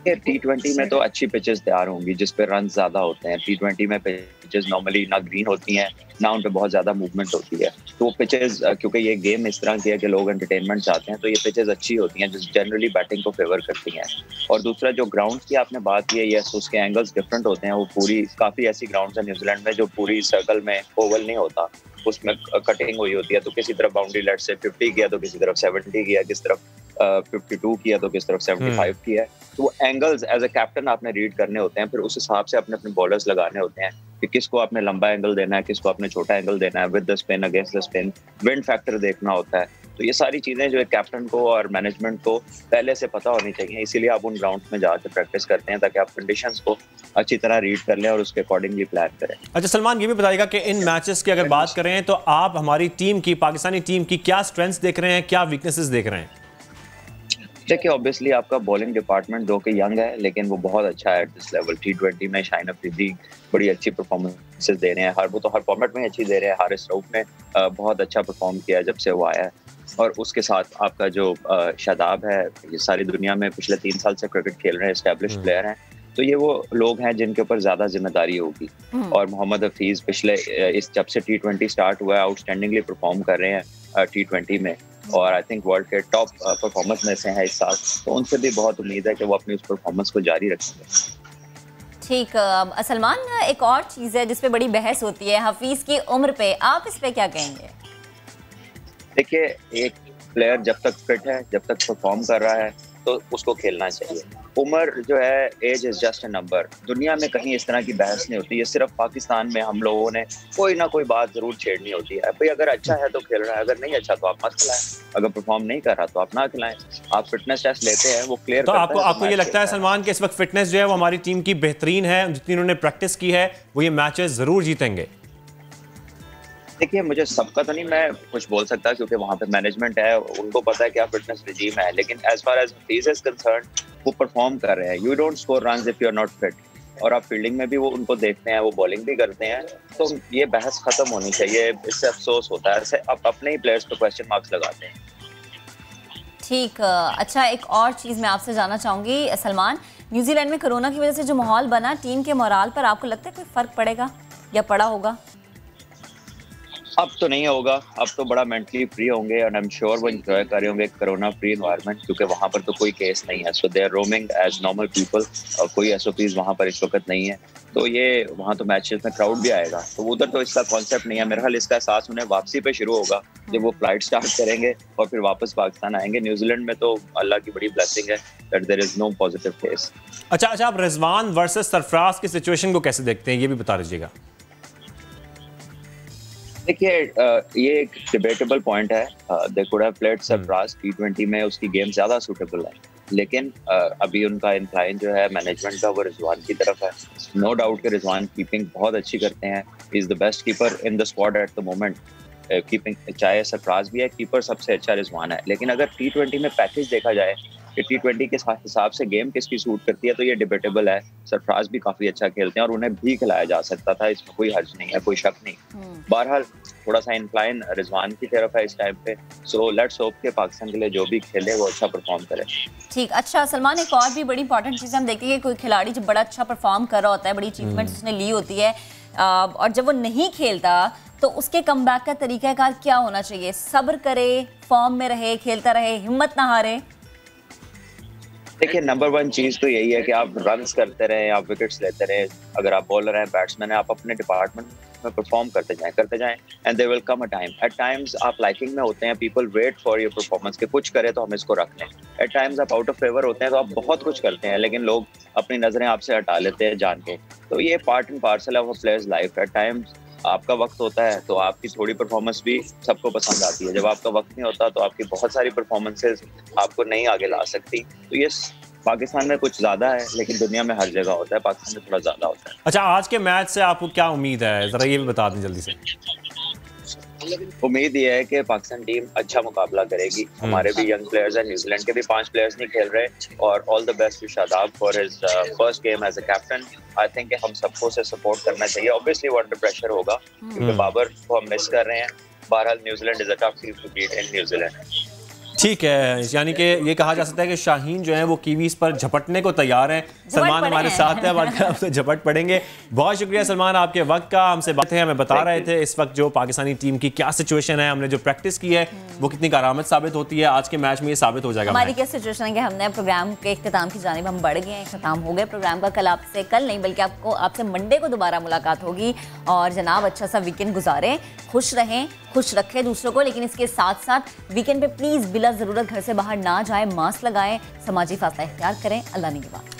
D: T20 में तो अच्छी पिचेस तैयार होंगी जिस पे रन ज्यादा होते हैं। T20 में पिचेस नॉर्मली ना ग्रीन होती हैं ना उन पे बहुत ज्यादा मूवमेंट होती है, तो पिचेस क्योंकि ये गेम इस तरह की है कि लोग एंटरटेनमेंट चाहते हैं, तो ये पिचेस अच्छी होती हैं जो जनरली बैटिंग को फेवर करती हैं। और दूसरा जो ग्राउंड की आपने बात की है, यस उसके एंगल्स डिफरेंट होते हैं। वो पूरी काफी ऐसी ग्राउंड है न्यूजीलैंड में जो पूरी सर्कल में ओवल नहीं होता, उसमें कटिंग हुई होती है, तो किसी तरफ बाउंड्री लेट से 50 किया तो किसी तरफ 70 किया, किस तरफ 52 किया तो किस तरफ 75 किया है। तो वो एंगल्स एज अ कैप्टन आपने रीड करने होते हैं, फिर उस हिसाब से अपने बॉलर्स लगाने होते हैं कि किसको आपने लंबा एंगल देना है, किसको आपने छोटा एंगल देना है, with the spin against the spin, wind factor देखना होता है। तो ये सारी चीजें जो है कैप्टन को और मैनेजमेंट को पहले से पता होनी चाहिए, इसीलिए आप उन ग्राउंड्स में जाकर प्रैक्टिस करते हैं ताकि आप कंडीशंस को अच्छी तरह रीड कर लें और उसके अकॉर्डिंगली प्लान करें।
A: अच्छा सलमान, ये भी बताइएगा कि इन मैचेस की अगर बात करें तो आप हमारी टीम की, पाकिस्तानी टीम की क्या स्ट्रेंथ्स देख रहे हैं, क्या वीकनेसेस देख रहे हैं?
D: देखिए ऑब्वियसली आपका बॉलिंग डिपार्टमेंट जो कि यंग है लेकिन वो बहुत अच्छा है एट दिस लेवल। T20 में शाहीन अफरीदी बड़ी अच्छी परफॉर्मेंसेस दे रहे हैं, वो तो हर फॉर्मेट में अच्छी दे रहे हैं। हारिस रऊफ ने बहुत अच्छा परफॉर्म किया है जब से वो आया है। और उसके साथ आपका जो शादाब है, ये सारी दुनिया में पिछले 3 साल से क्रिकेट खेल रहे हैं, एस्टेब्लिश्ड प्लेयर हैं, तो ये वो लोग हैं जिनके ऊपर ज्यादा जिम्मेदारी होगी। और मोहम्मद हफीज पिछले जब से T20 स्टार्ट हुआ है आउटस्टैंडिंगली परफॉर्म कर रहे हैं T20 में, और आई थिंक वर्ल्ड के टॉप परफॉर्मेंस में से हैं इस साल, तो उनसे भी बहुत उम्मीद है कि वो अपनी उस परफॉर्मेंस को जारी रखेंगे।
B: ठीक सलमान, एक और चीज़ है जिस पे बड़ी बहस होती है, हफीज की उम्र पे, आप इस पे क्या कहेंगे?
D: देखिए एक प्लेयर जब तक फिट है, जब तक परफॉर्म कर रहा है तो उसको खेलना चाहिए। उम्र जो है, age is just a number. दुनिया में कहीं इस तरह की बहस नहीं होती है, सिर्फ पाकिस्तान में हम लोगों ने कोई ना कोई बात जरूर छेड़नी होती है। भाई अगर अच्छा है तो खेल रहा है, अगर नहीं अच्छा तो आप मत खिलाएं, अगर परफॉर्म नहीं कर रहा तो आप ना खिलाएं। आप फिटनेस टेस्ट लेते हैं, वो क्लियर
A: तो आपको ये लगता है सलमान कि इस वक्त फिटनेस जो है वो हमारी टीम की बेहतरीन है, जितनी उन्होंने प्रैक्टिस की है वो ये मैचेस जरूर जीतेंगे?
D: देखिए मुझे सबका तो नहीं मैं कुछ बोल सकता क्योंकि वहाँ पे मैनेजमेंट है, उनको पता है क्या फिटनेस रिजीम है, लेकिन as far as Hafeez is concern वो परफॉर्म कर रहे हैं। You don't score runs if you are not fit. और आप फील्डिंग में भी वो उनको देखते हैं, वो बॉलिंग भी करते हैं, तो ये बहस खत्म होनी चाहिए। इससे अफसोस होता है, आप अपने ही प्लेयर्स पे क्वेश्चन मार्क्स लगाते हैं।
B: ठीक, अच्छा एक और चीज़ मैं आपसे जानना चाहूँगी सलमान, न्यूजीलैंड में कोरोना की वजह से जो माहौल बना, टीम के मोराल पर आपको लगता है कोई फ़र्क पड़ेगा या पड़ा होगा?
D: अब तो नहीं होगा, अब तो बड़ा मेंटली फ्री होंगे और आई एम श्योर वो एंजॉय कर रहे होंगे कोरोना फ्री एनवायरनमेंट, क्योंकि वहाँ पर तो कोई केस नहीं है। So they are roaming as normal people और कोई एसओपीज वहाँ पर इस वक्त नहीं है। तो ये वहाँ तो मैचेस में क्राउड भी आएगा, तो उधर तो इसका कॉन्सेप्ट नहीं है। मेरा ख्याल इसका एहसास उन्हें वापसी पे शुरू होगा जब वो फ्लाइट स्टार्ट करेंगे और फिर वापस पाकिस्तान आएंगे। न्यूजीलैंड में तो अल्लाह की बड़ी ब्लेसिंग है that there is no positive case.
A: अच्छा, आप रिजवान वर्सेस सरफराज की सिचुएशन को कैसे देखते हैं, ये भी बता दीजिएगा।
D: देखिए ये एक डिबेटेबल पॉइंट है। They could have played Sarfaraz T20 में, उसकी गेम ज्यादा सूटेबल है, लेकिन अभी उनका इंक्लाइन जो है मैनेजमेंट का वो रिजवान की तरफ है। नो डाउट कि रिजवान कीपिंग बहुत अच्छी करते हैं, is the best keeper in the squad at the moment. Keeping चाहे सरफराज भी है, कीपर सबसे अच्छा रिजवान है। लेकिन अगर T20 में पैकेज देखा जाए कि T20 के हिसाब से गेम किसकी सूट करती है, तो ये डिबेटेबल है। सरफराज भी काफी अच्छा खेलते हैं और उन्हें भी खिलाया जा सकता था, इसमें कोई हर्ज नहीं है, कोई शक नहीं। बहरहाल थोड़ा सा इंक्लाइन रिजवान की तरफ है इस टाइम पे, सो लेट्स होप के पाकिस्तान के लिए जो भी खेले वो अच्छा परफॉर्म करे।
B: ठीक, अच्छा सलमान, एक और भी बड़ी इंपॉर्टेंट चीज़ हम देखते हैं कि कोई खिलाड़ी जब बड़ा अच्छा परफॉर्म कर रहा होता है, बड़ी अचीवमेंट उसने ली होती है, और जब वो नहीं खेलता तो उसके कमबैक का तरीकाकार क्या होना चाहिए? सब्र करे, फॉर्म में रहे, खेलता रहे, हिम्मत ना हारे?
D: देखिए, नंबर 1 चीज तो यही है कि आप रन्स करते रहें, आप विकेट्स लेते रहें। अगर आप बॉलर हैं, बैट्समैन हैं, आप अपने डिपार्टमेंट में परफॉर्म करते जाएं and there will come a time. At times आप लाइकिंग में होते हैं, people wait for your performance के कुछ करे तो हम इसको रख लें। एट टाइम्स आप आउट ऑफ फेवर होते हैं तो आप बहुत कुछ करते हैं, लेकिन लोग अपनी नजरें आपसे हटा लेते हैं जान के। तो ये part and parcel of a player's life. At times आपका वक्त होता है तो आपकी थोड़ी परफॉर्मेंस भी सबको पसंद आती है। जब आपका वक्त नहीं होता तो आपकी बहुत सारी परफॉर्मेंसेस आपको नहीं आगे ला सकती। तो ये पाकिस्तान में कुछ ज्यादा है, लेकिन दुनिया में हर जगह होता है, पाकिस्तान में थोड़ा ज्यादा होता है।
A: अच्छा, आज के मैच से आपको क्या उम्मीद है, जरा ये भी बता दें जल्दी से।
D: उम्मीद ये है कि पाकिस्तान टीम अच्छा मुकाबला करेगी। हमारे भी यंग प्लेयर्स हैं, न्यूजीलैंड के भी 5 प्लेयर्स नहीं खेल रहे, और all the best to Shadab for his first game as a captain. I think हम सबको से सपोर्ट करना चाहिए। ऑब्वियसली वो अंडर प्रेशर होगा क्योंकि बाबर को हम मिस कर रहे हैं। बहरहाल New Zealand is a tough team to beat in New Zealand.
A: ठीक है, यानी कि ये कहा जा सकता है कि शाहीन जो है वो कीवीज पर झपटने को तैयार हैं। सलमान हमारे साथ है, आपसे झपट पड़ेंगे। बहुत शुक्रिया सलमान आपके वक्त का। हमसे बात है, हमें बता रहे थे इस वक्त जो पाकिस्तानी टीम की क्या सिचुएशन है, हमने जो प्रैक्टिस की है वो कितनी कारआमद साबित होती है। आज के मैच में ये साबित हो जाएगा
B: हमारी क्या सिचुएशन है कि हमने प्रोग्राम के इख्तिताम की जानिब हम बढ़ गए हैं, इख्तिताम हो गए प्रोग्राम का। कल नहीं बल्कि आपसे मंडे को दोबारा मुलाकात होगी। और जनाब अच्छा सा वीकेंड गुजारें, खुश रहें, खुश रखें दूसरों को, लेकिन इसके साथ साथ वीकेंड पे प्लीज़ बिला ज़रूरत घर से बाहर ना जाएं, मास्क लगाएं, समाजी फासला इख्तियार करें। अल्लाह ने की बात।